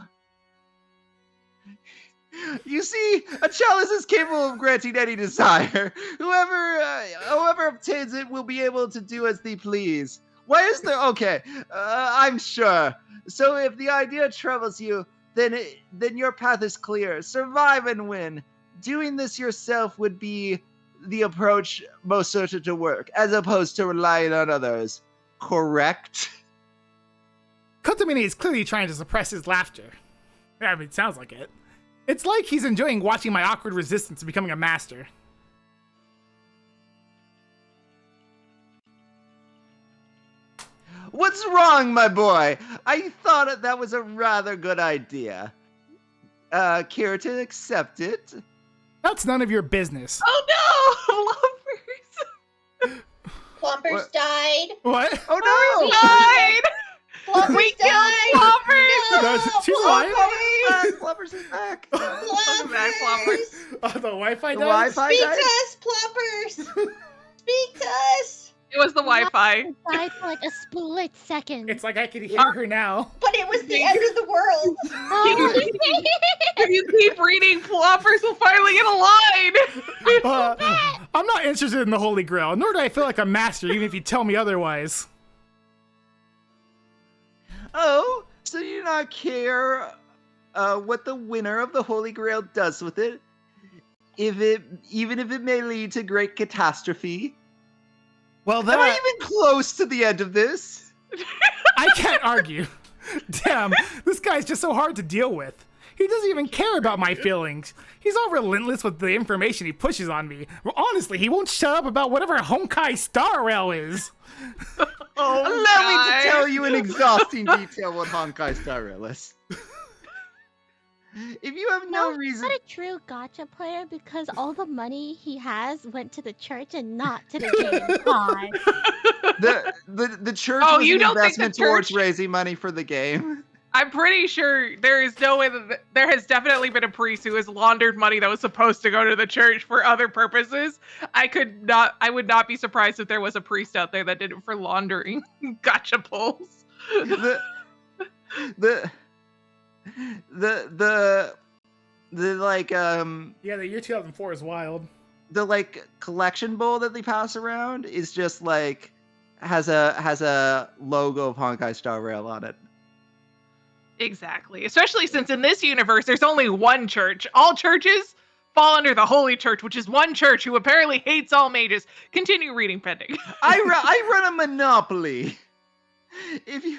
You see, a chalice is capable of granting any desire. Whoever obtains it will be able to do as they please. Why is there? Okay, I'm sure. So if the idea troubles you, then your path is clear. Survive and win. Doing this yourself would be the approach most certain to work, as opposed to relying on others. Correct? Kotomini is clearly trying to suppress his laughter. I mean, it sounds like it. It's like he's enjoying watching my awkward resistance to becoming a master. What's wrong, my boy? I thought that was a rather good idea. Care to accept it? That's none of your business. Oh no! Plompers died. What? Oh no! Died! Plompers We killed died. Plompers! No, she's alive. Plompers is back. Welcome back, Plompers. Oh, the Wi-Fi The died? Wi-Fi Speak died? to us, Plompers. Speak to us. It was the Wi-Fi. Died for like a split second. It's like I can hear her now. But it was the end of the world. Oh, If you keep reading, Plompers will finally get a line. I'm not interested in the Holy Grail, nor do I feel like a master, even if you tell me otherwise. Oh, so you do not care what the winner of the Holy Grail does with it, even if it may lead to great catastrophe? Well, Am I even close to the end of this? I can't argue. Damn, this guy's just so hard to deal with. He doesn't even care about my feelings. He's all relentless with the information he pushes on me. Well, honestly, he won't shut up about whatever Honkai Star Rail is. Oh, Allow me God. to tell you in exhausting detail what Honkai Star Rail is. If you have no reason... Not a true gacha player because all the money he has went to the church and not to the game. God. The church Oh, was you an don't think investment the towards church- raising money for the game. I'm pretty sure there is no way that there has definitely been a priest who has laundered money that was supposed to go to the church for other purposes. I would not be surprised if there was a priest out there that did it for laundering gotcha pulls. The like Yeah, the year 2004 is wild. the like collection bowl that they pass around is just like has a logo of Honkai Star Rail on it. Exactly. Especially since in this universe, there's only one church. All churches fall under the Holy Church, which is one church who apparently hates all mages. Continue reading pending. I run a monopoly. If you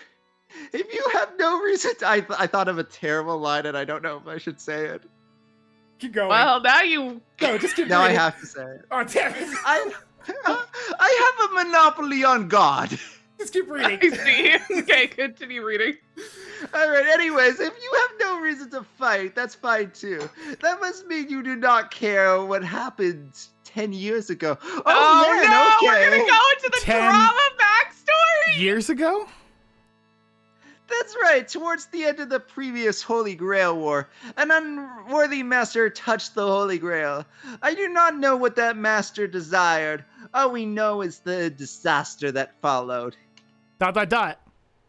have no reason to, I thought of a terrible line and I don't know if I should say it. Keep going. Well, now you... No, just keep Now I reading. have to say it. Oh, damn it. I have a monopoly on God. Just keep reading. I see. Okay, continue reading. All right, anyways, if you have no reason to fight, that's fine too. That must mean you do not care what happened 10 years ago. Oh, man, no, okay. we're gonna go into the 10 drama backstory. Years ago? That's right, towards the end of the previous Holy Grail War, an unworthy master touched the Holy Grail. I do not know what that master desired. All we know is the disaster that followed. ...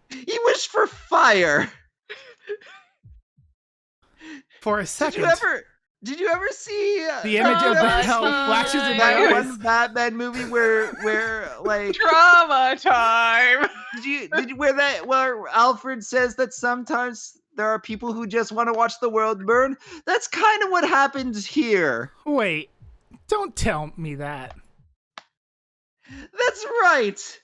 He wished for fire. For a second. Did you ever see the image of the hell flashes in my that eyes. one Batman movie where like Drama time. did you where Alfred says that sometimes there are people who just want to watch the world burn? That's kind of what happens here. Wait, don't tell me that. That's right.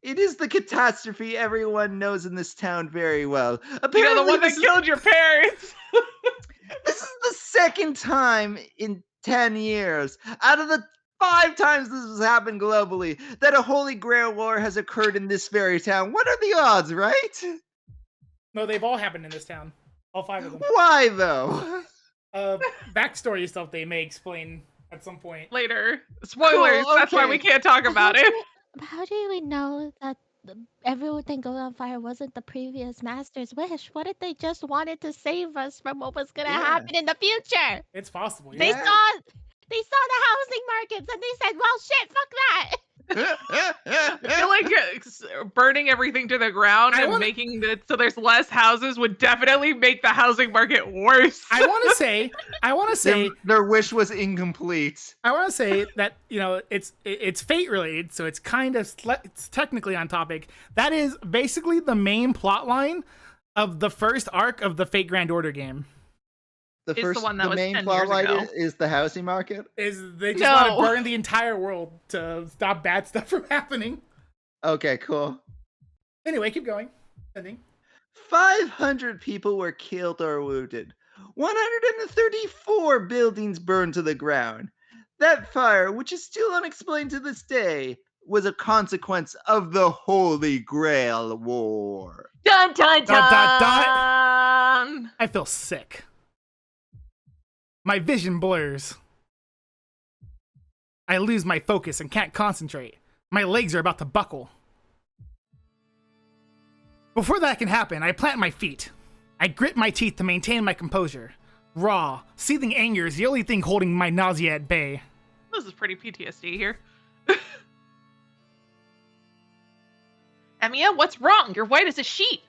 It is the catastrophe everyone knows in this town very well. Apparently, The one that killed your parents. this is the second time in 10 years, out of the 5 times this has happened globally, that a Holy Grail War has occurred in this very town. What are the odds, right? No, they've all happened in this town. All 5 of them. Why, though? Backstory stuff they may explain at some point. Later. Spoilers. Cool, That's why okay. we can't talk about it. How do we know that everything going on fire wasn't the previous master's wish? What if they just wanted to save us from what was gonna happen in the future? It's possible. They Yeah. saw the housing markets and they said, "Well, shit, fuck that." I feel like burning everything to the ground and making it so there's less houses would definitely make the housing market worse. I want to say their wish was incomplete. I want to say that, you know, it's fate related, so it's kind of it's technically on topic. That is basically the main plot line of the first arc of the Fate Grand Order game. The one that was main 10 plot years line ago. is the housing market. Is they just want to burn the entire world to stop bad stuff from happening. Okay, cool. Anyway, keep going. Ending. 500 people were killed or wounded. 134 buildings burned to the ground. That fire, which is still unexplained to this day, was a consequence of the Holy Grail War. Dun dun dun! I feel sick. My vision blurs. I lose my focus and can't concentrate. My legs are about to buckle. Before that can happen, I plant my feet. I grit my teeth to maintain my composure. Raw, seething anger is the only thing holding my nausea at bay. This is pretty PTSD here. Emiya, what's wrong? You're white as a sheet.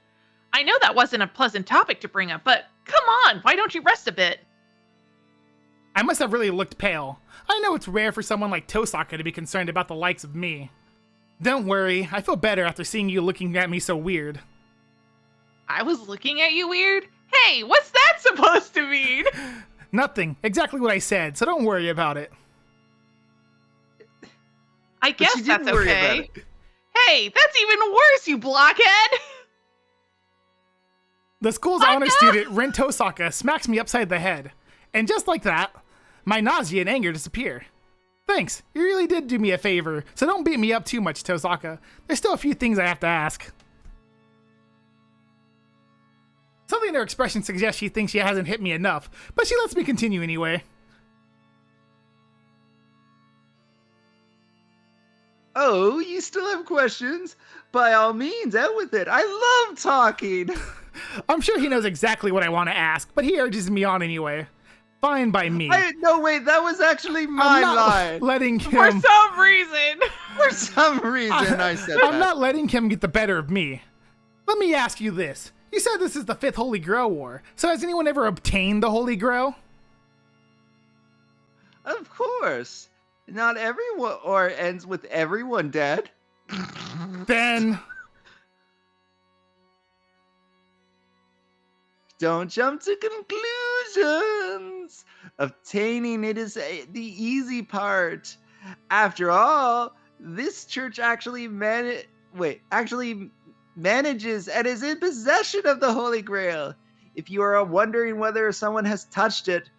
I know that wasn't a pleasant topic to bring up, but come on, why don't you rest a bit? I must have really looked pale. I know it's rare for someone like Tosaka to be concerned about the likes of me. Don't worry, I feel better after seeing you looking at me so weird. I was looking at you weird? Hey, what's that supposed to mean? Nothing. Exactly what I said, so don't worry about it. I guess you that's didn't worry okay. about it. Hey, that's even worse, you blockhead! The school's honor student, Rin Tosaka, smacks me upside the head. And just like that, my nausea and anger disappear. Thanks, you really did do me a favor, so don't beat me up too much, Tosaka. There's still a few things I have to ask. Something in her expression suggests she thinks she hasn't hit me enough, but she lets me continue anyway. Oh, you still have questions? By all means, out with it. I love talking. I'm sure he knows exactly what I want to ask, but he urges me on anyway. Fine by me. No, wait, that was actually my I'm not line. letting him... For some reason! For some reason, I said that. I'm not letting him get the better of me. Let me ask you this. You said this is the 5th Holy Grail War, so has anyone ever obtained the Holy Grail? Of course. Not everyone, or ends with everyone dead. Then... Don't jump to conclusions. Obtaining it is the easy part. After all, this church actually manages and is in possession of the Holy Grail. If you are wondering whether someone has touched it,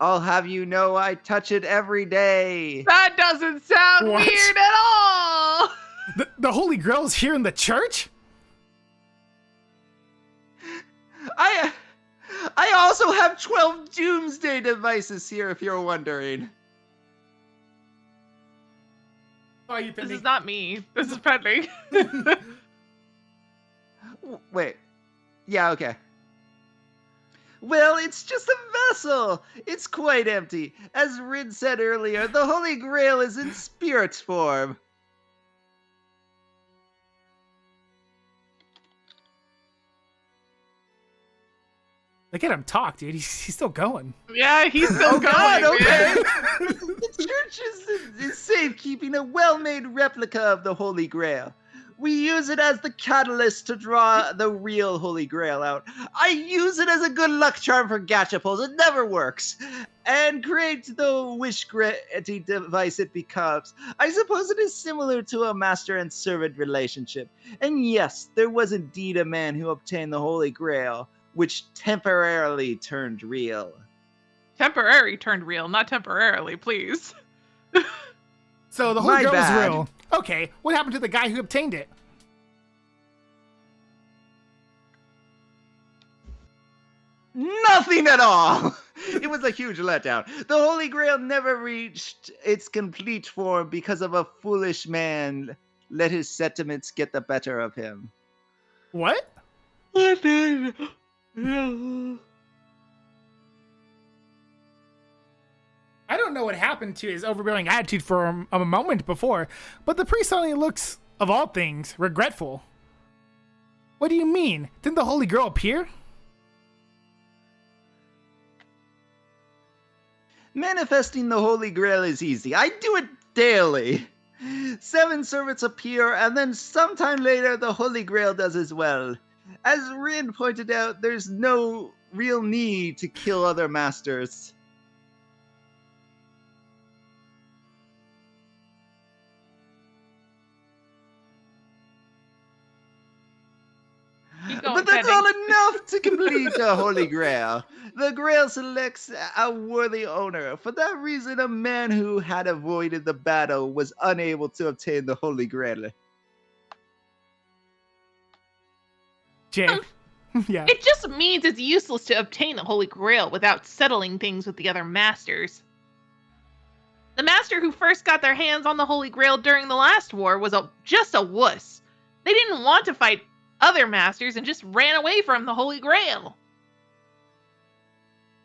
I'll have you know I touch it every day. That doesn't sound What? weird at all. The Holy Grail is here in the church? I also have 12 doomsday devices here, if you're wondering. Why are you This pending? is not me. This is pending. Wait. Yeah, okay. Well, it's just a vessel. It's quite empty. As Rin said earlier, the Holy Grail is in spirit form. Look at him talk, dude. He's still going. Yeah, he's still Oh going. god, man. okay. The church is safe keeping a well-made replica of the Holy Grail. We use it as the catalyst to draw the real Holy Grail out. I use it as a good luck charm for gachapos. It never works. And create the wish-granting device it becomes. I suppose it is similar to a master and servant relationship. And yes, there was indeed a man who obtained the Holy Grail, which temporarily turned real. Temporary turned real, not temporarily, please. So the Holy My Grail is bad. real. Okay, what happened to the guy who obtained it? Nothing at all! It was a huge letdown. The Holy Grail never reached its complete form because of a foolish man let his sentiments get the better of him. What? I don't know what happened to his overbearing attitude for a moment before, but the priest suddenly looks, of all things, regretful. What do you mean? Didn't the Holy Grail appear? Manifesting the Holy Grail is easy. I do it daily. 7 servants appear, and then sometime later the Holy Grail does as well. As Rin pointed out, there's no real need to kill other masters. Keep going, But that's pending. all enough to complete the Holy Grail. The Grail selects a worthy owner. For that reason, a man who had avoided the battle was unable to obtain the Holy Grail. Jay. Yeah. It just means it's useless to obtain the Holy Grail without settling things with the other masters. The master who first got their hands on the Holy Grail during the last war was just a wuss. They didn't want to fight other masters and just ran away from the Holy Grail.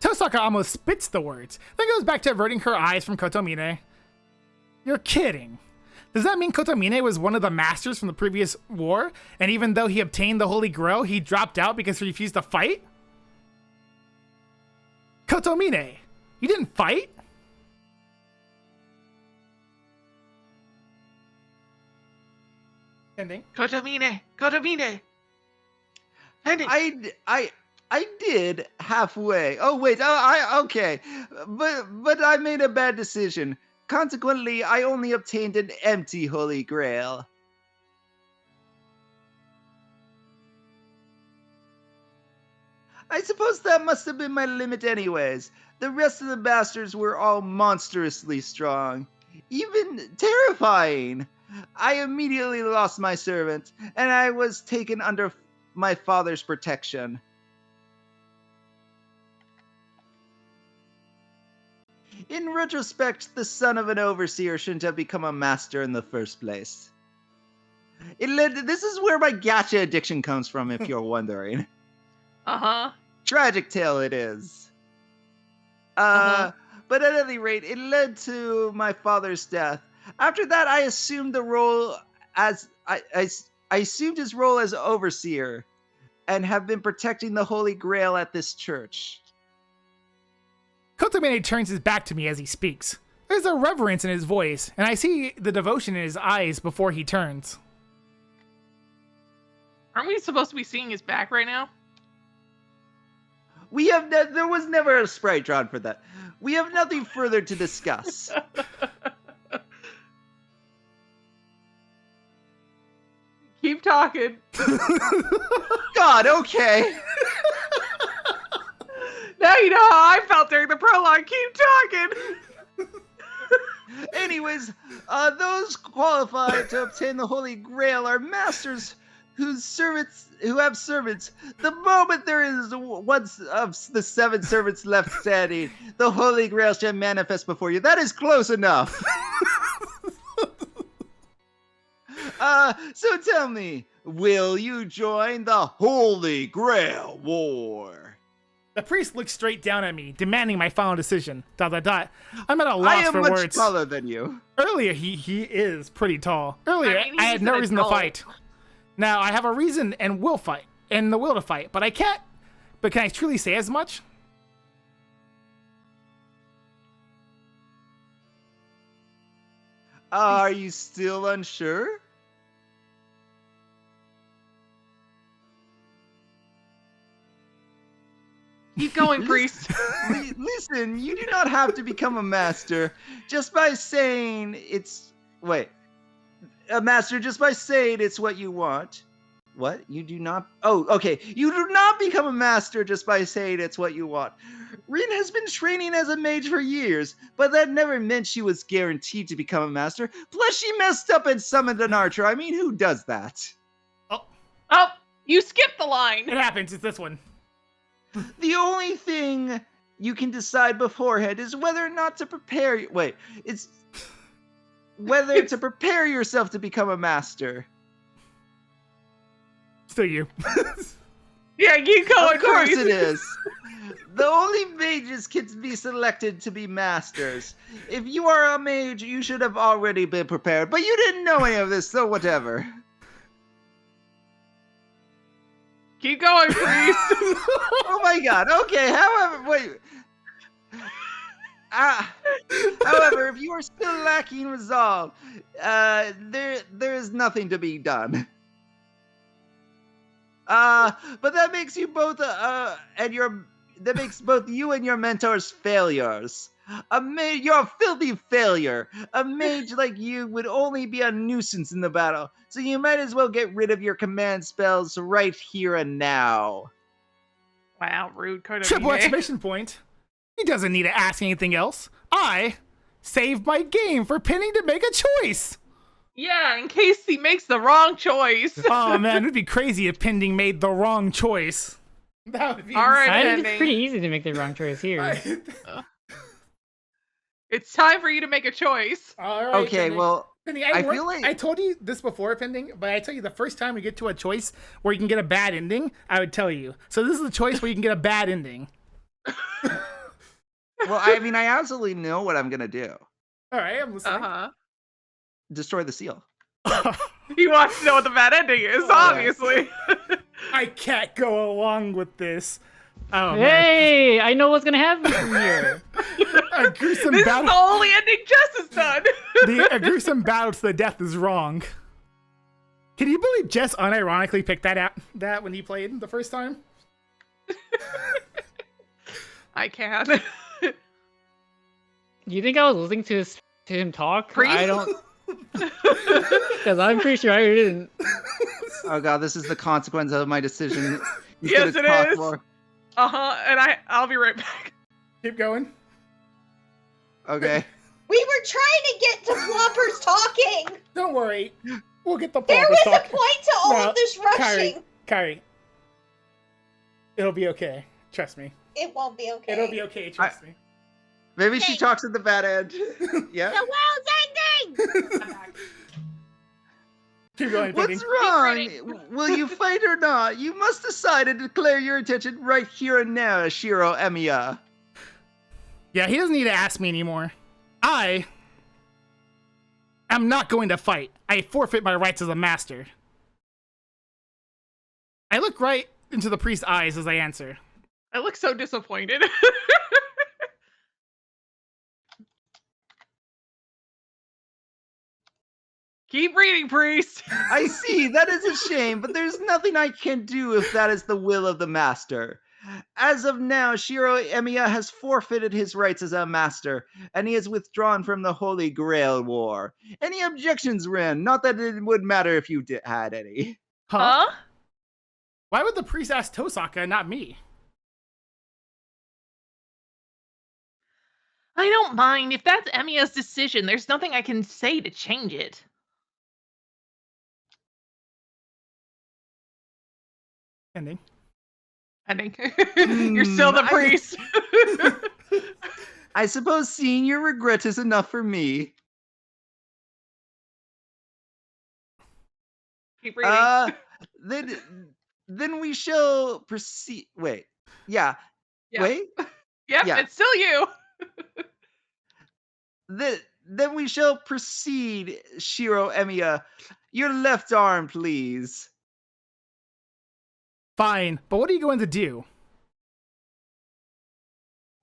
Tosaka almost spits the words, then goes back to averting her eyes from Kotomine. You're kidding. Does that mean Kotomine was one of the masters from the previous war, and even though he obtained the Holy Grail, he dropped out because he refused to fight? Kotomine, you didn't fight? Ending. Kotomine! Pending. I did halfway. Oh wait, okay, but I made a bad decision. Consequently, I only obtained an empty Holy Grail. I suppose that must have been my limit anyways. The rest of the masters were all monstrously strong. Even terrifying. I immediately lost my servant, and I was taken under my father's protection. In retrospect, the son of an overseer shouldn't have become a master in the first place. This is where my gacha addiction comes from, if you're wondering. Uh-huh. Tragic tale it is. But at any rate, it led to my father's death. After that, I assumed the role as I assumed his role as overseer, and have been protecting the Holy Grail at this church. Kotomine turns his back to me as he speaks. There's a reverence in his voice, and I see the devotion in his eyes before he turns. Aren't we supposed to be seeing his back right now? We have there was never a sprite drawn for that. We have nothing further to discuss. Keep talking. God, okay. Now you know how I felt during the prologue. Keep talking. Anyways, those qualified to obtain the Holy Grail are masters who have servants. The moment there is one of the 7 servants left standing, the Holy Grail shall manifest before you. That is close enough. So tell me, will you join the Holy Grail War? The priest looks straight down at me, demanding my final decision. ... I'm at a I loss am for much words. taller than you. Earlier, he is pretty tall. Earlier, I mean, I he's had no an reason to adult. fight. Now I have a reason and will fight, and the will to fight, but I can't. But can I truly say as much? Are you still unsure? Keep going, priest. Listen, you do not have to become a master just by saying it's... Wait. A master just by saying it's what you want. What? You do not... Oh, okay. You do not become a master just by saying it's what you want. Rin has been training as a mage for years, but that never meant she was guaranteed to become a master. Plus, she messed up and summoned an archer. I mean, who does that? Oh, you skipped the line. It happens. It's this one. The only thing you can decide beforehand is whether or not to prepare... Wait, it's... Whether to prepare yourself to become a master. Still you. Yeah, keep going, Of course priest. it is. The only mages can be selected to be masters. If you are a mage, you should have already been prepared, but you didn't know any of this, so whatever. Keep going, priest. Oh my god, okay, however, wait. However, if you are still lacking resolve, there is nothing to be done. But that makes you both, that makes both you and your mentors failures. You're a filthy failure. A mage like you would only be a nuisance in the battle, so you might as well get rid of your command spells right here and now. Wow, rude. Triple exclamation point. He doesn't need to ask anything else. I saved my game for Penning to make a choice. Yeah, in case he makes the wrong choice. Oh man, it'd be crazy if Pending made the wrong choice. That would be All right, I think Pending. it's pretty easy to make the wrong choice here. insane. It's time for you to make a choice. All right. Okay, Pending. well, Pending, I feel like... I told you this before, Pending, but I tell you the first time we get to a choice where you can get a bad ending, I would tell you. So this is the choice where you can get a bad ending. Well, I mean, I absolutely know what I'm gonna do. All right, I'm listening. Uh-huh. Destroy the seal. He wants to know what the bad ending is, obviously. I can't go along with this. Oh man. Hey, I know what's gonna happen from here. A gruesome This is battle. the only ending Jess has done. A gruesome battle to the death is wrong. Can you believe Jess unironically picked that when he played the first time? I can. You think I was listening to him talk? Priest? I don't, because I'm pretty sure I didn't. Oh god, this is the consequence of my decision. You Yes, could've it talked is. more. And I'll be right back. Keep going. Okay. We were trying to get to Plompers talking. Don't worry. We'll get the There Plompers was talking. a point to all No, of this rushing. Kyrie. It'll be okay. Trust me. It won't be okay. It'll be okay. Trust me. Maybe she talks at the bad end. Yeah. The world's ending! Keep going, Pending. What's wrong? Will you fight or not? You must decide and declare your intention right here and now, Shiro Emiya. Yeah, he doesn't need to ask me anymore. I am not going to fight. I forfeit my rights as a master. I look right into the priest's eyes as I answer. I look so disappointed. Keep reading, priest. I see, that is a shame, but there's nothing I can do if that is the will of the master. As of now, Shiro Emiya has forfeited his rights as a master, and he has withdrawn from the Holy Grail War. Any objections, Rin? Not that it would matter if you had any. Huh? Why would the priest ask Tosaka and not me? I don't mind. If that's Emiya's decision, there's nothing I can say to change it. Ending. Ending. You're still the priest. I suppose seeing your regret is enough for me. Keep reading. Then we shall proceed. Wait. Yeah. Yeah. Wait. Yep, yeah. It's still you. Then we shall proceed, Shiro Emiya. Your left arm, please. Fine, but what are you going to do?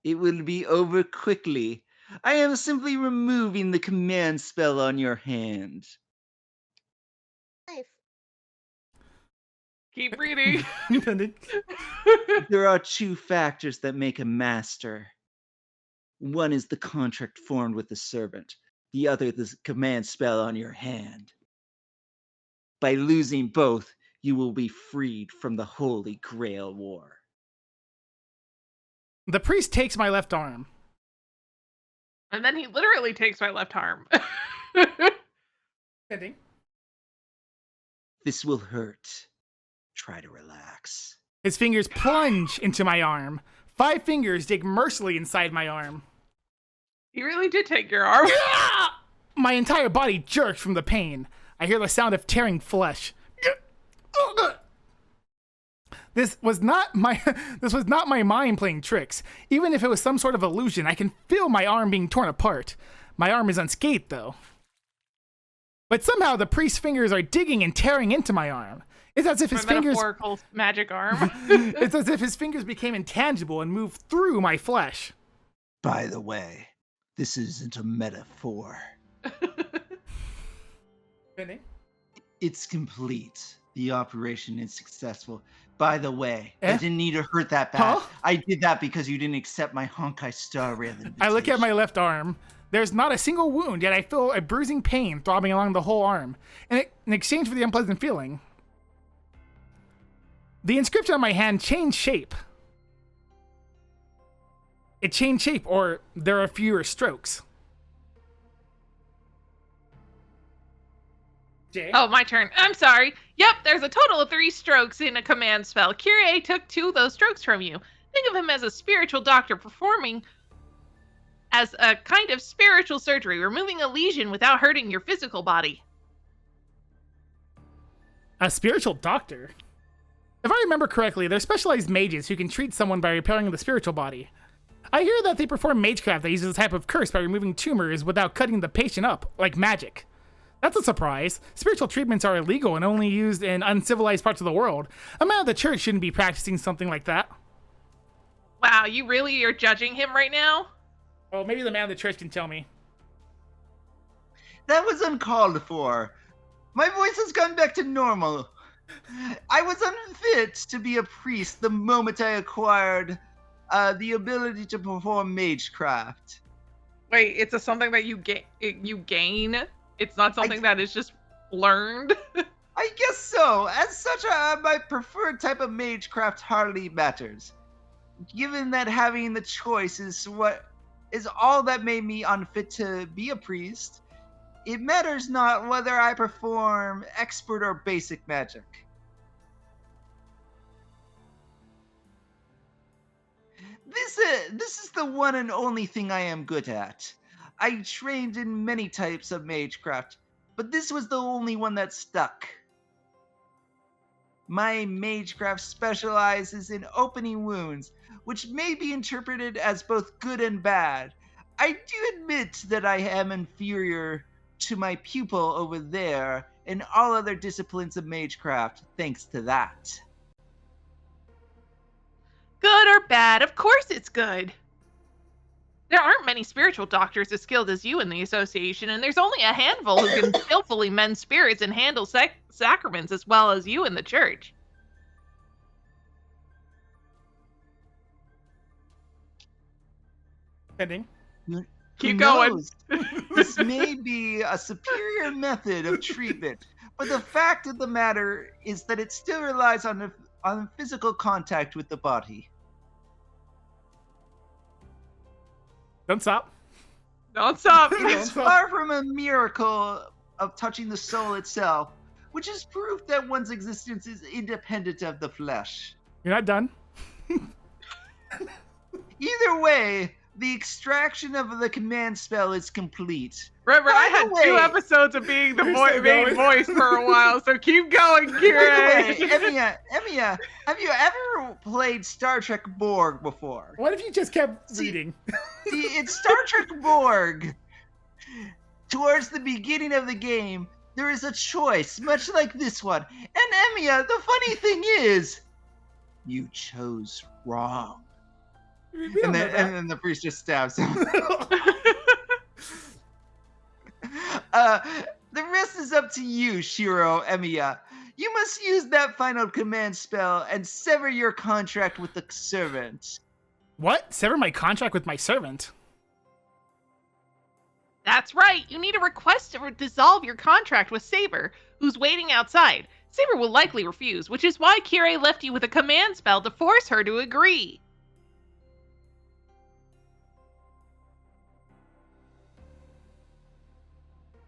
It will be over quickly. I am simply removing the command spell on your hand. Keep reading. Ending. There are two factors that make a master. One is the contract formed with the servant. The other, the command spell on your hand. By losing both, you will be freed from the Holy Grail War. The priest takes my left arm. And then he literally takes my left arm. Ending. This will hurt. Try to relax. His fingers plunge into my arm. 5 fingers dig mercilessly inside my arm. He really did take your arm. My entire body jerks from the pain. I hear the sound of tearing flesh. This was not my mind playing tricks. Even if it was some sort of illusion, I can feel my arm being torn apart. My arm is unscathed, though. But somehow the priest's fingers are digging and tearing into my arm. It's as if his fingers... metaphorical magic arm. It's as if his fingers became intangible and moved through my flesh. By the way, this isn't a metaphor. Ending. It's complete. The operation is successful. By the way, I didn't need to hurt that bad. Huh? I did that because you didn't accept my Honkai Star Rail invitation. I look at my left arm. There's not a single wound, yet I feel a bruising pain throbbing along the whole arm, in exchange for the unpleasant feeling. The inscription on my hand changed shape. It changed shape, or there are fewer strokes. Jay? Oh, my turn. I'm sorry. Yep, there's a total of 3 strokes in a command spell. KyrieAI took 2 of those strokes from you. Think of him as a spiritual doctor performing as a kind of spiritual surgery, removing a lesion without hurting your physical body. A spiritual doctor? If I remember correctly, they're specialized mages who can treat someone by repairing the spiritual body. I hear that they perform magecraft that uses a type of curse by removing tumors without cutting the patient up, like magic. That's a surprise. Spiritual treatments are illegal and only used in uncivilized parts of the world. A man of the church shouldn't be practicing something like that. Wow, you really are judging him right now? Well, maybe the man of the church can tell me. That was uncalled for. My voice has gone back to normal. I was unfit to be a priest the moment I acquired the ability to perform magecraft. Wait, it's something that you gain? It's not something that is just learned? I guess so. As such, my preferred type of magecraft hardly matters. Given that having the choice is all that made me unfit to be a priest, it matters not whether I perform expert or basic magic. This is the one and only thing I am good at. I trained in many types of magecraft, but this was the only one that stuck. My magecraft specializes in opening wounds, which may be interpreted as both good and bad. I do admit that I am inferior to my pupil over there in all other disciplines of magecraft, thanks to that. Good or bad? Of course it's good. There aren't many spiritual doctors as skilled as you in the association, and there's only a handful who can skillfully mend spirits and handle sacraments as well as you in the church. Ending. Keep going. This may be a superior method of treatment, but the fact of the matter is that it still relies on physical contact with the body. Don't stop. Don't stop. It is far from a miracle of touching the soul itself, which is proof that one's existence is independent of the flesh. You're not done. Either way, the extraction of the command spell is complete. Remember, I had By the 2 way- episodes of being the You're main still voice for a while, so keep going, By the way, Kyrie. Emiya, have you ever played Star Trek Borg before? What if you just kept reading? See, in Star Trek Borg, towards the beginning of the game, there is a choice, much like this one. And Emiya, the funny thing is, you chose wrong. We don't And know then, that. and then the priest just stabs him. The rest is up to you, Shiro Emiya. You must use that final command spell and sever your contract with the servant. What? Sever my contract with my servant? That's right. You need a request to dissolve your contract with Saber, who's waiting outside. Saber will likely refuse, which is why Kyrie left you with a command spell to force her to agree.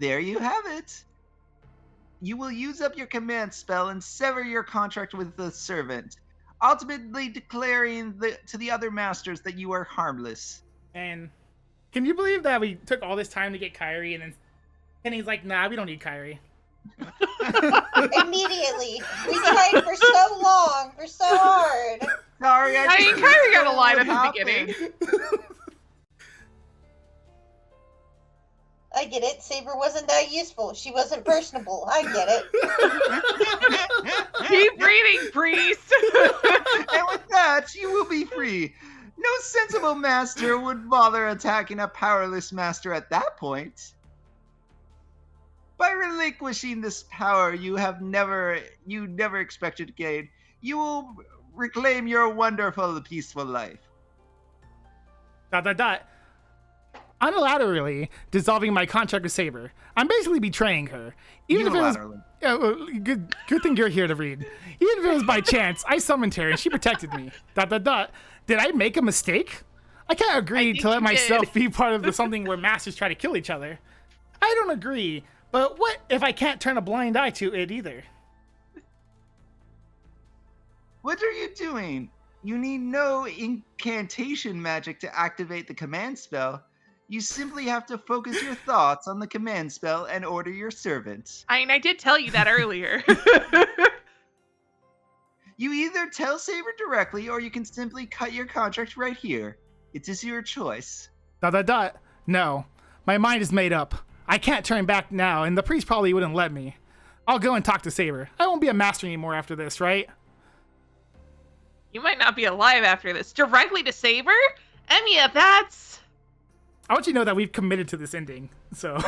There you have it. You will use up your command spell and sever your contract with the servant, ultimately declaring to the other masters that you are harmless. And can you believe that we took all this time to get Kyrie, and then Penny's like, nah, we don't need Kyrie. Immediately. We tried for so long, for so hard. Sorry, I mean, Kyrie got a line at the happened. beginning. I get it. Saber wasn't that useful. She wasn't personable. I get it. Keep reading, priest. And with that, you will be free. No sensible master would bother attacking a powerless master at that point. By relinquishing this power you never expected to gain, you will reclaim your wonderful, peaceful life. ... Unilaterally dissolving my contract with Saber. I'm basically betraying her. Even if it was, Unilaterally. good thing you're here to read. Even if it was by chance, I summoned her and she protected me. ... Did I make a mistake? I can't agree think to let you myself did. be part of something where masters try to kill each other. I don't agree, but what if I can't turn a blind eye to it either? What are you doing? You need no incantation magic to activate the command spell. You simply have to focus your thoughts on the command spell and order your servant. I mean, I did tell you that earlier. You either tell Saber directly or you can simply cut your contract right here. It is your choice. ... No, my mind is made up. I can't turn back now, and the priest probably wouldn't let me. I'll go and talk to Saber. I won't be a master anymore after this, right? You might not be alive after this. Directly to Saber? Emiya, that's... I want you to know that we've committed to this ending, so...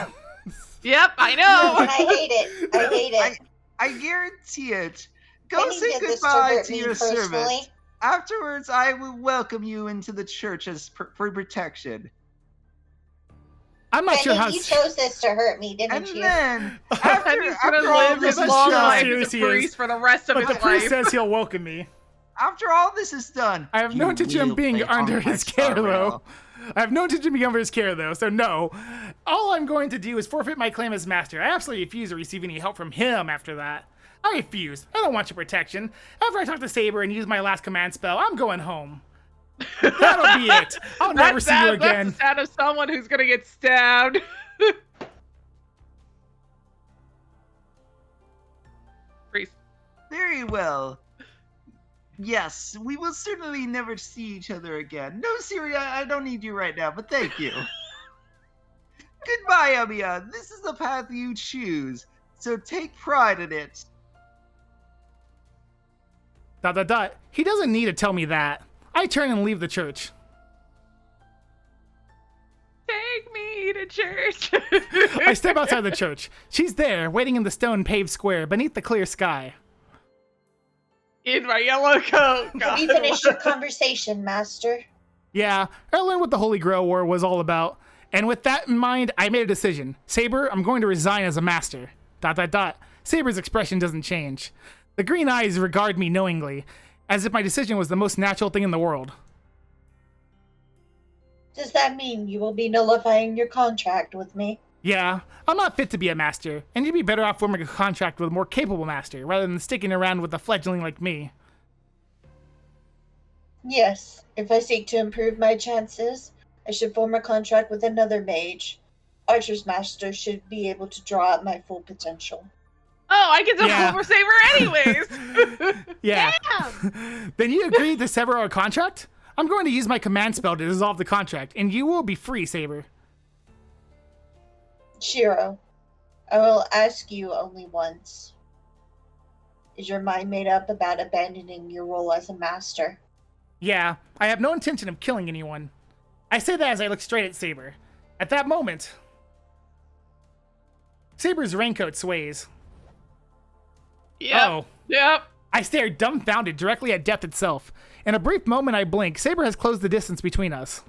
Yep, I And know. I hate it. I hate it. I guarantee it. Go Penny say did this to goodbye hurt to me your personally. servant. Afterwards, I will welcome you into the church as for protection. I'm not sure how... Penny, you chose this to hurt me, didn't And you? then, I'm after just gonna all live this his is long how life done, serious as a he is. priest for the rest of But the his priest life. says he'll welcome me. after all this is done, I have no you intention of will being play under on my his care, star rail. though. I have no intention of being under his care, though, so no. All I'm going to do is forfeit my claim as master. I absolutely refuse to receive any help from him after that. I refuse. I don't want your protection. After I talk to Saber and use my last command spell, I'm going home. That'll be it. I'll never see you again. That's the sound of someone who's gonna get stabbed. Priest. Very well. Yes, we will certainly never see each other again. No, Siri, I don't need you right now, but thank you. Goodbye, Amiya. This is the path you choose, so take pride in it. ... He doesn't need to tell me that. I turn and leave the church. Take me to church. I step outside the church. She's there, waiting in the stone-paved square beneath the clear sky. In my yellow coat. Have you finished your conversation, Master? Yeah, I learned what the Holy Grail War was all about. And with that in mind, I made a decision. Saber, I'm going to resign as a master. ... Saber's expression doesn't change. The green eyes regard me knowingly, as if my decision was the most natural thing in the world. Does that mean you will be nullifying your contract with me? Yeah, I'm not fit to be a master, and you'd be better off forming a contract with a more capable master, rather than sticking around with a fledgling like me. Yes, if I seek to improve my chances, I should form a contract with another mage. Archer's master should be able to draw out my full potential. Oh, I get to Yeah. pull for Saber anyways. Yeah. Damn! Then you agree to sever our contract? I'm going to use my command spell to dissolve the contract, and you will be free, Saber. Shiro, I will ask you only once. Is your mind made up about abandoning your role as a master? Yeah, I have no intention of killing anyone. I say that as I look straight at Saber. At that moment, Saber's raincoat sways. Yep. Oh. Yep. I stare dumbfounded directly at death itself. In a brief moment I blink, Saber has closed the distance between us.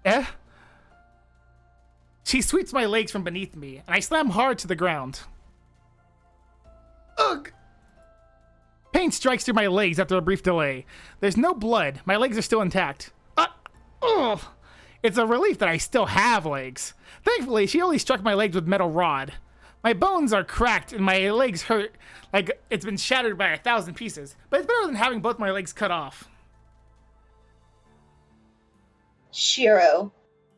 Eh? She sweeps my legs from beneath me, and I slam hard to the ground. Ugh! Pain strikes through my legs after a brief delay. There's no blood. My legs are still intact. Ugh! It's a relief that I still have legs. Thankfully, she only struck my legs with metal rod. My bones are cracked and my legs hurt like it's been shattered by 1,000 pieces, but it's better than having both my legs cut off. Shiro,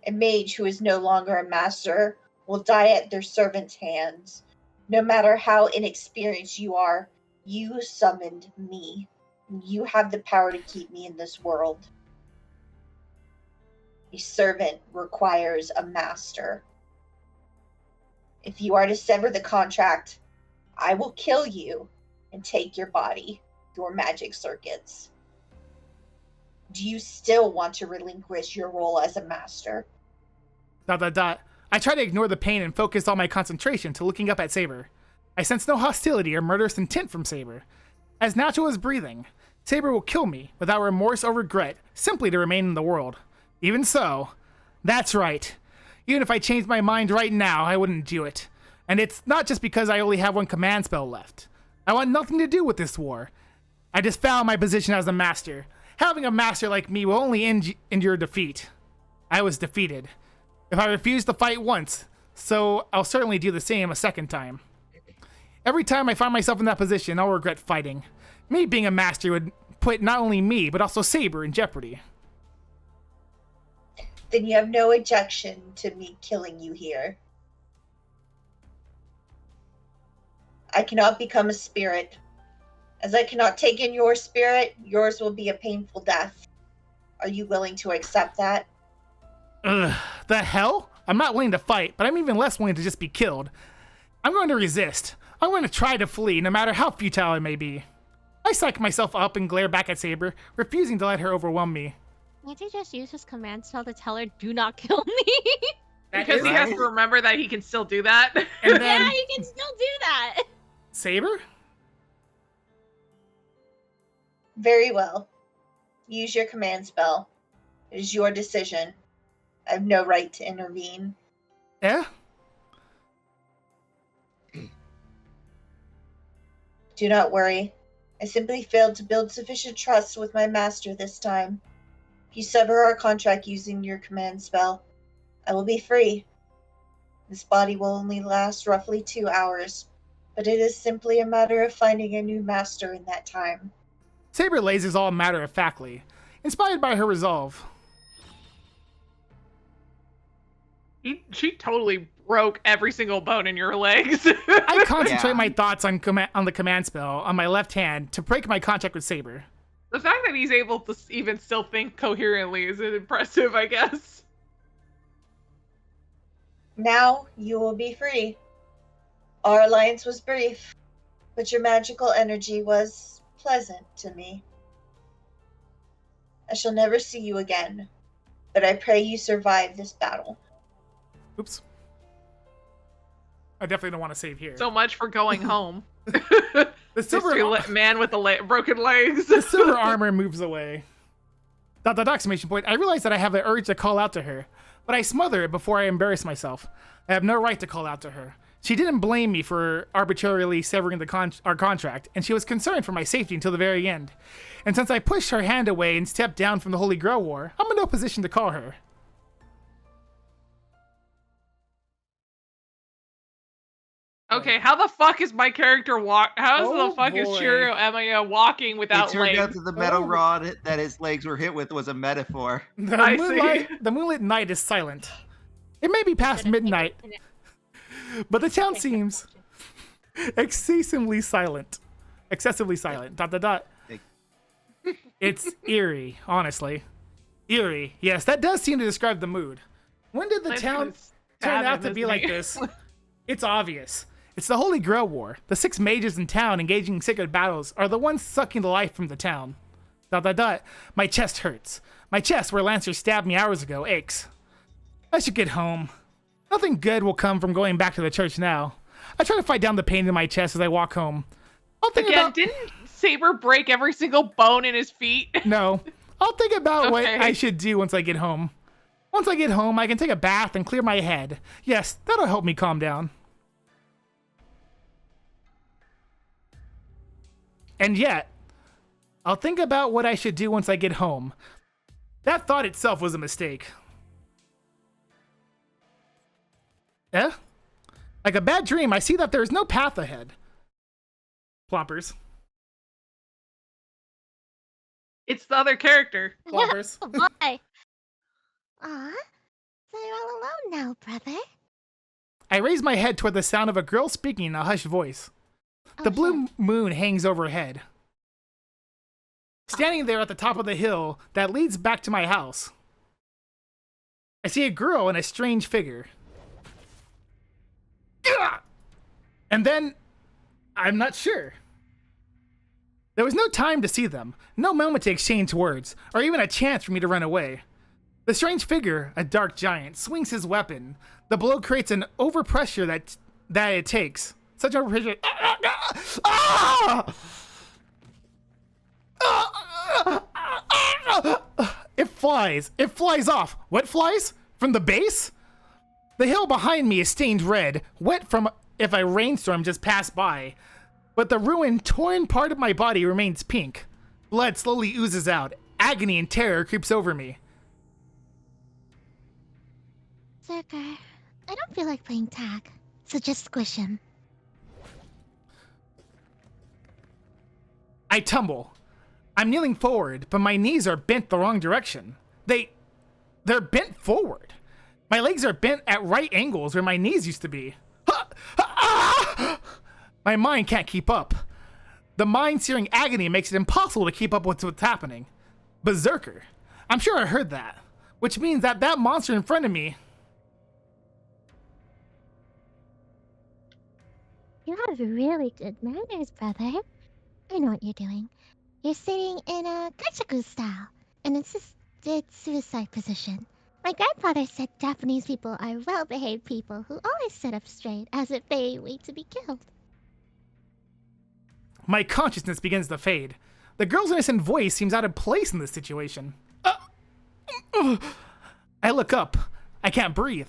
a mage who is no longer a master, will die at their servant's hands. No matter how inexperienced you are, you summoned me. You have the power to keep me in this world. A servant requires a master. If you are to sever the contract, I will kill you and take your body, your magic circuits. Do you still want to relinquish your role as a master? ... I try to ignore the pain and focus all my concentration to looking up at Saber. I sense no hostility or murderous intent from Saber. As natural as breathing, Saber will kill me without remorse or regret, simply to remain in the world. Even so, that's right. Even if I changed my mind right now, I wouldn't do it. And it's not just because I only have one command spell left. I want nothing to do with this war. I just found my position as a master. Having a master like me will only endure defeat. I was defeated. If I refuse to fight once, so I'll certainly do the same a second time. Every time I find myself in that position, I'll regret fighting. Me being a master would put not only me, but also Saber in jeopardy. Then you have no objection to me killing you here. I cannot become a spirit. As I cannot take in your spirit, yours will be a painful death. Are you willing to accept that? Ugh, the hell? I'm not willing to fight, but I'm even less willing to just be killed. I'm going to resist. I'm going to try to flee, no matter how futile it may be. I psych myself up and glare back at Saber, refusing to let her overwhelm me. Can't you just use his command spell to tell her, do not kill me? Because he has to remember that he can still do that. And then Yeah, you can still do that. Saber? Very well. Use your command spell. It is your decision. I have no right to intervene. Eh? Do not worry. I simply failed to build sufficient trust with my master this time. If you sever our contract using your command spell, I will be free. This body will only last roughly 2 hours, but it is simply a matter of finding a new master in that time. Saber lasers all matter-of-factly, inspired by her resolve. She totally broke every single bone in your legs. I concentrate Yeah. my thoughts on the command spell on my left hand to break my contract with Saber. The fact that he's able to even still think coherently is impressive, I guess. Now you will be free. Our alliance was brief, but your magical energy was pleasant to me. I shall never see you again, but I pray you survive this battle. Oops. I definitely don't want to save here. So much for going home. The silver Mystery man with the broken legs. The silver armor moves away. ... Exclamation point. I realize that I have the urge to call out to her, but I smother it before I embarrass myself. I have no right to call out to her. She didn't blame me for arbitrarily severing our contract, and she was concerned for my safety until the very end. And since I pushed her hand away and stepped down from the Holy Grail War, I'm in no position to call her. Okay, how the fuck is my character How the fuck is boy. KyrieAI walking It without turned legs? out that the metal rod that his legs were hit with was a metaphor. The moonlit night is silent. It may be past midnight, but the town seems excessively silent. Excessively silent. ... It's eerie, honestly. Eerie. Yes, that does seem to describe the mood. When did the town turn out to be like this? It's obvious. It's the Holy Grail War. The 6 mages in town engaging in sacred battles are the ones sucking the life from the town. ... My chest hurts. My chest, where Lancer stabbed me hours ago, aches. I should get home. Nothing good will come from going back to the church now. I try to fight down the pain in my chest as I walk home. I'll think Again, about... didn't Saber break every single bone in his feet? No. I'll think about what Okay. I should do once I get home. Once I get home, I can take a bath and clear my head. Yes, that'll help me calm down. And yet, I'll think about what I should do once I get home. That thought itself was a mistake. Eh? Like a bad dream, I see that there is no path ahead. Plompers. It's the other character. Plompers. Why? Aw, so you're all alone now, brother. I raise my head toward the sound of a girl speaking in a hushed voice. The blue moon hangs overhead. Standing there at the top of the hill that leads back to my house, I see a girl and a strange figure. And then, I'm not sure. There was no time to see them, no moment to exchange words, or even a chance for me to run away. The strange figure, a dark giant, swings his weapon. The blow creates an overpressure that it takes. Such overpressure. It flies. It flies off. What flies? From the base? The hill behind me is stained red, wet from if a rainstorm just passed by. But the ruined, torn part of my body remains pink. Blood slowly oozes out. Agony and terror creeps over me. Zerker, I don't feel like playing tag, so just squish him. I tumble. I'm kneeling forward, but my knees are bent the wrong direction. They're bent forward. My legs are bent at right angles where my knees used to be. My mind can't keep up. The mind-searing agony makes it impossible to keep up with what's happening. Berserker. I'm sure I heard that. Which means that monster in front of me... You have really good manners, brother. I know what you're doing. You're sitting in a kachaku style, an assisted suicide position. My grandfather said Japanese people are well-behaved people who always sit up straight as if they wait to be killed. My consciousness begins to fade. The girl's innocent voice seems out of place in this situation. I look up. I can't breathe.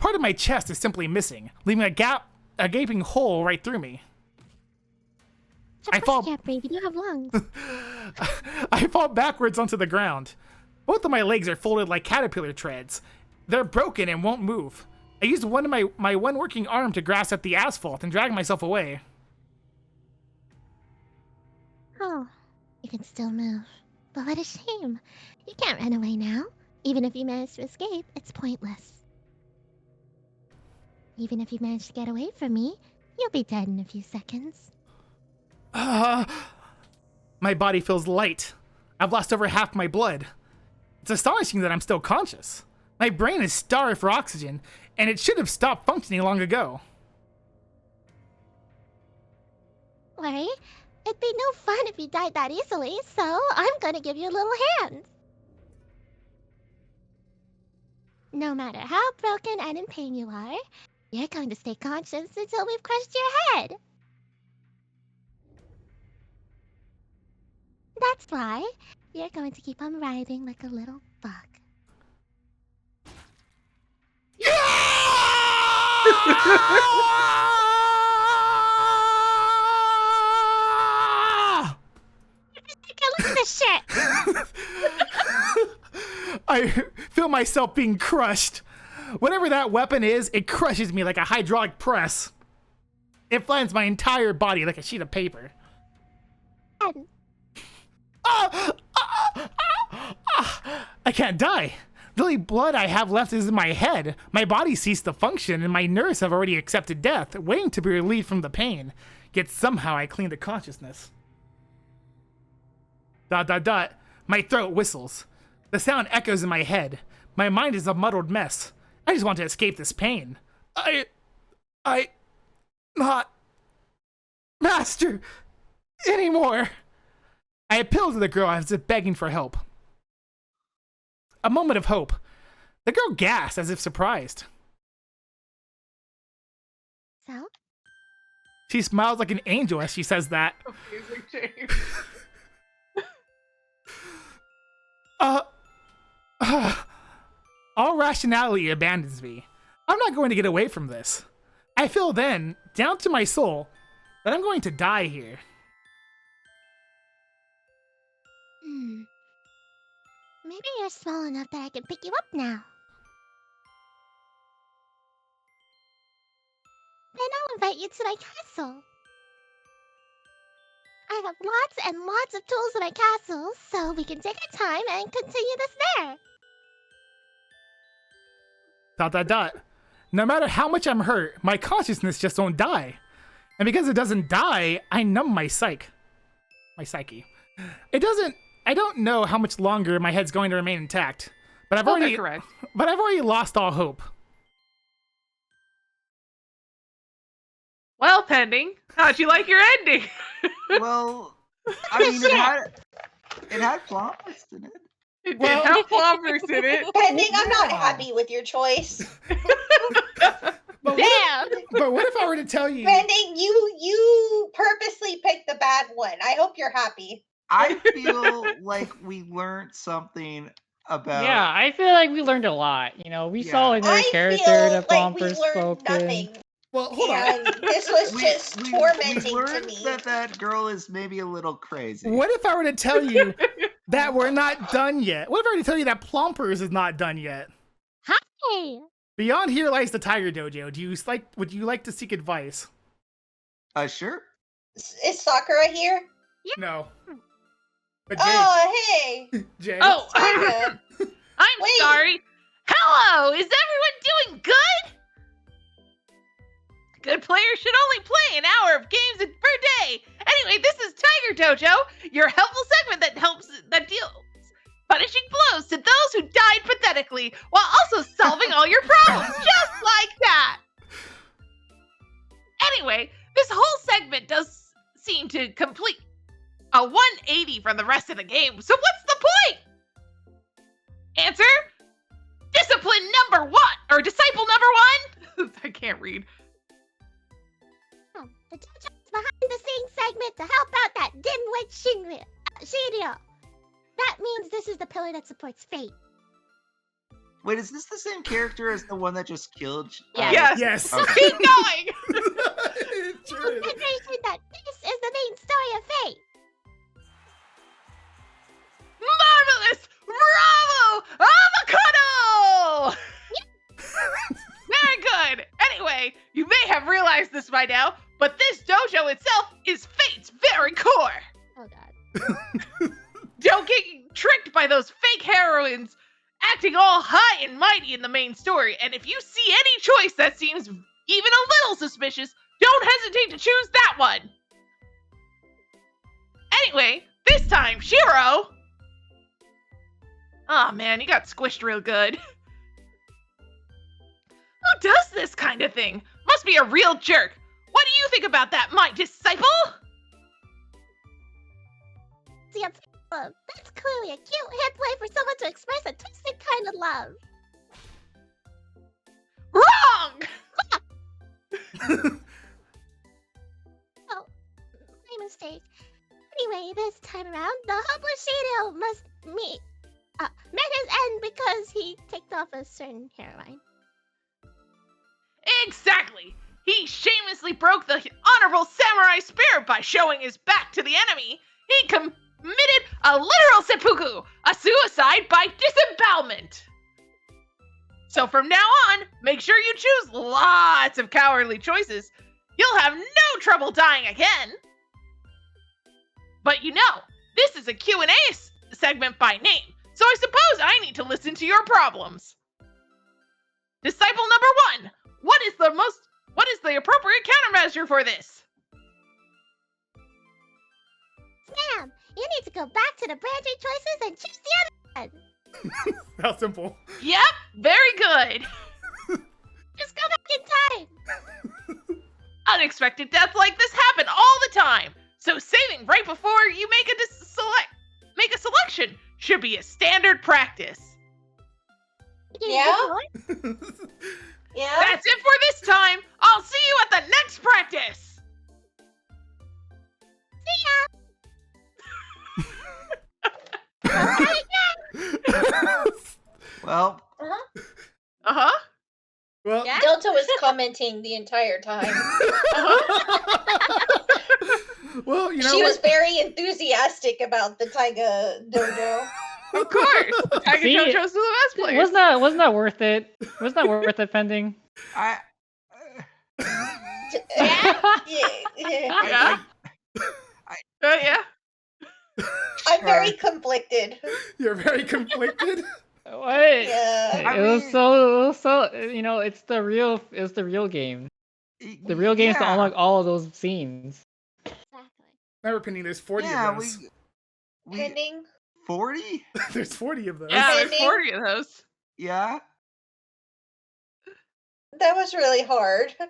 Part of my chest is simply missing, leaving a gaping hole right through me. Of course you can't breathe, you have lungs. I fall backwards onto the ground. Both of my legs are folded like caterpillar treads. They're broken and won't move. I used one of my one working arm to grasp at the asphalt and drag myself away. Oh, you can still move. But what a shame. You can't run away now. Even if you manage to escape, it's pointless. Even if you manage to get away from me, you'll be dead in a few seconds. My body feels light. I've lost over half my blood. It's astonishing that I'm still conscious. My brain is starved for oxygen, and it should have stopped functioning long ago. Worry, it'd be no fun if you died that easily, so I'm gonna give you a little hand. No matter how broken and in pain you are, you're going to stay conscious until we've crushed your head. That's why you're going to keep on writhing like a little bug. I feel myself being crushed. Whatever that weapon is, it crushes me like a hydraulic press. It flattens my entire body like a sheet of paper. I can't die. The only blood I have left is in my head. My body ceased to function, and my nerves have already accepted death, waiting to be relieved from the pain. Yet somehow I cling to consciousness. ... My throat whistles. The sound echoes in my head. My mind is a muddled mess. I just want to escape this pain. Not master anymore. I appeal to the girl as if begging for help. A moment of hope. The girl gasps as if surprised. So? She smiles like an angel as she says that. Amazing change. All rationality abandons me. I'm not going to get away from this. I feel then, down to my soul, that I'm going to die here. Maybe you're small enough that I can pick you up now. Then I'll invite you to my castle. I have lots and lots of tools in my castle, so we can take our time and continue this there. ... No matter how much I'm hurt, my consciousness just won't die. And because it doesn't die, I numb my psyche. I don't know how much longer my head's going to remain intact, but I've already lost all hope. Well, Pending, how'd you like your ending? Well, I mean, it had Plompers in it. It did have Plompers in it. Pending, I'm not happy with your choice. But Damn! What if I were to tell you... Pending, you purposely picked the bad one. I hope you're happy. I feel like we learned something about. Yeah, I feel like we learned a lot. You know, we saw another I character feel that like we Plompers learned spoke nothing. in. Well, hold on. And this was just tormenting we learned to me. that girl is maybe a little crazy. What if I were to tell you that we're not done yet? What if I were to tell you that Plompers is not done yet? Hi! Beyond here lies the Tiger Dojo. Would you like to seek advice? Sure. Is Sakura here? No. But Jay, Oh, hey! Jay. Oh, Sakura. I'm Wait. sorry. Hello, is everyone doing good? Good players should only play an hour of games per day. Anyway, this is Tiger Dojo, your helpful segment that deals punishing blows to those who died pathetically while also solving all your problems, just like that. Anyway, this whole segment does seem to complete a 180 from the rest of the game, so what's the point? Answer? Discipline number 1, or disciple number 1? I can't read. Oh, the Dojo's behind-the-scenes segment to help out that dimwit Shiryu. That means this is the pillar that supports fate. Wait, is this the same character as the one that just killed? Yeah. Yes. Okay. Keep going! It sure is. Mention that this is the main story of fate. Marvelous! Bravo! Avocado! Very good! Anyway, you may have realized this by now, but this dojo itself is Fate's very core! Oh god. Don't get tricked by those fake heroines acting all high and mighty in the main story, and if you see any choice that seems even a little suspicious, don't hesitate to choose that one! Anyway, this time, Shiro! Aw, man, you got squished real good. Who does this kind of thing? Must be a real jerk. What do you think about that, my disciple? See, that's clearly a cute hip way for someone to express a twisted kind of love. Wrong! Oh, my mistake. Anyway, this time around, the hopeless Shiryu met his end because he ticked off a certain hairline. Exactly! He shamelessly broke the honorable samurai spirit by showing his back to the enemy. He committed a literal seppuku, a suicide by disembowelment. So from now on, make sure you choose lots of cowardly choices. You'll have no trouble dying again. But this is a Q&A segment by name, so I suppose I need to listen to your problems. Disciple number 1, what is the appropriate countermeasure for this? Sam, you need to go back to the branching choices and choose the other one. How simple. Yep, very good. Just go back in time. Unexpected deaths like this happen all the time, so saving right before you make a selection should be a standard practice. Yeah? Yeah? That's it for this time. I'll see you at the next practice. Well, Uh-huh. Well, Yeah? Delta was commenting the entire time. well, you know She what? was very enthusiastic about the Taiga dojo. Of course. Tiger See, JoJo's the best player. Wasn't that worth it? Wasn't that worth it, Pending? I Yeah. Yeah. I'm very conflicted. You're very conflicted. What? Yeah. It was so it's the real game. The real game is to unlock all of those scenes. Exactly. Never Pending, there's 40 Yeah, of those. we Pending. 40? There's 40 of those. Yeah, there's Pending. 40 of those. Yeah. That was really hard. Why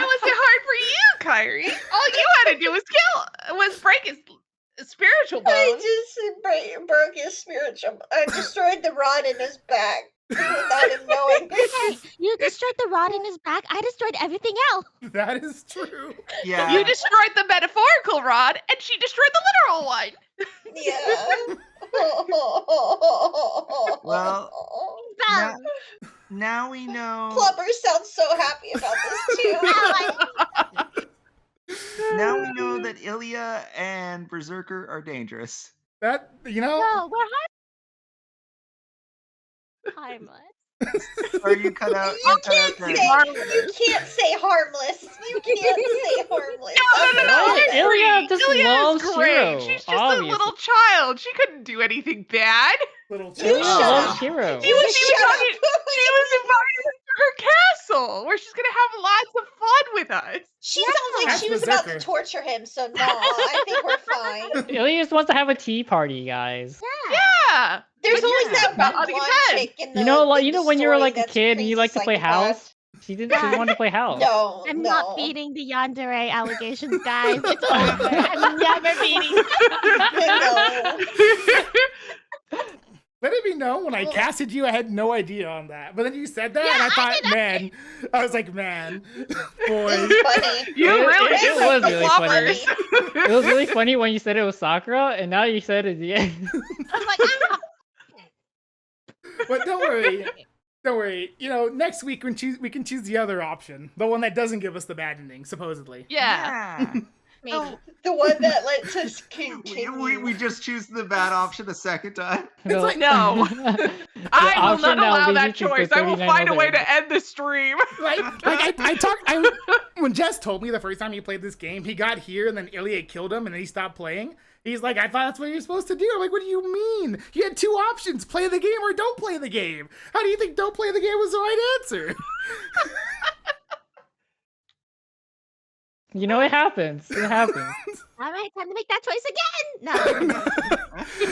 was it hard for you, Kyrie? All you had to do was break his spiritual I bones. just broke his spiritual. I destroyed the rod in his back without him knowing. Hey, you destroyed the rod in his back. I destroyed everything else. That is true. Yeah. You destroyed the metaphorical rod, and she destroyed the literal one. Yeah. Well, Bam. now we know. Plumber sounds so happy about this too. Now we know that Ilya and Berserker are dangerous. That, you know, No, we're harmless. Or you cut out. You can't there. say harmless. You can't say harmless. No. Ilya just Ilya loves is great. Hero, She's just obviously. a little child. She couldn't do anything bad. little You child. shut loves up. Hero. She was Shut invited to her castle, where she's gonna have lots of fun with us. She sounds like That's she was about to Berserker. torture him, so no, I think we're fine. Ilya just wants to have a tea party, guys. Yeah. There's But always yeah, that not one on blonde again. chick in the You know, in the when you were story like a that's kid and you crazy like to play psychopath. house. She didn't want to play house. No, I'm no. not beating the yandere allegations, guys. It's over. I'm never beating. No. Let it be known, when I casted you, I had no idea on that. But then you said that, and I thought, man, I was like, man, boy. It's funny. You It- really it did was like the really funny. Plompers. It was really funny when you said it was Sakura, and now you said it at the end. I'm like, ah. But don't worry. Don't worry. You know, next week we can choose the other option. The one that doesn't give us the bad ending, supposedly. Yeah. Maybe. The one that lets us continue. We just choose the bad option a second time. It's like, no. I will option not that allow leads that you to choice. I will 39 find a way other. to end the stream. When Jess told me the first time he played this game, he got here and then Ilya killed him and then he stopped playing. He's like, I thought that's what you're supposed to do. I'm like, what do you mean? You had two options, play the game or don't play the game. How do you think don't play the game was the right answer? You know, it happens. It happens. All right, time to make that choice again. No.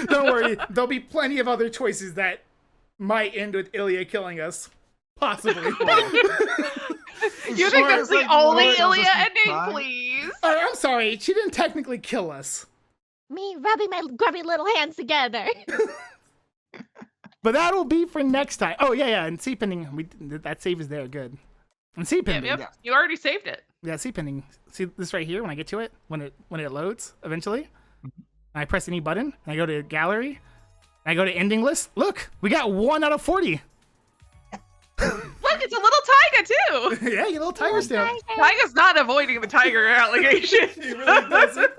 Don't worry, there'll be plenty of other choices that might end with Ilya killing us. Possibly. You think that's the only Ilya Ilya ending, please? I'm sorry, she didn't technically kill us. Me rubbing my grubby little hands together. But that'll be for next time. Oh, yeah, and C-pending, that save is there, good. And C-pending. Yep. You already saved it. Yeah, C-pending. See this right here when I get to it? When it loads, eventually? And I press any button, and I go to gallery, and I go to ending list. Look, we got 1 out of 40. Look, it's a little Taiga too. Yeah, you little tiger stamp. Taiga's not avoiding the tiger allegation. He really doesn't.